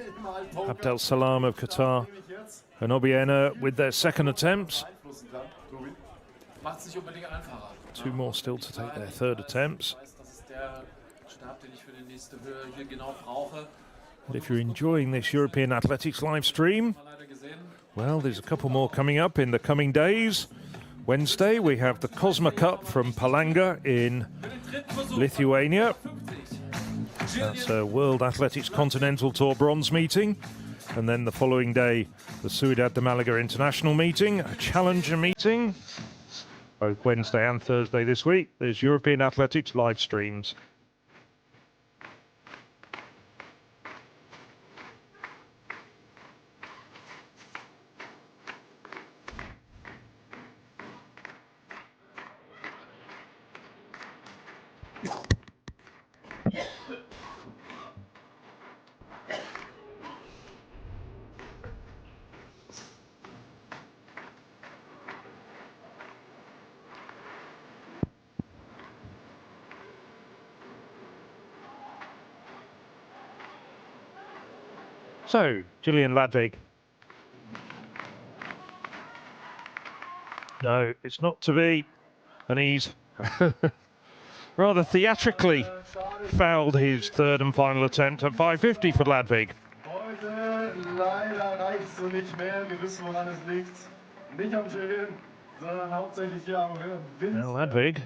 Abdel Salam of Qatar and Obiena with their second attempts. Macht's nicht unbedingt einfacher. 2 more still to take their third attempts. Das ist der Stab, den ich für die nächste Höhe hier genau brauche. And if you're enjoying this European Athletics live stream, well, there's a couple more coming up in the coming days. Wednesday, we have the Cosma Cup from Palanga in Lithuania. That's a World Athletics Continental Tour bronze meeting. And then the following day, the Ciudad de Malaga International meeting, a challenger meeting. Both Wednesday and Thursday this week, there's European Athletics live streams. So, Julian Ladvig. No, it's not to be. And he's rather theatrically fouled his third and final attempt at 550 for Ladvig. Heute leider reicht's so nicht mehr. Wir wissen, woran es liegt. Nicht am Chillen, sondern hauptsächlich hier am Wind. Now Ladvig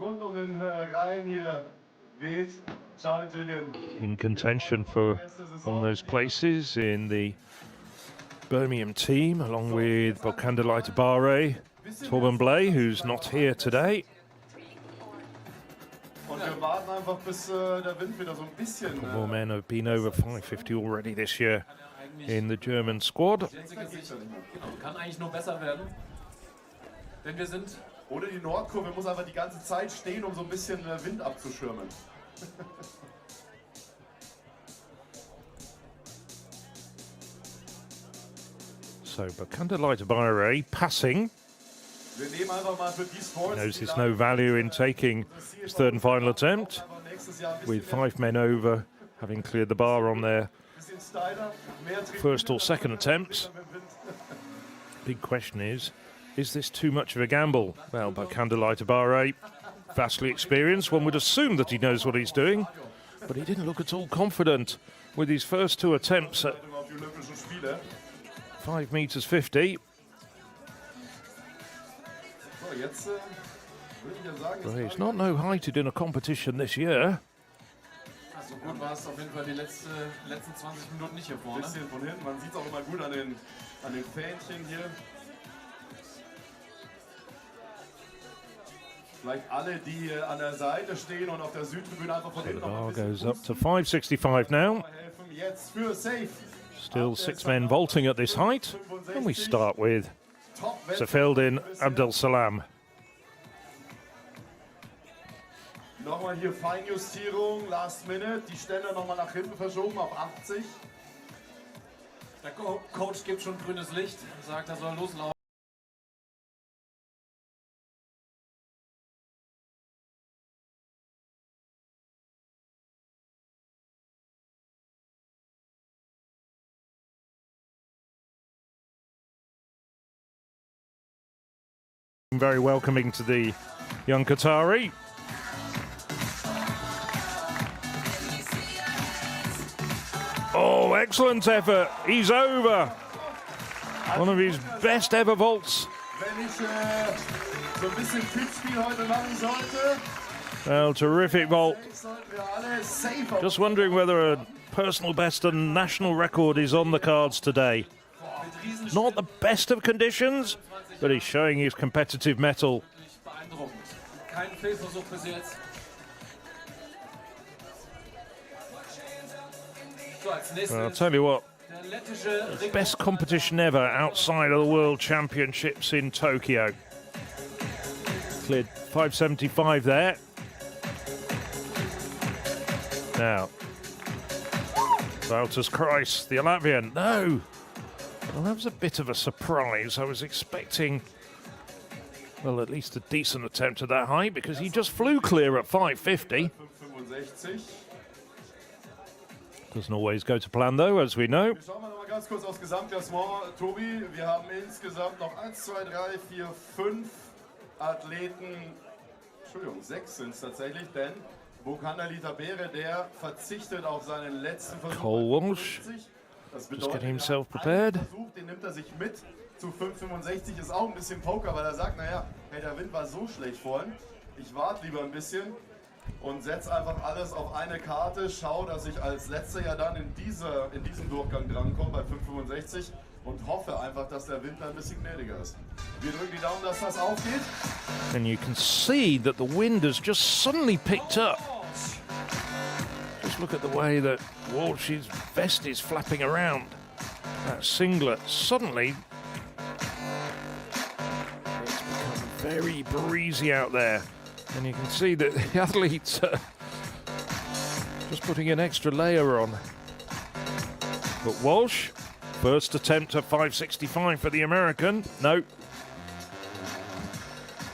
Rund um den Rhein hier weht. Schade, Julian. in contention for one of those places in the Birmingham team, along with Bokandalai Tabare, Torben Blay, who's not here today. Und wir warten einfach, bis der Wind wieder so ein bisschen. More men have been over 550 already this year in the German squad. Kann eigentlich nur besser werden. Denn wir sind Oder die Nordkurve muss einfach die ganze Zeit stehen, um so ein bisschen Wind abzuschirmen. So So Continental passing. Wir nehmen einfach mal für die Sports, Knows die there's no value in taking his third and final attempt, einfach nächstes Jahr ein with 5 men over, having cleared the bar on their bisschen steiler, mehr Tribüne, first or second attempts. Big question is this too much of a gamble? Well, but Continental, vastly experienced, one would assume that he knows what he's doing, but he didn't look at all confident with his first 2 attempts at auf die Olympischen Spiele. 5 meters 50. So, jetzt würde ich ja sagen, Well, he's not no heighted in a competition this year. So gut war es auf jeden Fall die letzten 20 Minuten nicht hier ein vorne. bisschen von hinten. Man sieht es auch immer gut an den Fähnchen hier. Vielleicht alle, die an der Seite stehen und auf der Südtribüne einfach von The hinten noch bar ein bisschen goes up to 565 now. helfen. Jetzt für Safe. Still 6 men vaulting at this height. And we start with Safieldin Abdel Salam. Nochmal hier Feinjustierung, Last Minute. Die Ständer nochmal nach hinten verschoben auf 80. Der Coach gibt schon grünes Licht, sagt, er soll loslaufen. Very welcoming to the young Qatari. Oh, excellent effort. He's over. One of his best ever vaults. Wenn ich so ein bisschen Tippspiel heute machen sollte, Well, terrific vault. sollten wir alle safe Just wondering whether a personal best and national record is on the cards today. Not the best of conditions, but he's showing his competitive mettle. Beeindruckend. Kein Fehlversuch bis jetzt. So, als nächstes Well, I'll tell you what, der lettische best competition ever outside of the World Championships in Tokyo. Cleared 575 there. Now, Valtus Kreis, the Latvian. No! Well, that was a bit of a surprise. I was expecting, well, at least a decent attempt at that height because he just flew clear at 550. 5,65. Doesn't always go to plan, though, as we know. Wir schauen mal noch mal ganz kurz aufs Gesamtklassement. Tobi, wir haben insgesamt noch 1, 2, 3, 4, 5 Athleten. Entschuldigung, 6 sind es tatsächlich, denn Bukandali Tabere, der verzichtet auf seinen letzten Versuch. Cole Walsh, Das just getting bedeutet, himself einen prepared. Versuch, den nimmt er sich mit zu 5,65. Ist auch ein bisschen Poker, weil er sagt, naja, hey, der Wind war so schlecht vorhin. Ich warte lieber ein bisschen und setze einfach alles auf eine Karte. Schau, dass ich als Letzter ja dann in diesem Durchgang drankomme bei 5,65 und hoffe einfach, dass der Wind ein bisschen gnädiger ist. Wir drücken die Daumen, dass das aufgeht. And you can see that the wind has just suddenly picked up. Just look at the way that Walsh's vest is flapping around. That singlet, suddenly it's become very breezy out there. And you can see that the athletes are just putting an extra layer on. But Walsh, first attempt at 565 for the American. No.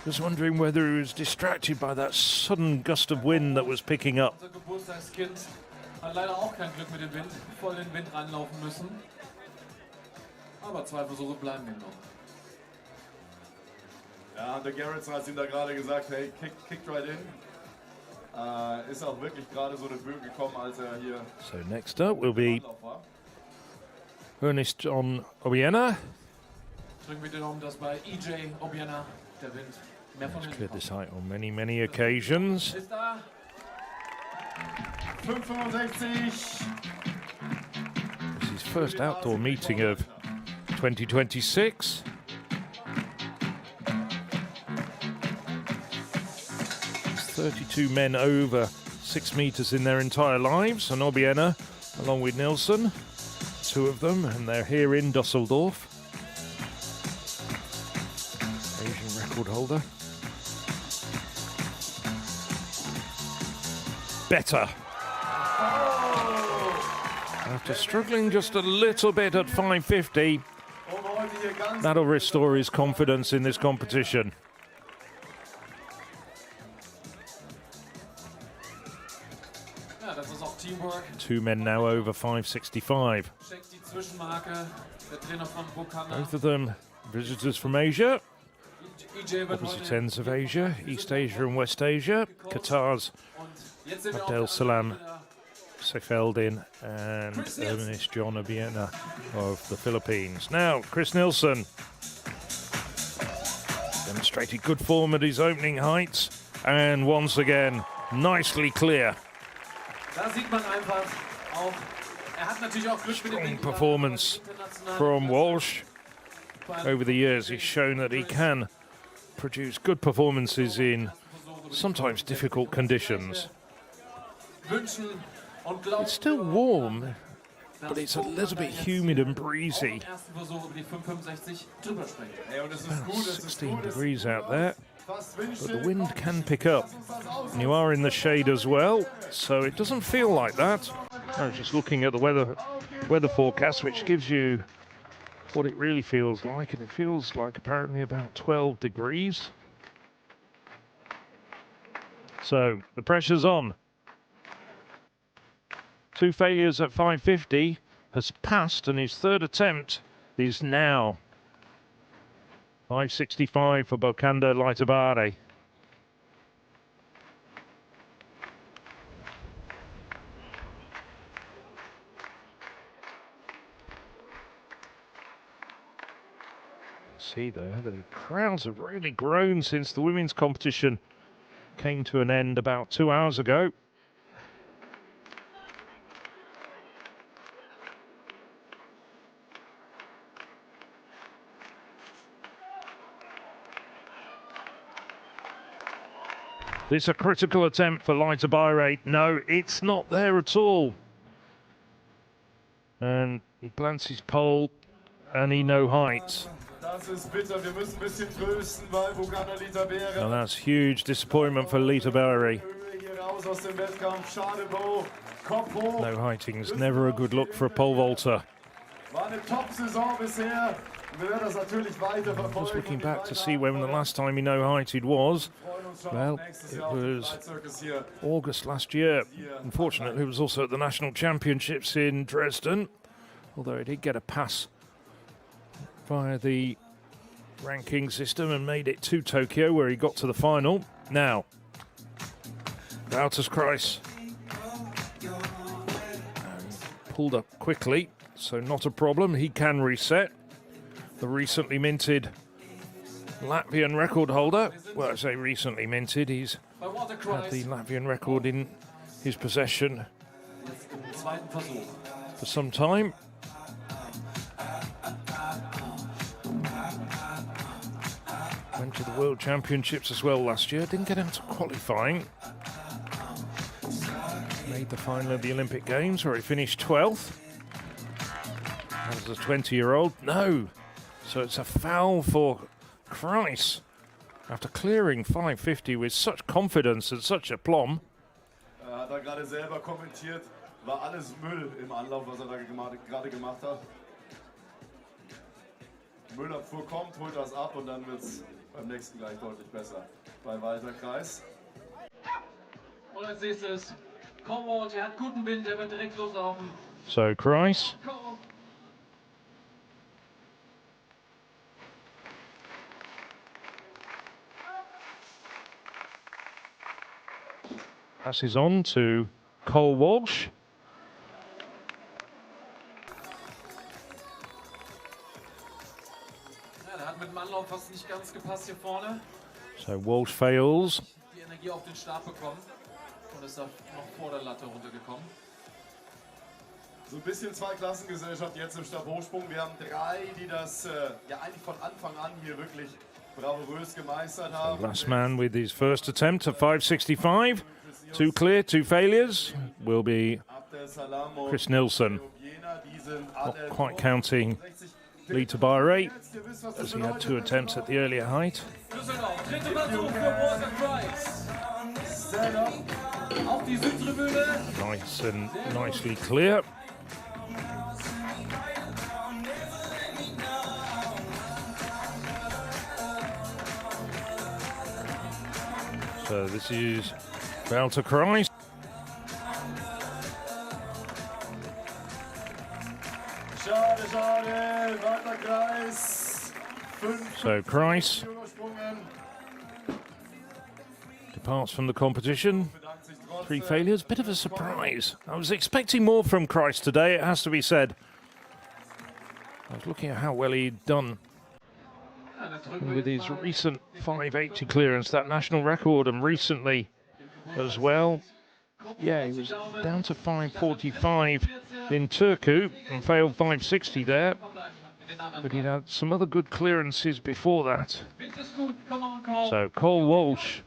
Just wondering whether he was distracted by that sudden gust of wind that was picking up. Unser Geburtstagskind hat leider auch kein Glück mit dem Wind, voll in den Wind ranlaufen müssen. Aber 2 Versuche bleiben ihm noch. Ja, der Garrettson hat ihm da gerade gesagt, hey, kick right in. Ist auch wirklich gerade so eine Böe gekommen, als er hier So next up will be Anlauf war. Ernest John Obiena. Drücken wir die Daumen, dass bei EJ Obiena der Wind mehr von hinten Cleared kommt. this height on many, many occasions. Ist da. 5,65. This is his first outdoor meeting of 2026. There's 32 men over 6 meters in their entire lives, and Obiena, along with Nilsson, 2 of them, and they're here in Düsseldorf. Asian record holder. Better. After struggling just a little bit at 550, That'll restore his confidence in this competition. Ja, das ist auch Teamwork. 2 men now over 565. Checkt die Zwischenmarke. Der Trainer von Bukana. Both of them visitors from Asia, EJ wird opposite heute ends of Asia, East Asia and West Asia. Qatar's und jetzt sind wir auf Abdel der Salam anderen Seite. Sefeldin and Ernest John Abiena of the Philippines. Now, Chris Nielsen demonstrated good form at his opening heights and once again nicely clear. Da sieht man einfach auch, hat natürlich auch Glück mit dem Strong Winkel, performance aber international from Walsh. Over the years, he's shown that he can produce good performances in sometimes difficult conditions. wünschen und glauben, It's still warm, but it's a little bit humid and breezy. im ersten Versuch über die 565 drüber springen. Ey, und es ist gut, es ist 16 gut, es degrees ist out there, fast but the windstill. wind can pick up. And you are in the shade as well, so it doesn't feel like that. I was just looking at the weather forecast, which gives you what it really feels like, and it feels like apparently about 12 degrees. So the pressure's on. 2 failures at 550 has passed, and his third attempt is now 565 for Bokanda Laitabare. See there, the crowds have really grown since the women's competition came to an end about 2 hours ago. This a critical attempt for Laitabare. No, it's not there at all. And he plants his pole and he no height. Das ist bitter, wir müssen ein bisschen trösten, weil Bukana Laitabare Now that's huge disappointment for Laitabare. hier raus aus dem Wettkampf. Schade, Bo. Kopf hoch. No heighting's never a good look for a pole vaulter. War eine Top-Saison bisher. Wir werden das natürlich weiter Just verfolgen. looking back to see when the last time he no heighted was. Well, Nächstes it Jahr auf dem was Flight Circus hier. August last year. Unfortunately, it was also at the National Championships in Dresden, although he did get a pass via the ranking system and made it to Tokyo, where he got to the final. Now, Wouters Kreis pulled up quickly, so not a problem. He can reset. The recently minted Latvian record holder, well, I say recently minted, he's Bei Walter had the Kreis Latvian record in his possession jetzt im zweiten Versuch. for some time. Went to the World Championships as well last year, didn't get out to qualifying. Made the final of the Olympic Games where he finished 12th. As a 20-year-old, no. So it's a foul for Kreis after clearing 550 with such confidence and such aplomb. Hat gerade selber kommentiert. War alles Müll im Anlauf, was da gerade gemacht hat. Müllabfuhr kommt, holt das ab und dann wird es beim nächsten gleich deutlich besser. Bei Walter Kreis. Und als nächstes, Comwalt, er hat guten Wind, er wird direkt loslaufen. So Kreis Komm. passes on to Cole Walsh. Ja, der hat mit dem Anlauf fast nicht ganz gepasst hier vorne. So Walsh fails. Die Energie auf den Stab bekommen und ist da noch vor der Latte runtergekommen. So ein bisschen Zweiklassengesellschaft jetzt im Stabhochsprung. Wir haben 3, die das ja eigentlich von Anfang an hier wirklich bravourös gemeistert haben. Last man with his first attempt at 565. 2 clear, 2 failures will be Chris Nielsen. Not quite counting Laitabare, as he had 2 attempts at the earlier height. Düsseldorf, dritter Versuch für Walter Kreis. Auf die Südtribüne. Nice and nicely clear. So this is Walter Kreis. Schade, schade, Walter Kreis. So Kreis departs from the competition. 3 failures, bit of a surprise. I was expecting more from Kreis today, it has to be said. I was looking at how well he'd done with his recent 580 clearance, that national record, and recently as well. Yeah, he was down to 545 in Turku and failed 560 there. But he'd had some other good clearances before that. So Cole Walsh.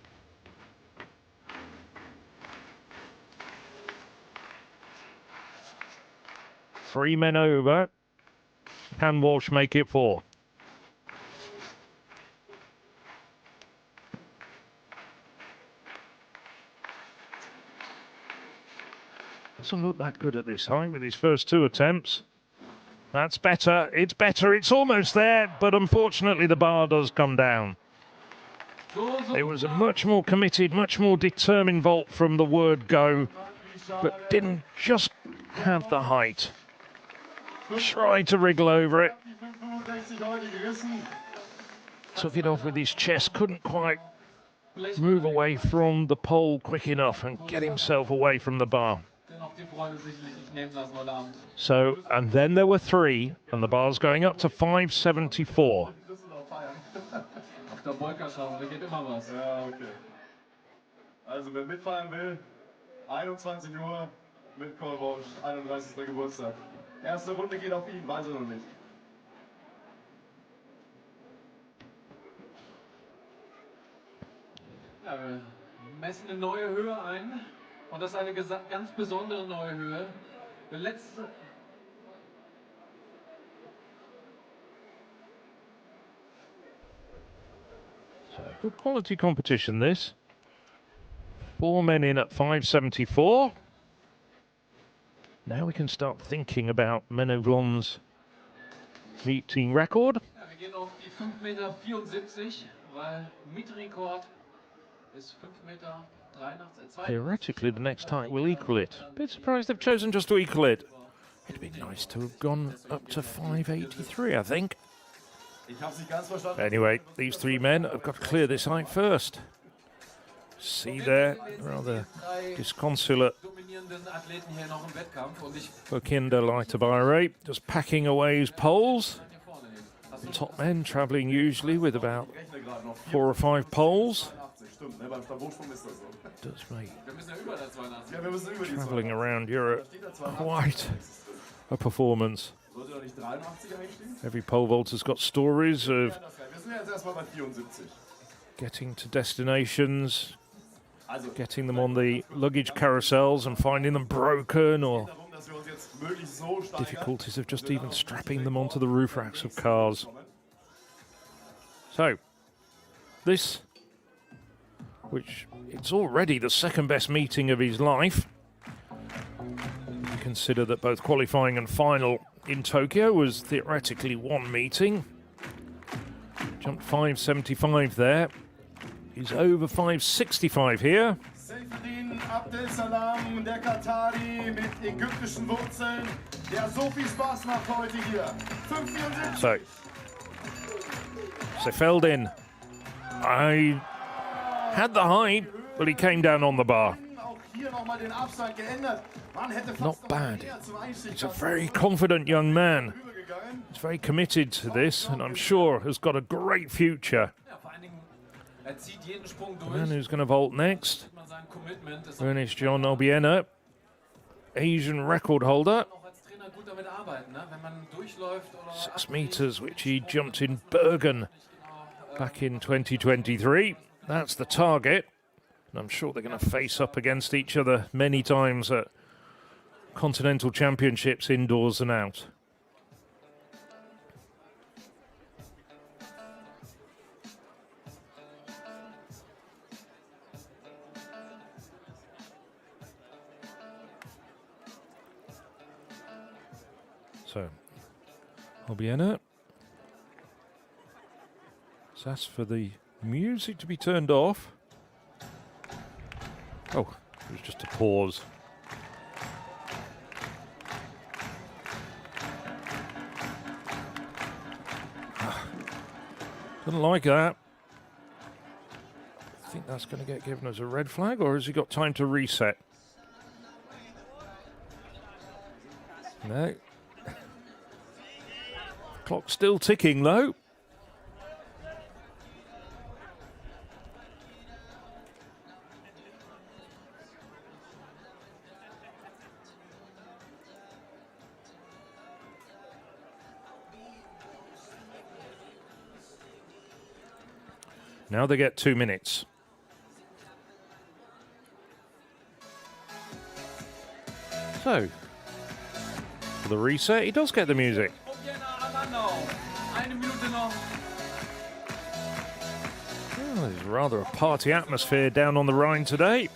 Three men over. Can Walsh make it 4? Doesn't look that good at this height with his first 2 attempts. That's better, it's almost there, but unfortunately the bar does come down. It was a much more committed, much more determined vault from the word go, but didn't just have the height. Tried to wriggle over it. Took it off with his chest, couldn't quite move away from the pole quick enough and get himself away from the bar. So, and then there were 3, and the bar's going up to 574. Der Bolkerschau, da geht immer was. Ja, okay. Also wer mitfahren will, 21 Uhr mit Cole Walsh, 31. Geburtstag. Erste Runde geht auf ihn, weiß er noch nicht. Ja, wir messen eine neue Höhe ein. Und das ist eine ganz besondere neue Höhe. Der letzte. So, good quality competition this. 4 men in at 574. Now we can start thinking about Menno Vlon's meeting record. Ja, wir gehen auf die 5,74 Meter, weil Mietrekord ist 5,83 Meter. Theoretically, the next height will equal it. Bit surprised they've chosen just to equal it. It'd be nice to have gone up to 583, I think. Anyway, these 3 men have got to clear this height first. See there, rather disconsolate Burkinder Leiterbare, just packing away his poles. The top men travelling usually with about 4 or 5 poles. Does make travelling around Europe quite a performance. Every pole vaulter's got stories of getting to destinations, getting them on the luggage carousels and finding them broken, or difficulties of just even strapping them onto the roof racks of cars. So, this, which it's already the 2nd best meeting of his life. You consider that both qualifying and final in Tokyo was theoretically 1 meeting. Jumped 575 there. He's over 565 here. Seyfedin Abdel-Salam, der Katari mit ägyptischen Wurzeln, der so viel Spaß macht heute hier. 5,74. So, Seyfedin, I had the height, but he came down on the bar. Not bad. He's a very confident young man. He's very committed to this, and I'm sure has got a great future. The man who's going to vault next, Ernest John Obiena, Asian record holder. 6 meters, which he jumped in Bergen back in 2023. That's the target. And I'm sure they're going to face up against each other many times at Continental Championships, indoors and out. So, Obiena. So that's for the music to be turned off. Oh, it was just a pause. Didn't like that. I think that's going to get given as a red flag, or has he got time to reset? No. Clock's still ticking, though. Now they get 2 minutes. So, for the reset, he does get the music. Oh, there's rather a party atmosphere down on the Rhine today.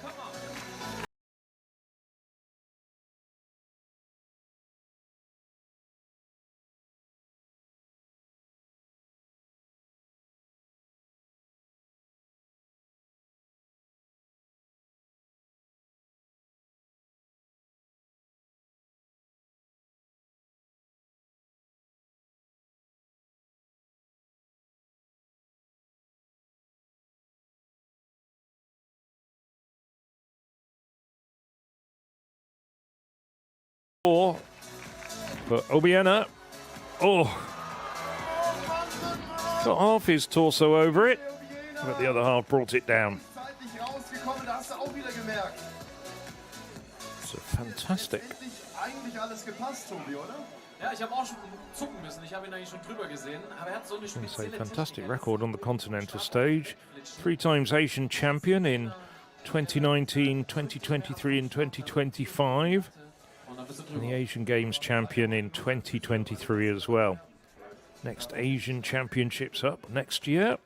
For Obiena. Oh, got half his torso over it, but the other half brought it down. So fantastic. Ja, ich habe auch schon zucken müssen. Ich habe ihn eigentlich schon drüber gesehen. Aber er hat so eine spezielle Fantastic record on the Continental stage. 3 times Asian champion in 2019, 2023 and 2025. And the Asian Games champion in 2023 as well. Next Asian Championships up next year.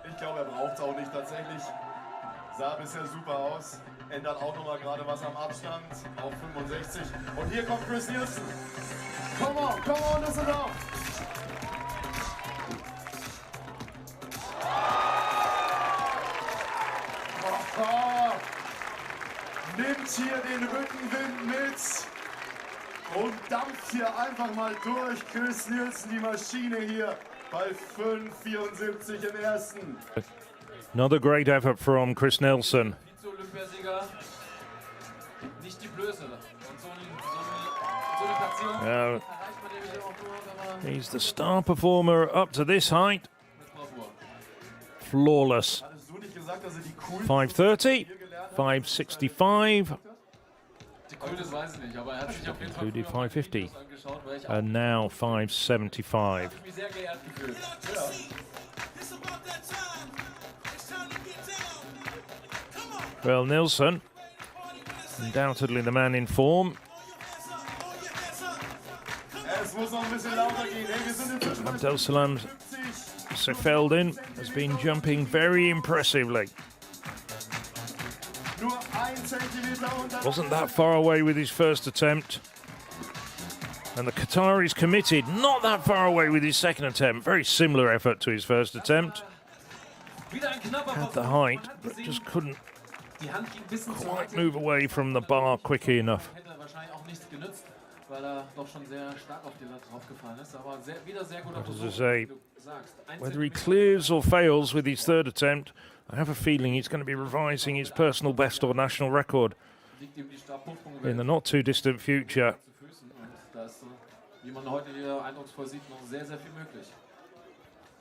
Ich glaube, er braucht es auch nicht tatsächlich. Sah bisher super aus. Ändert auch nochmal gerade was am Abstand auf 65. Und hier kommt Chris Nielsen. Come on, Düsseldorf! Nimmt hier den Rückenwind mit und dampft hier einfach mal durch. Chris Nielsen, die Maschine hier bei 5,74 im ersten. Another great effort from Chris Nelson. Vize-Olympiasieger. Nicht die Blöße. Und so eine Platzierung erreicht man nämlich auch nur, wenn man He's the star performer up to this height. mit Bravour. Flawless. Hattest du nicht gesagt, dass er die cool 5:30, 5:65, Die Coolness weiß ich nicht, aber er hat sich auf jeden Fall included früher mal 5:50, Videos angeschaut, weil ich and now 5:75. mich sehr geehrt gefühlt. It's about that time. It's time to get down. Come on. Well, Nilsson, undoubtedly the man in form. Es muss noch ein bisschen lauter gehen. Hey, wir sind inzwischen bei Abdelsalam 50. Sefeldin has been jumping very impressively. Nur 1 Zentimeter unter. Wasn't that far away with his first attempt. And the Qatari's committed, not that far away with his second attempt. Very similar effort to his first attempt. Wieder ein knapper Had the Versuch. height, Man hat but gesehen, just couldn't die Hand ging ein bisschen zu quite weit. move away from the bar quickly enough. Hätte er wahrscheinlich auch nichts genützt, weil er doch schon sehr stark auf die Latte draufgefallen ist. Aber wieder sehr guter What does Versuch, it say? wie du sagst. Ein Whether he Zentimeter clears or fails with his third attempt, I have a feeling he's going to be revising his personal best or national record liegt ihm die Stabhochsprung in the not too distant future. zu Füßen. Und da ist, wie man heute hier eindrucksvoll sieht, noch sehr, sehr viel möglich.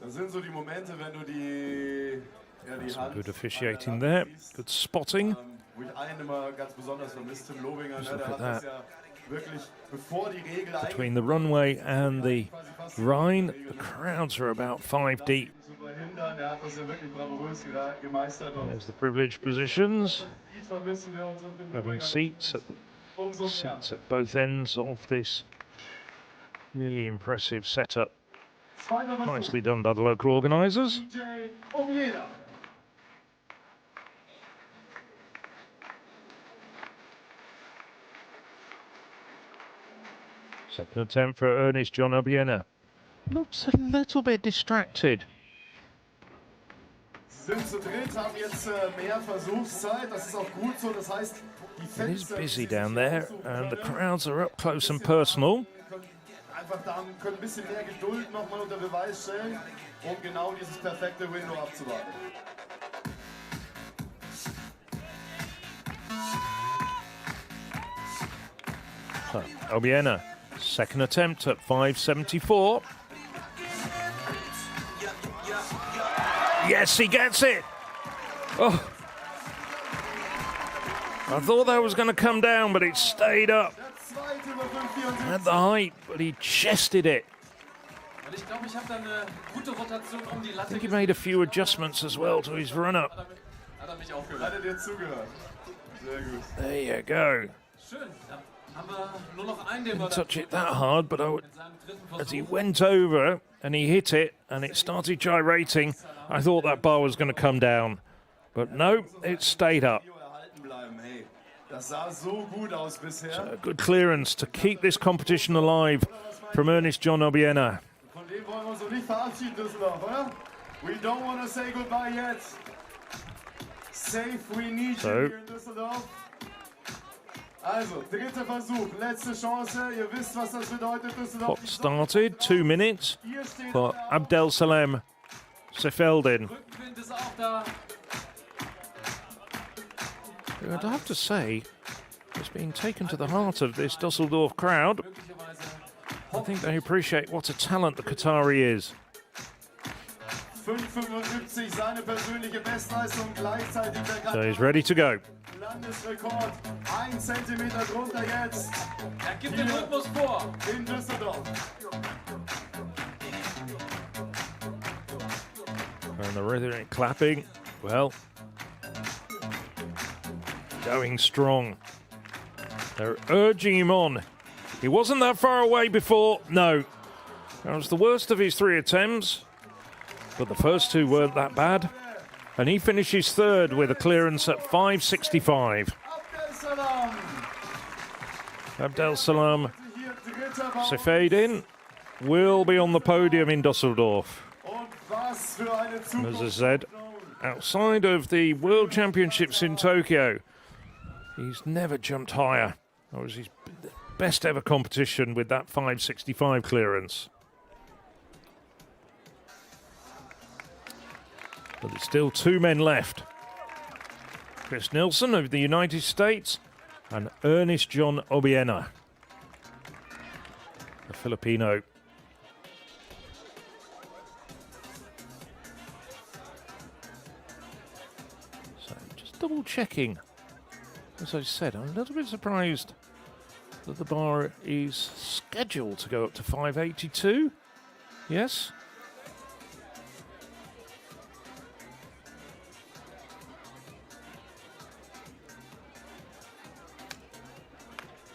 Das sind so die Momente, wenn du die Some Hand good an officiating der there. Hand siehst. Good spotting. Wo ich einen immer ganz besonders vermisst, Tim Lobinger, ne, look der at hat das ja wirklich, bevor die Regel Between the runway and the Rhine, the crowds are about 5 deep. zu verhindern, er hat das ja wirklich bravourös gemeistert und There's the privileged positions, dies vermissen wir uns und den having Lobinger seats umso mehr. at both ends of this really impressive setup. Zweiter Versuch, Nicely done by the local organisers. DJ Obiena. Second attempt for Ernest John Obiena. Looks a little bit distracted. Sie sind zu dritt, haben jetzt mehr Versuchszeit. Das ist auch gut so. Das heißt, die It is Fenster, busy down there, and the crowds are up close and personal. können ein bisschen mehr Geduld nochmal unter Beweis stellen, um genau dieses perfekte Window abzuwarten. So, Obiena, second attempt at 574. Yes, he gets it. Oh, I thought that was going to come down, but it stayed up at the height, but he chested it. Und ich glaube, ich habe da eine gute Rotation die I Latte think he made a few adjustments as well to his run-up. Hat mich auch gehört. Hat er dir zugehört? Sehr gut. There you go. Schön. Dann haben wir nur noch einen, den wir Didn't da touch it that hard, but in seinem dritten as he Versuch. went over and he hit it and it started gyrating, I thought that bar was going to come down. But no, it stayed up. Erhalten bleiben, hey. Das sah so gut aus bisher. A good clearance to keep this competition alive from Ernest John Obiena. Von dem wollen wir uns noch nicht verabschieden, Düsseldorf, oder? We don't want to say goodbye yet. Safe, we need So. you here in Düsseldorf. Also, dritter Versuch, letzte Chance. Ihr wisst, was das bedeutet, Düsseldorf. Clock started, 2 minutes Hier steht for Abdel Salem Sefeldin. Rückenwind ist auch da. I'd have to say, it's been taken to the heart of this Düsseldorf crowd. Möglicherweise I think they appreciate what a talent the Qatari is. 5,75 seine persönliche Bestleistung, gleichzeitig der So he's ready to go. Landesrekord. 1 Zentimeter drunter jetzt Er gibt den Rhythmus vor. in Düsseldorf. And the rhythmic clapping, well, going strong. They're urging him on. He wasn't that far away before. No, that was the worst of his 3 attempts. But the first 2 weren't that bad. And he finishes third with a clearance at 565. Abdel-Salam. Abdel Salam Hier dritter Bau. Sefeldin will be on the podium in Düsseldorf. Und was für eine As I Zukunft. said, outside of the World Championships in Tokyo, he's never jumped higher. That was his best ever competition with that 565 clearance. But there's still 2 men left. Chris Nilsson of the United States and Ernest John Obiena, the Filipino. So just double checking. As I said, I'm a little bit surprised that the bar is scheduled to go up to 582. Yes?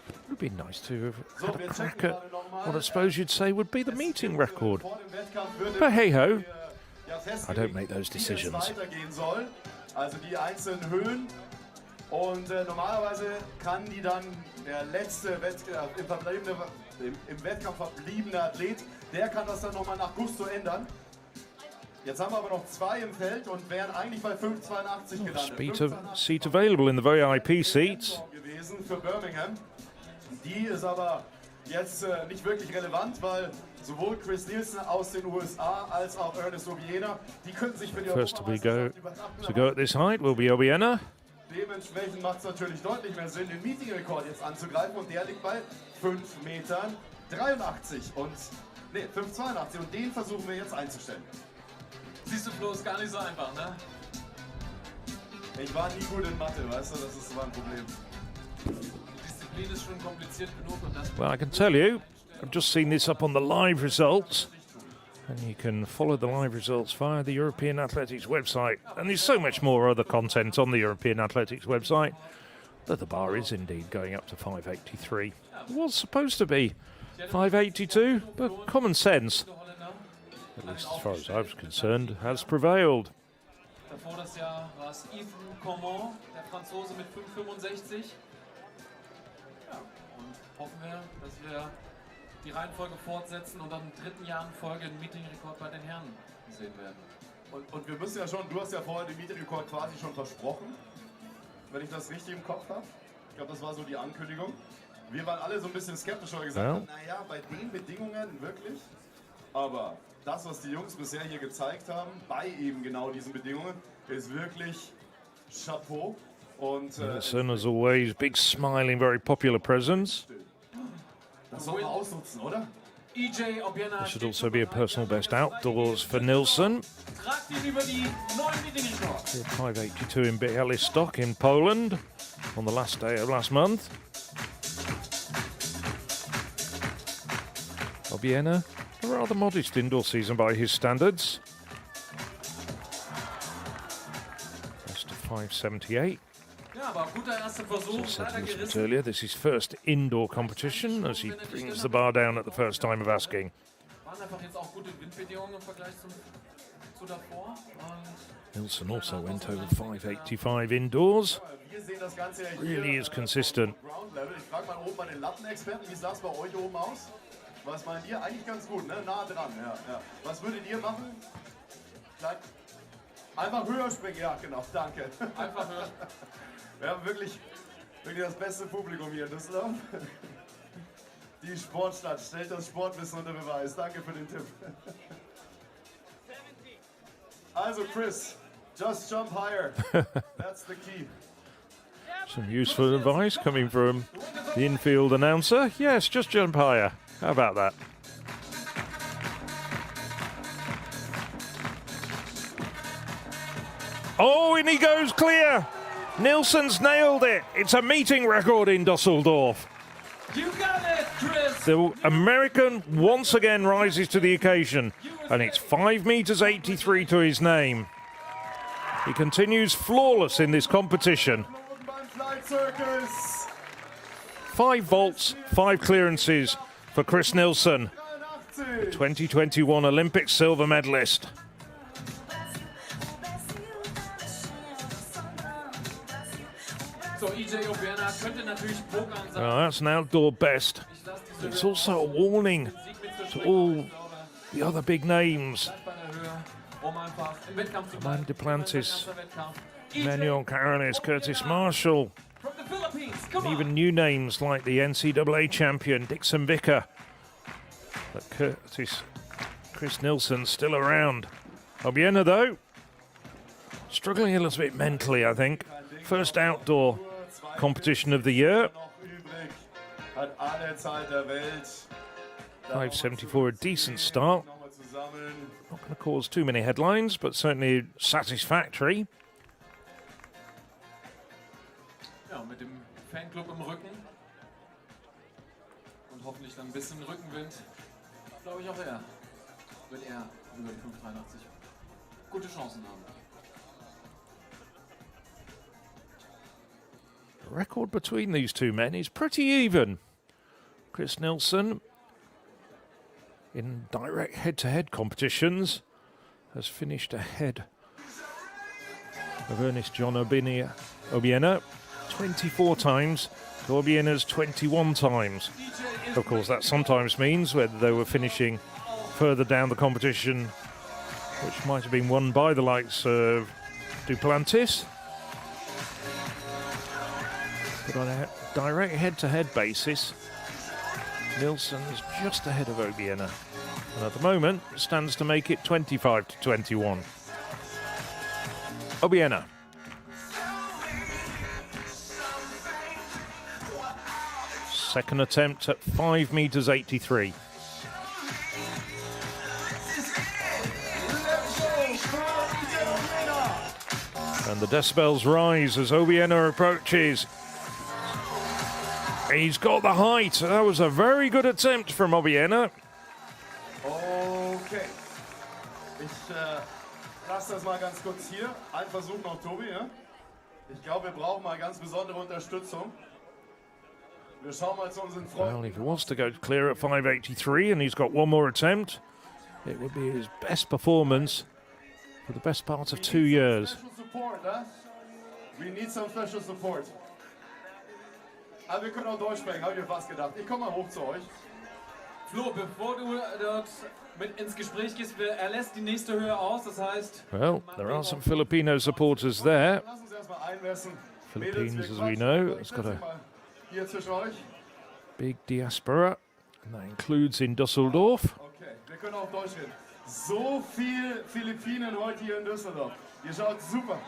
It would be nice to have had a crack at what I suppose you'd say would be the meeting record. Vor dem Wettkampf wird But hey ho, ja I don't make those wie es decisions. weitergehen soll. Also die einzelnen Höhen. Und normalerweise kann die dann der letzte im Wettkampf verbliebene Athlet, der kann das dann nochmal nach Gusto ändern. Jetzt haben wir aber noch 2 im Feld und wären eigentlich bei 5,82 gelandet. Seat available in the VIP seats. Gewesen für Birmingham. Die ist aber jetzt nicht wirklich relevant, weil sowohl Chris Nielsen aus den USA als auch Ernest Obiena, die können sich für die First to go Europameisterschaft at this height will be Obiena. Dementsprechend macht es natürlich deutlich mehr Sinn, den Meeting-Rekord jetzt anzugreifen und der liegt bei 5,83 Metern. Und, nee, 5,82 und den versuchen wir jetzt einzustellen. Siehst du, Flo, ist gar nicht so einfach, ne? Ich war nie gut in Mathe, weißt du, das ist so ein Problem. Die Disziplin ist schon kompliziert genug und das Well, I can tell you, I've just seen this up on the live results. And you can follow the live results via the European Athletics website. And there's so much more other content on the European Athletics website that the bar is indeed going up to 583. It was supposed to be 582, but common sense, der Holländer. at least as far as I was concerned, has prevailed. Davor das Jahr war es Yves Cormont, der Franzose mit 5,65. Ja, und hoffen wir, dass wir die Reihenfolge fortsetzen und dann im 3. Jahr in Folge einen Meeting-Rekord bei den Herren sehen werden. Und wir müssen ja schon, du hast ja vorher den Mietrekord quasi schon versprochen, wenn ich das richtig im Kopf habe. Ich glaube, das war so die Ankündigung. Wir waren alle so ein bisschen skeptisch, weil wir gesagt haben, naja, bei den Bedingungen wirklich. Aber das, was die Jungs bisher hier gezeigt haben, bei eben genau diesen Bedingungen, ist wirklich Chapeau. Und Nelson, as always, big smiling, very popular presence. das soll man ausnutzen, oder? EJ Obiena This should also be a personal best outdoors for Nilsson. tragt ihn über die neuen Meetingrekord. 582 in Białystok in Poland on the last day of last month. Obiena, a rather modest indoor season by his standards. Best of 578. Ja, aber guter erster Versuch. As I said Leider a little bit gerissen. earlier, this is first indoor competition as he brings the bar down at the first time of asking. Waren einfach jetzt auch gute Windbedingungen im Vergleich zu davor. Und Nilsson also went over 585 indoors. Wir sehen das Ganze ja hier Really is consistent. Ground Level. Ich frage mal oben bei den Lattenexperten, wie sah es bei euch oben aus? Was meint ihr? Eigentlich ganz gut, ne? Nah dran, ja. Was würdet ihr machen? Einfach höher springen, ja genau, danke. einfach hören. Wir haben wirklich das beste Publikum hier in Düsseldorf. Die Sportstadt stellt das Sportwissen unter Beweis. Danke für den Tipp. Also Chris, just jump higher. That's the key. Some useful advice coming from the infield announcer. Yes, just jump higher. How about that? Oh, and he goes clear. Nilsson's nailed it. It's a meeting record in Düsseldorf. You got it, Chris! The American once again rises to the occasion, and it's 5 meters 83 to his name. He continues flawless in this competition. Flight Circus. 5 vaults, 5 clearances for Chris Nilsson, 2021 Olympic silver medalist. So, EJ Obiena könnte natürlich pokern sein. Well, that's an outdoor best. Ich lasse diese It's also a warning Sieg to mitzuspringen. all Ich glaube, the other big names. bleibt bei der Höhe, um einfach im Wettkampf zu Roman bleiben. Duplantis, Im Wettkampf. EJ Manuel Carolis, Curtis Marshall, from the Philippines. Come and on. even new names like the NCAA champion Dixon Vicker. But Chris Nilsson's still around. Obiena, though, struggling a little bit mentally, I think. First outdoor competition of the year. Noch übrig. Hat alle Zeit der Welt. 574, a decent start. Nochmal zusammen. Not going to cause too many headlines, but certainly satisfactory. Ja, mit dem Fanclub im Rücken. Und hoffentlich dann ein bisschen Rückenwind. Glaube ich auch er. Wird er über die 583 gute Chancen haben. The record between these two men is pretty even. Chris Nilsson, in direct head-to-head competitions, has finished ahead of Ernest John Obiena 24 times to Obiena's 21 times. Of course, that sometimes means whether they were finishing further down the competition, which might have been won by the likes of Duplantis. But on a direct head-to-head basis, Nilsson is just ahead of Obiena. And at the moment, stands to make it 25 to 21. Obiena. Second attempt at 5 meters 83. And the decibels rise as Obiena approaches. He's got the height. That was a very good attempt from Obiena. Okay. Ich lasse das mal ganz kurz hier. Ein Versuch noch, Tobi. Ja? Ich glaube, wir brauchen mal ganz besondere Unterstützung. Wir schauen mal zu unseren Well, Freunden. if he wants to go clear at 583 and he's got one more attempt, it would be his best performance for the best part of 2 years. Special support, huh? We need some special support. Aber wir können auch Deutsch sprechen, habe ich mir fast gedacht. Ich komme mal hoch zu euch. Flo, bevor du dort mit ins Gespräch gehst. Er lässt die nächste Höhe aus, das heißt... Well, there are some Filipino supporters there. Lass uns erstmal einmessen. Philippines, as we know, has got a Hier zwischen euch. big diaspora, and that includes in Düsseldorf. Okay, wir können auch Deutsch reden. So viel Philippinen heute hier in Düsseldorf. Ihr schaut super.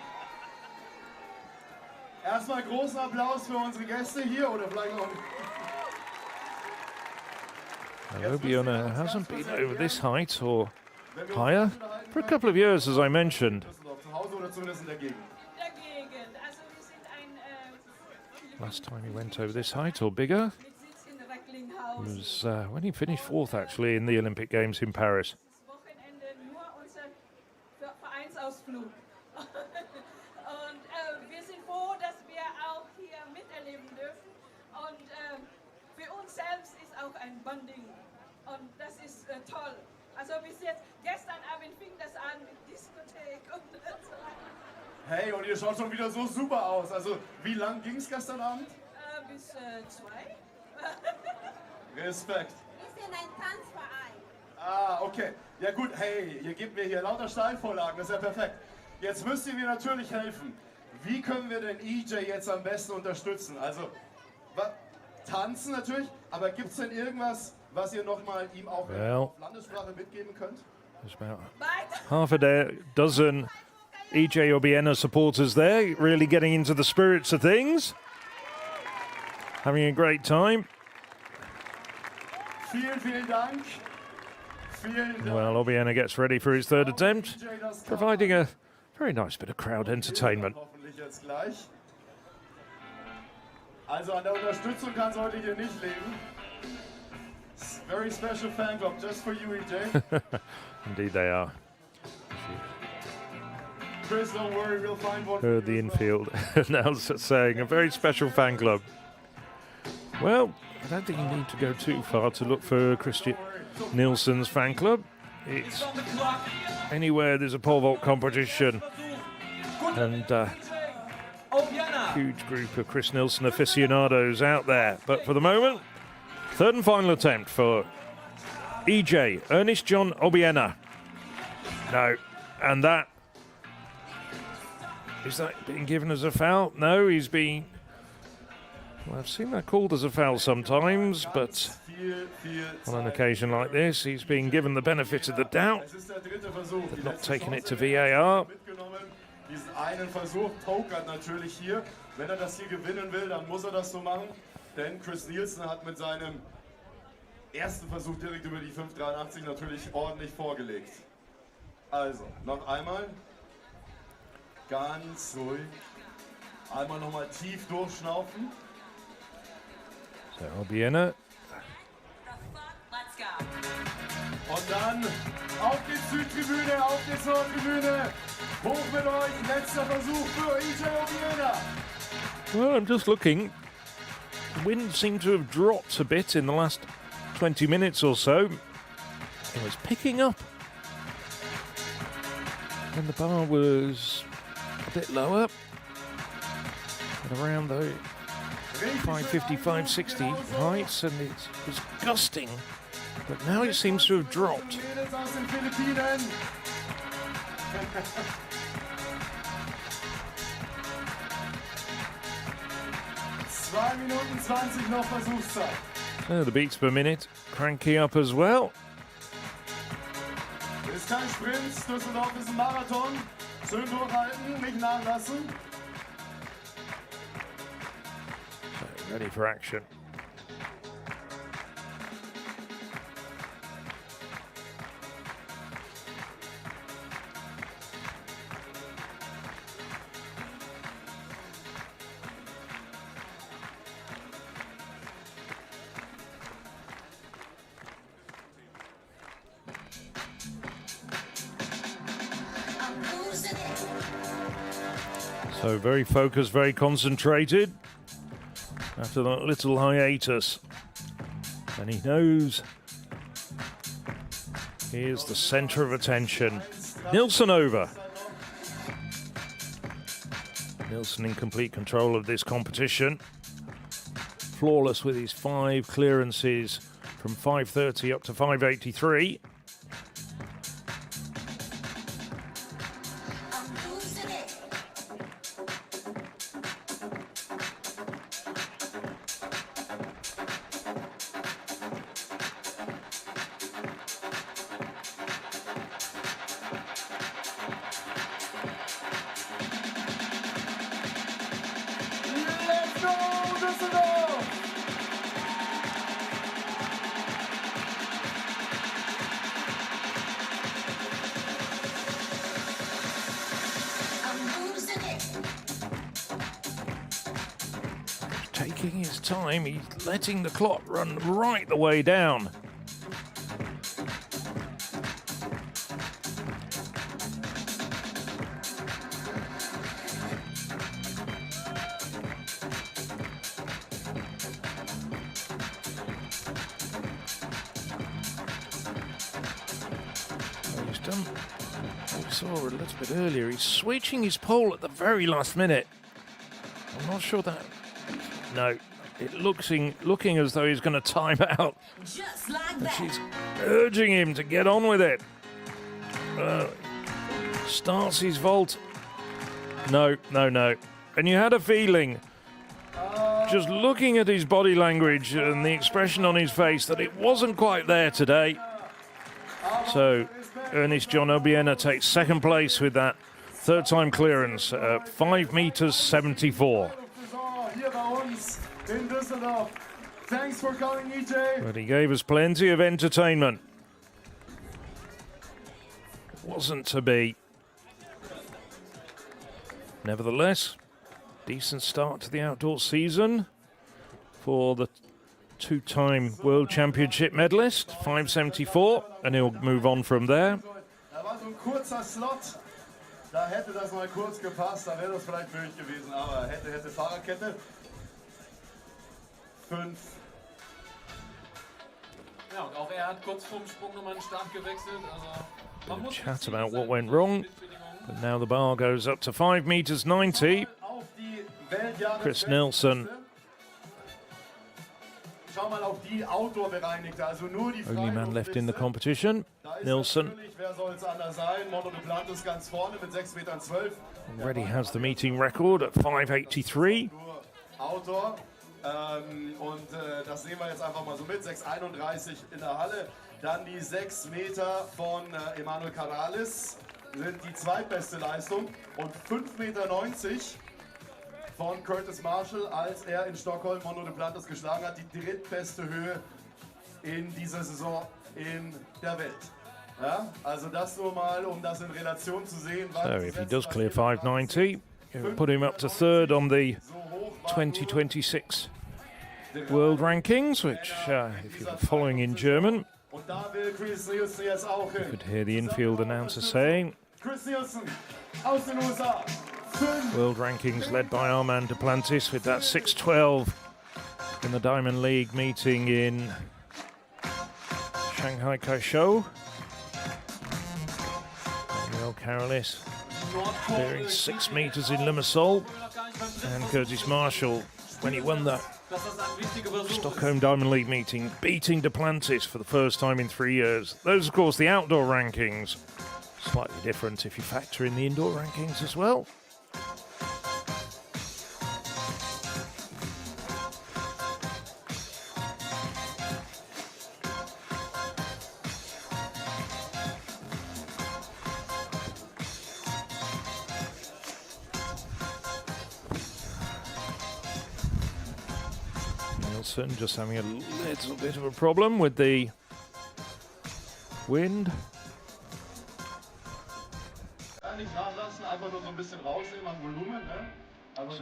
Erstmal großen Applaus für unsere Gäste hier oder vielleicht noch. Obiona hasn't been over this height or higher for a couple of years, as I mentioned. Düsseldorf zu Hause oder zumindest in der Gegend. Der Gegend. Also wir sind ein Last time he went over this height or bigger mit Sitz in Recklinghausen. was when he finished fourth, actually, in the Olympic Games in Paris. Das Wochenende nur unser Vereinsausflug. Und wir sind froh, dass wir auch hier miterleben dürfen. Und für uns selbst ist auch ein Bonding. Und das ist toll. Also bis jetzt, gestern Abend fing das an mit Diskothek und so weiter. Hey, und ihr schaut schon wieder so super aus. Also, wie lang ging es gestern Abend? Bis 2. Respekt. Wir sind ein Tanzverein. Ah, okay. Ja gut, hey, ihr gebt mir hier lauter Steilvorlagen, das ist ja perfekt. Jetzt müsst ihr mir natürlich helfen. Wie können wir den EJ jetzt am besten unterstützen? Also, tanzen natürlich, aber gibt es denn irgendwas, was ihr nochmal ihm auch auf Landessprache mitgeben könnt? There's about half a dozen EJ Obiena supporters there, really getting into the spirits of things, having a great time. Vielen Dank. Vielen Dank. Well, Obiena gets ready for his third attempt, providing a very nice bit of crowd entertainment. Hoffentlich jetzt gleich. Also an der Unterstützung kann es heute hier nicht leben. Very special fan club just for you, EJ. Indeed they are. Chris, don't worry, we'll find one. Heard the infield announcer saying, a very special fan club. Well, I don't think you need to go too far to look for Christian Nielsen's fan club. It's anywhere there's a pole vault competition and a huge group of Chris Nielsen aficionados out there. But for the moment, third and final attempt for EJ, Ernest John Obiena. No, and that, is that being given as a foul? No, he's been, well, I've seen that called as a foul sometimes, but on an occasion like this, he's been given the benefit of the doubt. They've not taken it to VAR. Diesen einen Versuch pokert natürlich hier. Wenn das hier gewinnen will, dann muss das so machen. Denn Chris Nielsen hat mit seinem ersten Versuch direkt über die 5,83 natürlich ordentlich vorgelegt. Also, noch einmal. Ganz ruhig. Einmal nochmal tief durchschnaufen. So Obiena. Und dann auf die Südtribüne, auf die Nordtribüne. Hoch mit euch, letzter Versuch für EJ Obiena. Well, I'm just looking. The wind seemed to have dropped a bit in the last 20 minutes or so. It was picking up. And the bar was a bit lower. At around the 550, 560 heights, and it was gusting. But now it seems to have dropped. Aus den Philippinen. 2 Minuten 20 noch Versuchszeit. Oh, the beats per minute cranking up as well. Ist kein Sprint, Düsseldorf ist ein Marathon. Schön durchhalten, nicht nachlassen. So, ready for action. So very focused, very concentrated after that little hiatus. And he knows here's the centre of attention. Nielsen over. Nielsen in complete control of this competition. Flawless with his 5 clearances from 530 up to 583. taking his time. He's letting the clock run right the way down. He's done what we saw a little bit earlier. He's switching his pole at the very last minute. I'm not sure that... No, it looking as though he's going to time out. Just like And that. she's urging him to get on with it. Starts his vault. No. And you had a feeling, just looking at his body language and the expression on his face, that it wasn't quite there today. So Ernest John Obiena takes second place with that third time clearance at 5 meters 74. Hier bei uns in Düsseldorf. Thanks for coming, EJ. But he gave us plenty of entertainment. Wasn't to be. Nevertheless, decent start to the outdoor season for the two-time World Championship medalist, 574, and he'll move on from there. Da war so ein kurzer Slot. Da hätte das mal kurz gepasst, da wäre das vielleicht möglich gewesen, aber hätte Fahrerkette. 5. Ja, und auch er hat kurz vorm Sprung nochmal einen Start gewechselt. Also, man muss Chat about what went wrong, but now the bar goes up to 5 meters 90. Auf die Weltjahresweltspitze. Chris Nelson, Schau mal auf die Outdoor-Bereinigte, also nur die only man left in the Freiluftsitze. competition. Da ist Nelson natürlich, wer soll es anders sein? Mono de Plantes ganz vorne mit 6,12 Metern. already has the meeting record at 583. Nur Outdoor. Das nehmen wir jetzt einfach mal so mit. 6,31 in der Halle. Dann die 6 Meter von Emanuel Caralis sind die zweitbeste Leistung. Und 5,90 Meter von Curtis Marshall, als er in Stockholm Mono de Plantes geschlagen hat. Die drittbeste Höhe in dieser Saison in der Welt. Ja, also das nur mal, um das in Relation zu sehen. So if he does clear 590, it'll put him up to third on the 2026 World Rankings, which, if you're following in German, Und da will Chris Nielsen jetzt auch hin. you could hear the infield announcer saying, Chris Nielsen aus den USA. 5. World Rankings led by Armand Duplantis with that 612 in the Diamond League meeting in Shanghai Kaishou. Manuel Caralis clearing 6 meters in Limassol, and Curtis Marshall, when he won the Stockholm Diamond League meeting, beating Duplantis for the first time in 3 years. Those, of course, the outdoor rankings. Slightly different if you factor in the indoor rankings as well. Nielsen just having a little bit of a problem with the wind. Nicht nachlassen, einfach nur so ein bisschen rausnehmen an Volumen.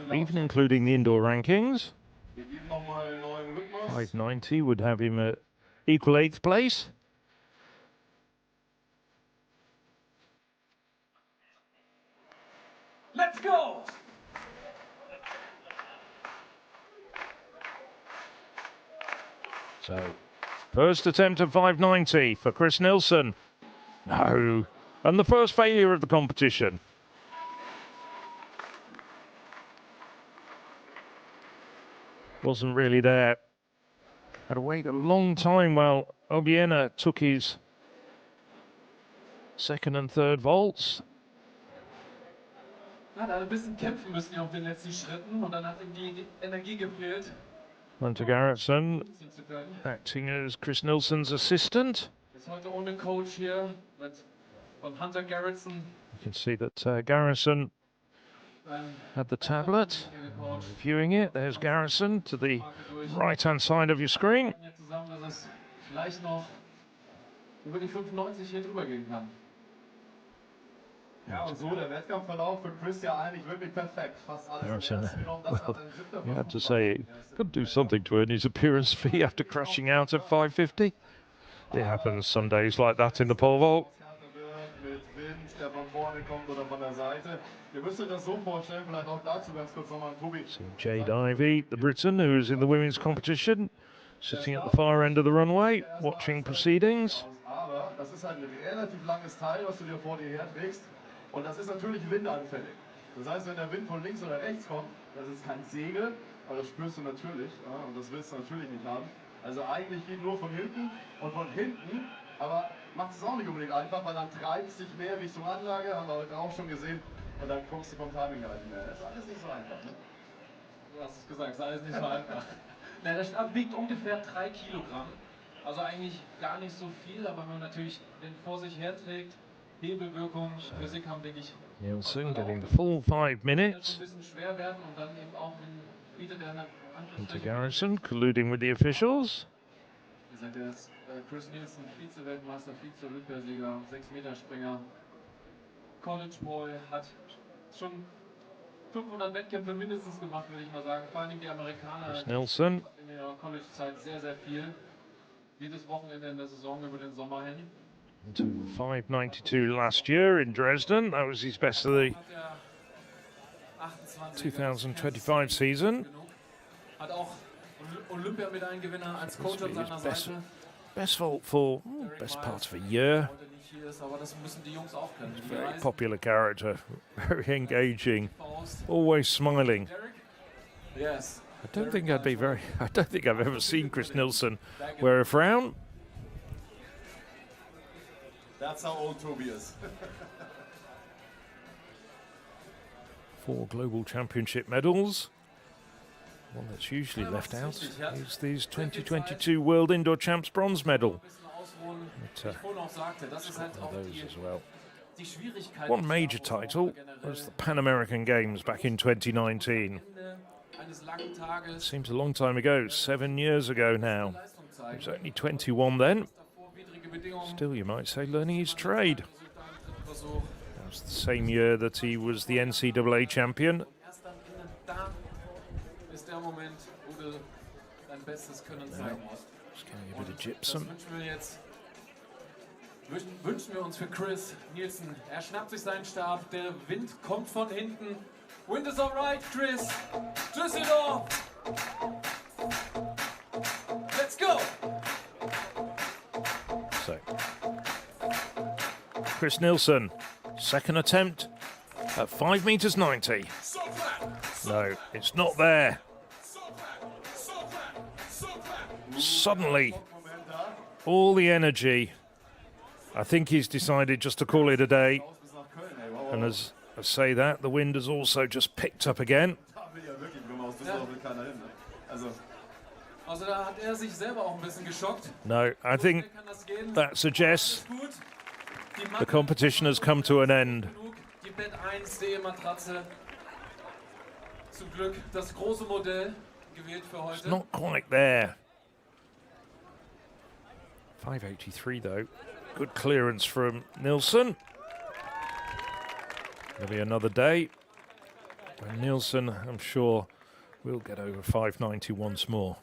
Ne? Even including the indoor rankings, Wir geben nochmal einen neuen Rhythmus. 590 would have him at equal 8th place. Let's go! So, first attempt at 590 for Chris Nielsen. No. And the first failure of the competition. Wasn't really there. Had to wait a long time while Obiena took his second and third vaults. Hat ein bisschen kämpfen müssen hier auf den letzten Schritten und dann hat ihm die Energie gefehlt, Hunter Garrettson ziehen zu können. acting as Chris Nielsen's assistant. Ist heute ohne Coach hier von Hunter Garrettson. You can see that Garrison had the tablet, reviewing it. There's Garrison to the right-hand side of your screen. Hier zusammen, dass es vielleicht noch über die 95 hier drüber gehen kann. Ja, und so der Wettkampfverlauf für Chris ja eigentlich wirklich perfekt. Fast alles Harrison, genommen, das well, hat er im you had to say he could do something to earn his appearance fee after crashing out at 5:50. It happens some days like that in the pole vault. Mit Wind, der von vorne kommt oder von der Seite. Ihr müsst euch das so vorstellen, vielleicht auch dazu ganz kurz nochmal, Tobi. Jade Ivey, the Briton, who is in the women's competition, sitting at the far end of the runway, watching proceedings. Aber das ist halt ein relativ langes Teil, was du dir vor dir herträgst. Und das ist natürlich windanfällig. Das heißt, wenn der Wind von links oder rechts kommt, das ist kein Segel, aber das spürst du natürlich. Ja, und das willst du natürlich nicht haben. Also eigentlich geht nur von hinten und von hinten, aber macht es auch nicht unbedingt einfach, weil dann treibt es dich mehr Richtung Anlage, haben wir heute auch schon gesehen. Und dann kommst du vom Timing halt nicht mehr. Das ist alles nicht so einfach. Ne? Du hast es gesagt, ist alles nicht so einfach. Na, der Stab wiegt ungefähr 3 Kilogramm. Also eigentlich gar nicht so viel, aber wenn man natürlich den vor sich herträgt, Hebelwirkung, Physik haben, denke ich, Nielsen getting the full 5 minutes. ein bisschen schwer werden und dann eben auch bietet er eine andere Into Fläche. Garrison, colluding with the officials. Wie gesagt, der ist Chris Nielsen, Vize-Weltmeister, Vize-Olympiasieger, 6-Meter-Springer, College Boy, hat schon 500 Wettkämpfe mindestens gemacht, würde ich mal sagen. Vor allem die Amerikaner Chris Nielsen. in ihrer College-Zeit sehr, sehr viel. Jedes Wochenende in der Saison über den Sommer hin. Into 5:92 last year in Dresden. That was his best of the Hat er 28 2025 season. Hat auch Olympiamedaillengewinner als Coach an seiner Best, Seite. best vault for best part of a year. Heute nicht hier ist, aber das müssen die Jungs auch können. Die Very reisen popular character, very engaging, Faust. always smiling. Derek? Yes. I don't think I've ever seen Chris Nielsen wear a frown. That's how old Tobi is. 4 global championship medals. One that's usually left out is the 2022 World Indoor Champs bronze medal. Ich vorhin auch sagte, das ist halt auch Those as well. die Schwierigkeit. One major title was the Pan American Games back in 2019. Eines langen Tages. Seems a long time ago, 7 years ago now. He was only 21 then. Davor widrige Bedingungen. Still, you might say, learning his trade. Versuch. That was the same year that he was the NCAA champion. Erst am Ende da ist der Moment, wo du dein bestes Können zeigen musst. Just getting a bit of Das gypsum. wünschen wir jetzt. Wünschen wir uns für Chris Nielsen. Er schnappt sich seinen Stab. Der Wind kommt von hinten. Wind is alright, Chris. Düsseldorf. Let's go. So, Chris Nielsen, second attempt at 5 meters 90. No, it's not there. Suddenly, all the energy. I think he's decided just to call it a day. Bis nach Köln, ey. Wow, And as I say that, the wind has also just picked up again. da will ja wirklich, wenn man aus Düsseldorf will keiner hin. Ne? Also da hat er sich selber auch ein bisschen geschockt. No, I think Wie kann das gehen? that suggests Gut. Die the Matte competition has come to an end. genug. Die Bett 1 Matratze. Zum Glück das große Modell gewählt für It's heute. not quite there. 583 though. Good clearance from Nielsen. There'll be another day when Nielsen, I'm sure, will get over 590 once more.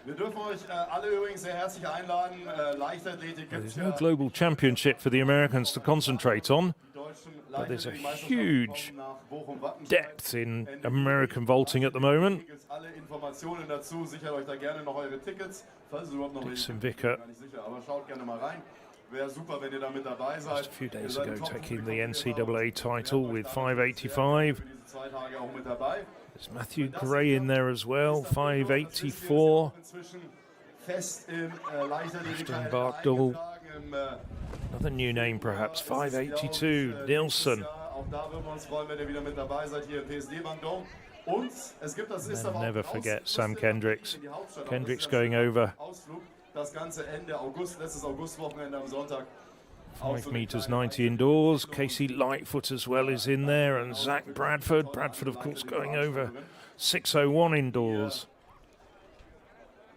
Wir dürfen euch alle übrigens sehr herzlich einladen. Leichtathletik gibt There's es no ja. global championship for the Americans to concentrate on. Die deutschen there's a Leichtathletikmeisterschaften huge kommen nach Bochum-Wattenscheid. Depth in American vaulting at the moment. Hier gibt's alle Informationen dazu. Sichert euch da gerne noch eure Tickets. Falls es überhaupt noch welche Dixon gibt, Vicker. bin mir gar nicht sicher, aber schaut gerne mal rein. Wäre super, wenn ihr da mit dabei seid. Just a few Ihr days seid ago im Top-Publikum, taking the ihr NCAA seid title euch with damit 585. für diese 2 Tage auch mit dabei. There's Matthew Gray in there as well, 584. Inzwischen fest im Leichtathletik Christian Barkdoll. im Another new name perhaps, 582, Nielsen. Auch da würden wir uns freuen, wenn ihr wieder mit dabei seid hier im PSD-Bandon. Und es gibt das ist And aber never auch forget Ausflug Sam Kendricks. in die Hauptstadt. Kendricks Das ist going over Ausflug, das ganze Ende August, letztes Augustwochenende am Sonntag. 5 meters 90 indoors. Casey Lightfoot as well is in there, and Zach Bradford. Bradford, of course, going over 601 indoors.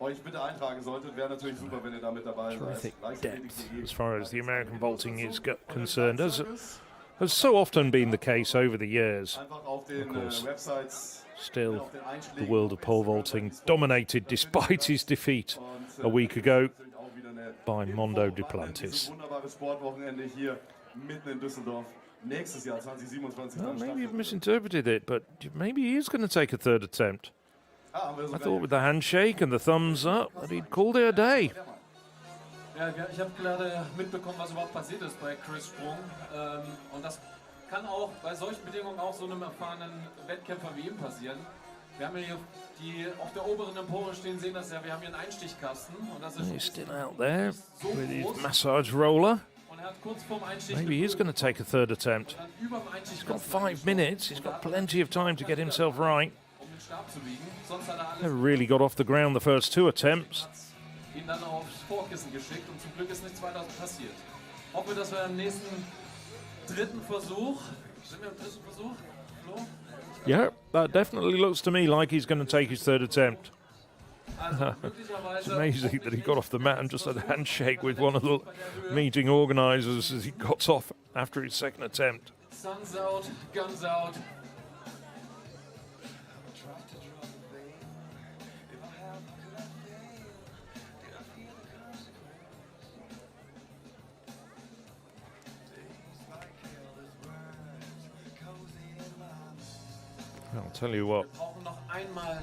Euch bitte eintragen solltet, wäre natürlich super, wenn ihr da mit dabei seid. Terrific Leichtathletik.de. depth as far as the American vaulting is concerned. As has so often been the case over the years. Einfach auf den Websites, Still, the world of pole vaulting dominated despite his defeat a week ago by Mondo Duplantis. Wunderbares Sportwochenende hier mitten in Düsseldorf. Nächstes Jahr 2027 Well, maybe you've misinterpreted it, but maybe he is going to take a third attempt. I thought with the handshake and the thumbs up that he'd called it a day. Ja, ich habe gerade mitbekommen, was überhaupt passiert ist bei Chris Sprung. Und das kann auch bei solchen Bedingungen auch so einem erfahrenen Wettkämpfer wie ihm passieren. Wir haben hier die auf der oberen Empore stehen, sehen das ja, wir haben hier einen Einstichkasten. Und das ist He's still out there with his massage roller. Maybe he's going to take a third attempt. He's got 5 minutes. He's got plenty of time to get himself right. Never really got off the ground the first 2 attempts. Ihn dann aufs Vorkissen geschickt und zum Glück ist nichts weiter passiert. Hoffen wir, dass wir im nächsten dritten Versuch, sind wir im dritten Versuch? Flo? Yeah, that definitely looks to me like he's going to take his third attempt. It's amazing that he got off the mat and just had a handshake with one of the meeting organisers as he got off after his second attempt. Sun's out, guns out. I'll tell you what, Wir brauchen noch einmal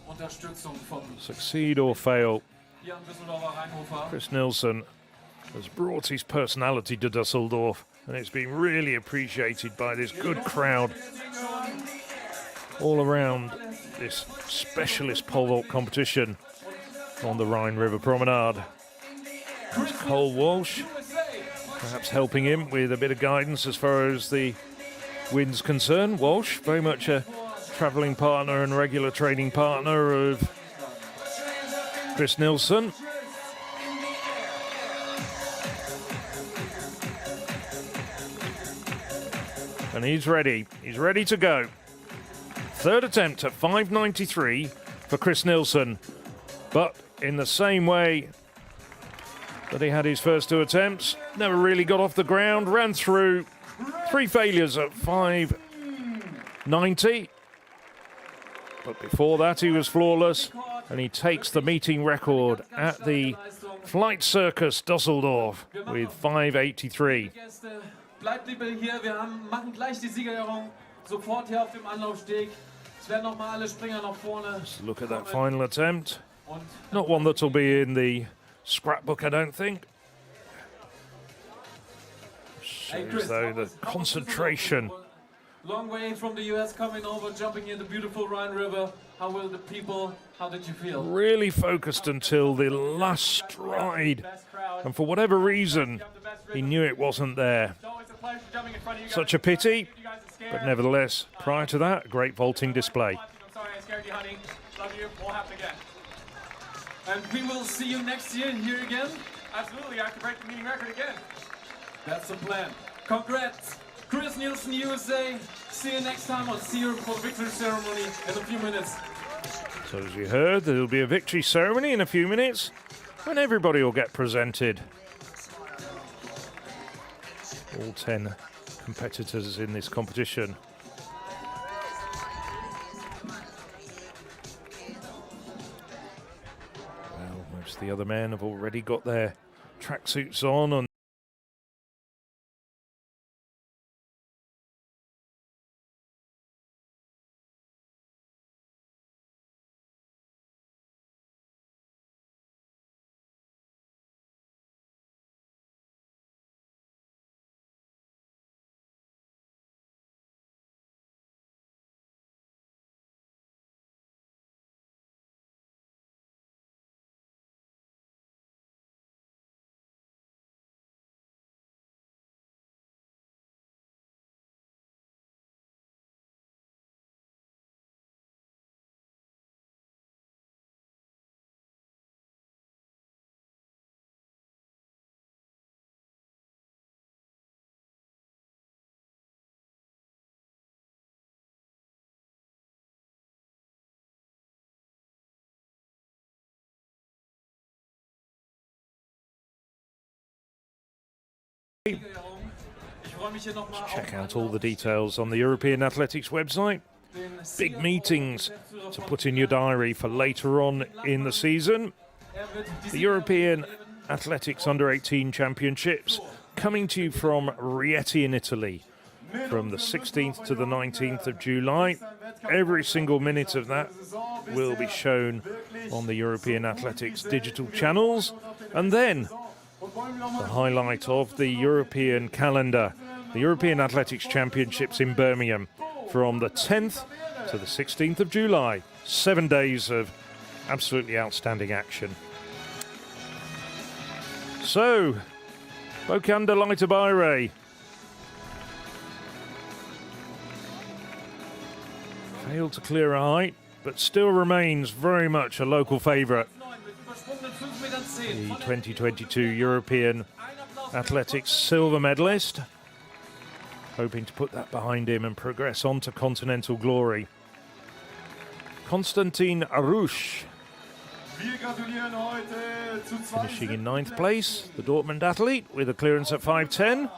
Unterstützung vom succeed or fail, hier am Düsseldorfer Rheinhofer. Chris Nilsson has brought his personality to Düsseldorf, and it's been really appreciated by this good crowd all around this specialist pole vault competition on the Rhine River Promenade. There's Cole Walsh, perhaps helping him with a bit of guidance as far as the wind's concerned. Walsh, very much a travelling partner and regular training partner of Chris Nilsson. And he's ready to go. Third attempt at 5.93 for Chris Nilsson, but in the same way that he had his first 2 attempts, never really got off the ground, ran through 3 failures at 5.90. But before that, he was flawless, and he takes the meeting record at the Flight Circus Düsseldorf with 5.83. Bleibt lieber hier, wir machen gleich die Siegerehrung sofort hier auf dem Anlaufsteg. Es werden nochmal alle Springer nach vorne. Let's look at that final attempt. Not one that'll be in the scrapbook, I don't think. Shows though the concentration. Long way from the US coming over, jumping in the beautiful Rhine River. How did you feel? Really focused until the last stride, and for whatever reason, he knew it wasn't there. Such a pity, but nevertheless, prior to that, a great vaulting display. I'm sorry I scared you, honey. Love you. We'll happen again. And we will see you next year here again. Absolutely, I have to break the meeting record again. That's the plan. Congrats, Chris Nilsson, USA. See you next time. I'll see you for the victory ceremony in a few minutes. So as you heard, there will be a victory ceremony in a few minutes when everybody will get presented. All 10 competitors in this competition. Well, most of the other men have already got their tracksuits on and Check out all the details on the European Athletics website. Big meetings to put in your diary for later on in the season. The European Athletics Under-18 Championships coming to you from Rieti in Italy from the 16th to the 19th of July. Every single minute of that will be shown on the European Athletics digital channels. And then the highlight of the European calendar, the European Athletics Championships in Birmingham from the 10th to the 16th of July. 7 days of absolutely outstanding action. So, Bokanda Leiterbayre failed to clear a height, but still remains very much a local favourite. The 2022 European Athletics silver medalist, hoping to put that behind him and progress on to continental glory. Konstantin Arush finishing in 9th place, the Dortmund athlete with a clearance at 5:10.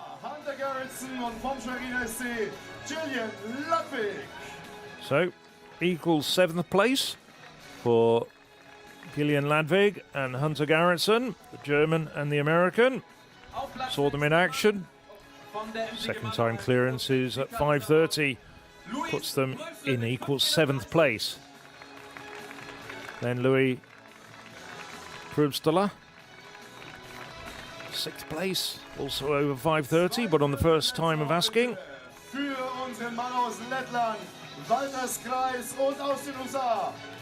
So, equals 7th place for Gillian Ladvig and Hunter Garretson, the German and the American. Saw them in action. Second time clearances at 5:30 puts them in equals 7th place. Then Louis Prubstala, 6th place, also over 5:30, but on the first time of asking.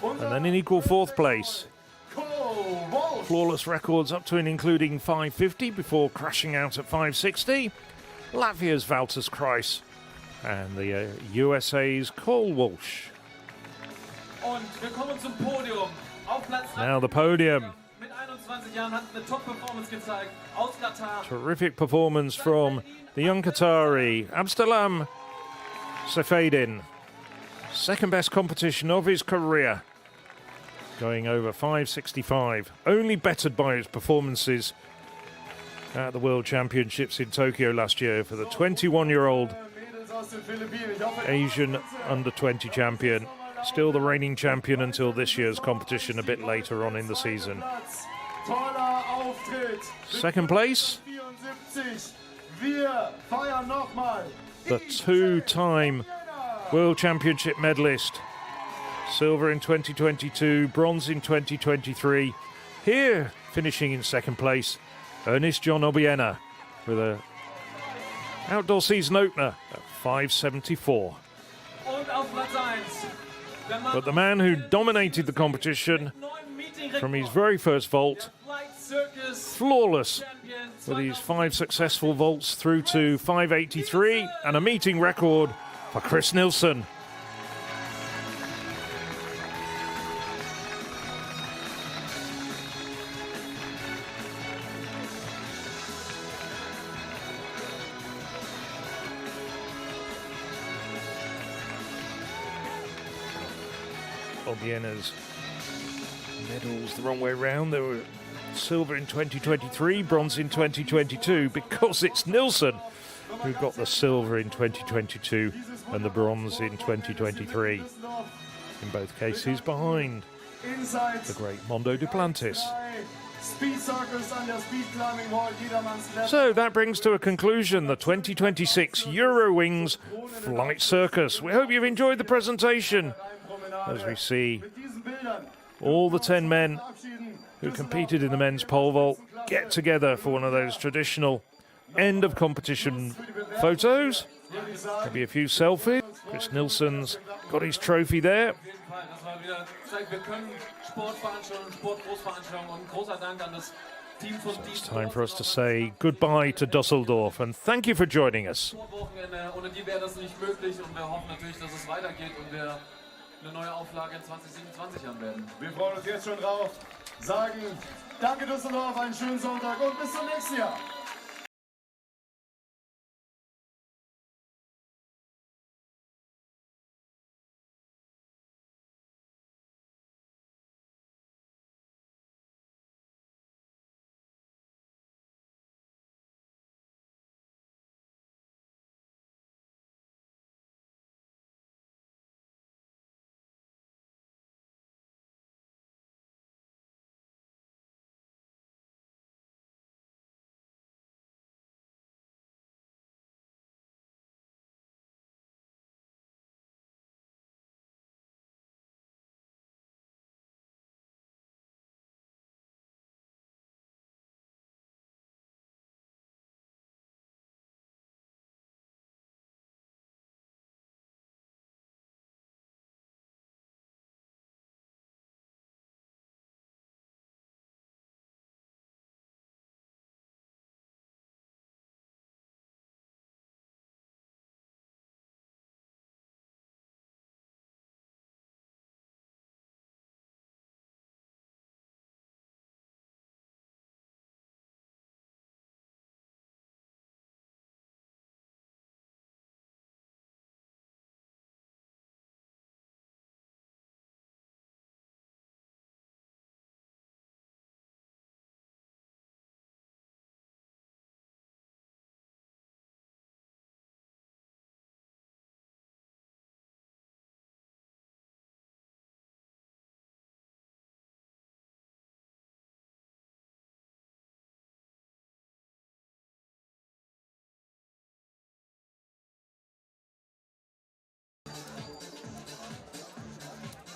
And then in equal 4th place. Flawless records up to and including 5:50 before crashing out at 5:60. Latvia's Valters Kreis and the USA's Cole Walsh. Now the podium. Terrific performance from the young Qatari, Abdeslam Sefadin. Second best competition of his career, going over 5:65. Only bettered by his performances at the World Championships in Tokyo last year for the 21-year-old Asian under-20 champion. Still the reigning champion until this year's competition a bit later on in the season. Second place, the two-time World Championship medalist. Silver in 2022, bronze in 2023. Here, finishing in second place, Ernest John Obiena with a outdoor season opener at 5:74. But the man who dominated the competition from his very first vault, flawless with his 5 successful vaults through to 5:83 and a meeting record for Chris Nilsson. Obiena's medals the wrong way round. They were silver in 2023, bronze in 2022, because it's Nilsson who got the silver in 2022 and the bronze in 2023. In both cases behind the great Mondo Duplantis. So that brings to a conclusion the 2026 Eurowings Flight Circus. We hope you've enjoyed the presentation as we see all the 10 men who competed in the men's pole vault get together for one of those traditional end of competition photos. Maybe a few selfies. Chris Nilsson's got his trophy there. It's time for us to say goodbye to Düsseldorf and thank you for joining us. Eine neue Auflage in 2027 haben werden. Wir freuen uns jetzt schon drauf. Sagen, danke Düsseldorf, einen schönen Sonntag und bis zum nächsten Jahr.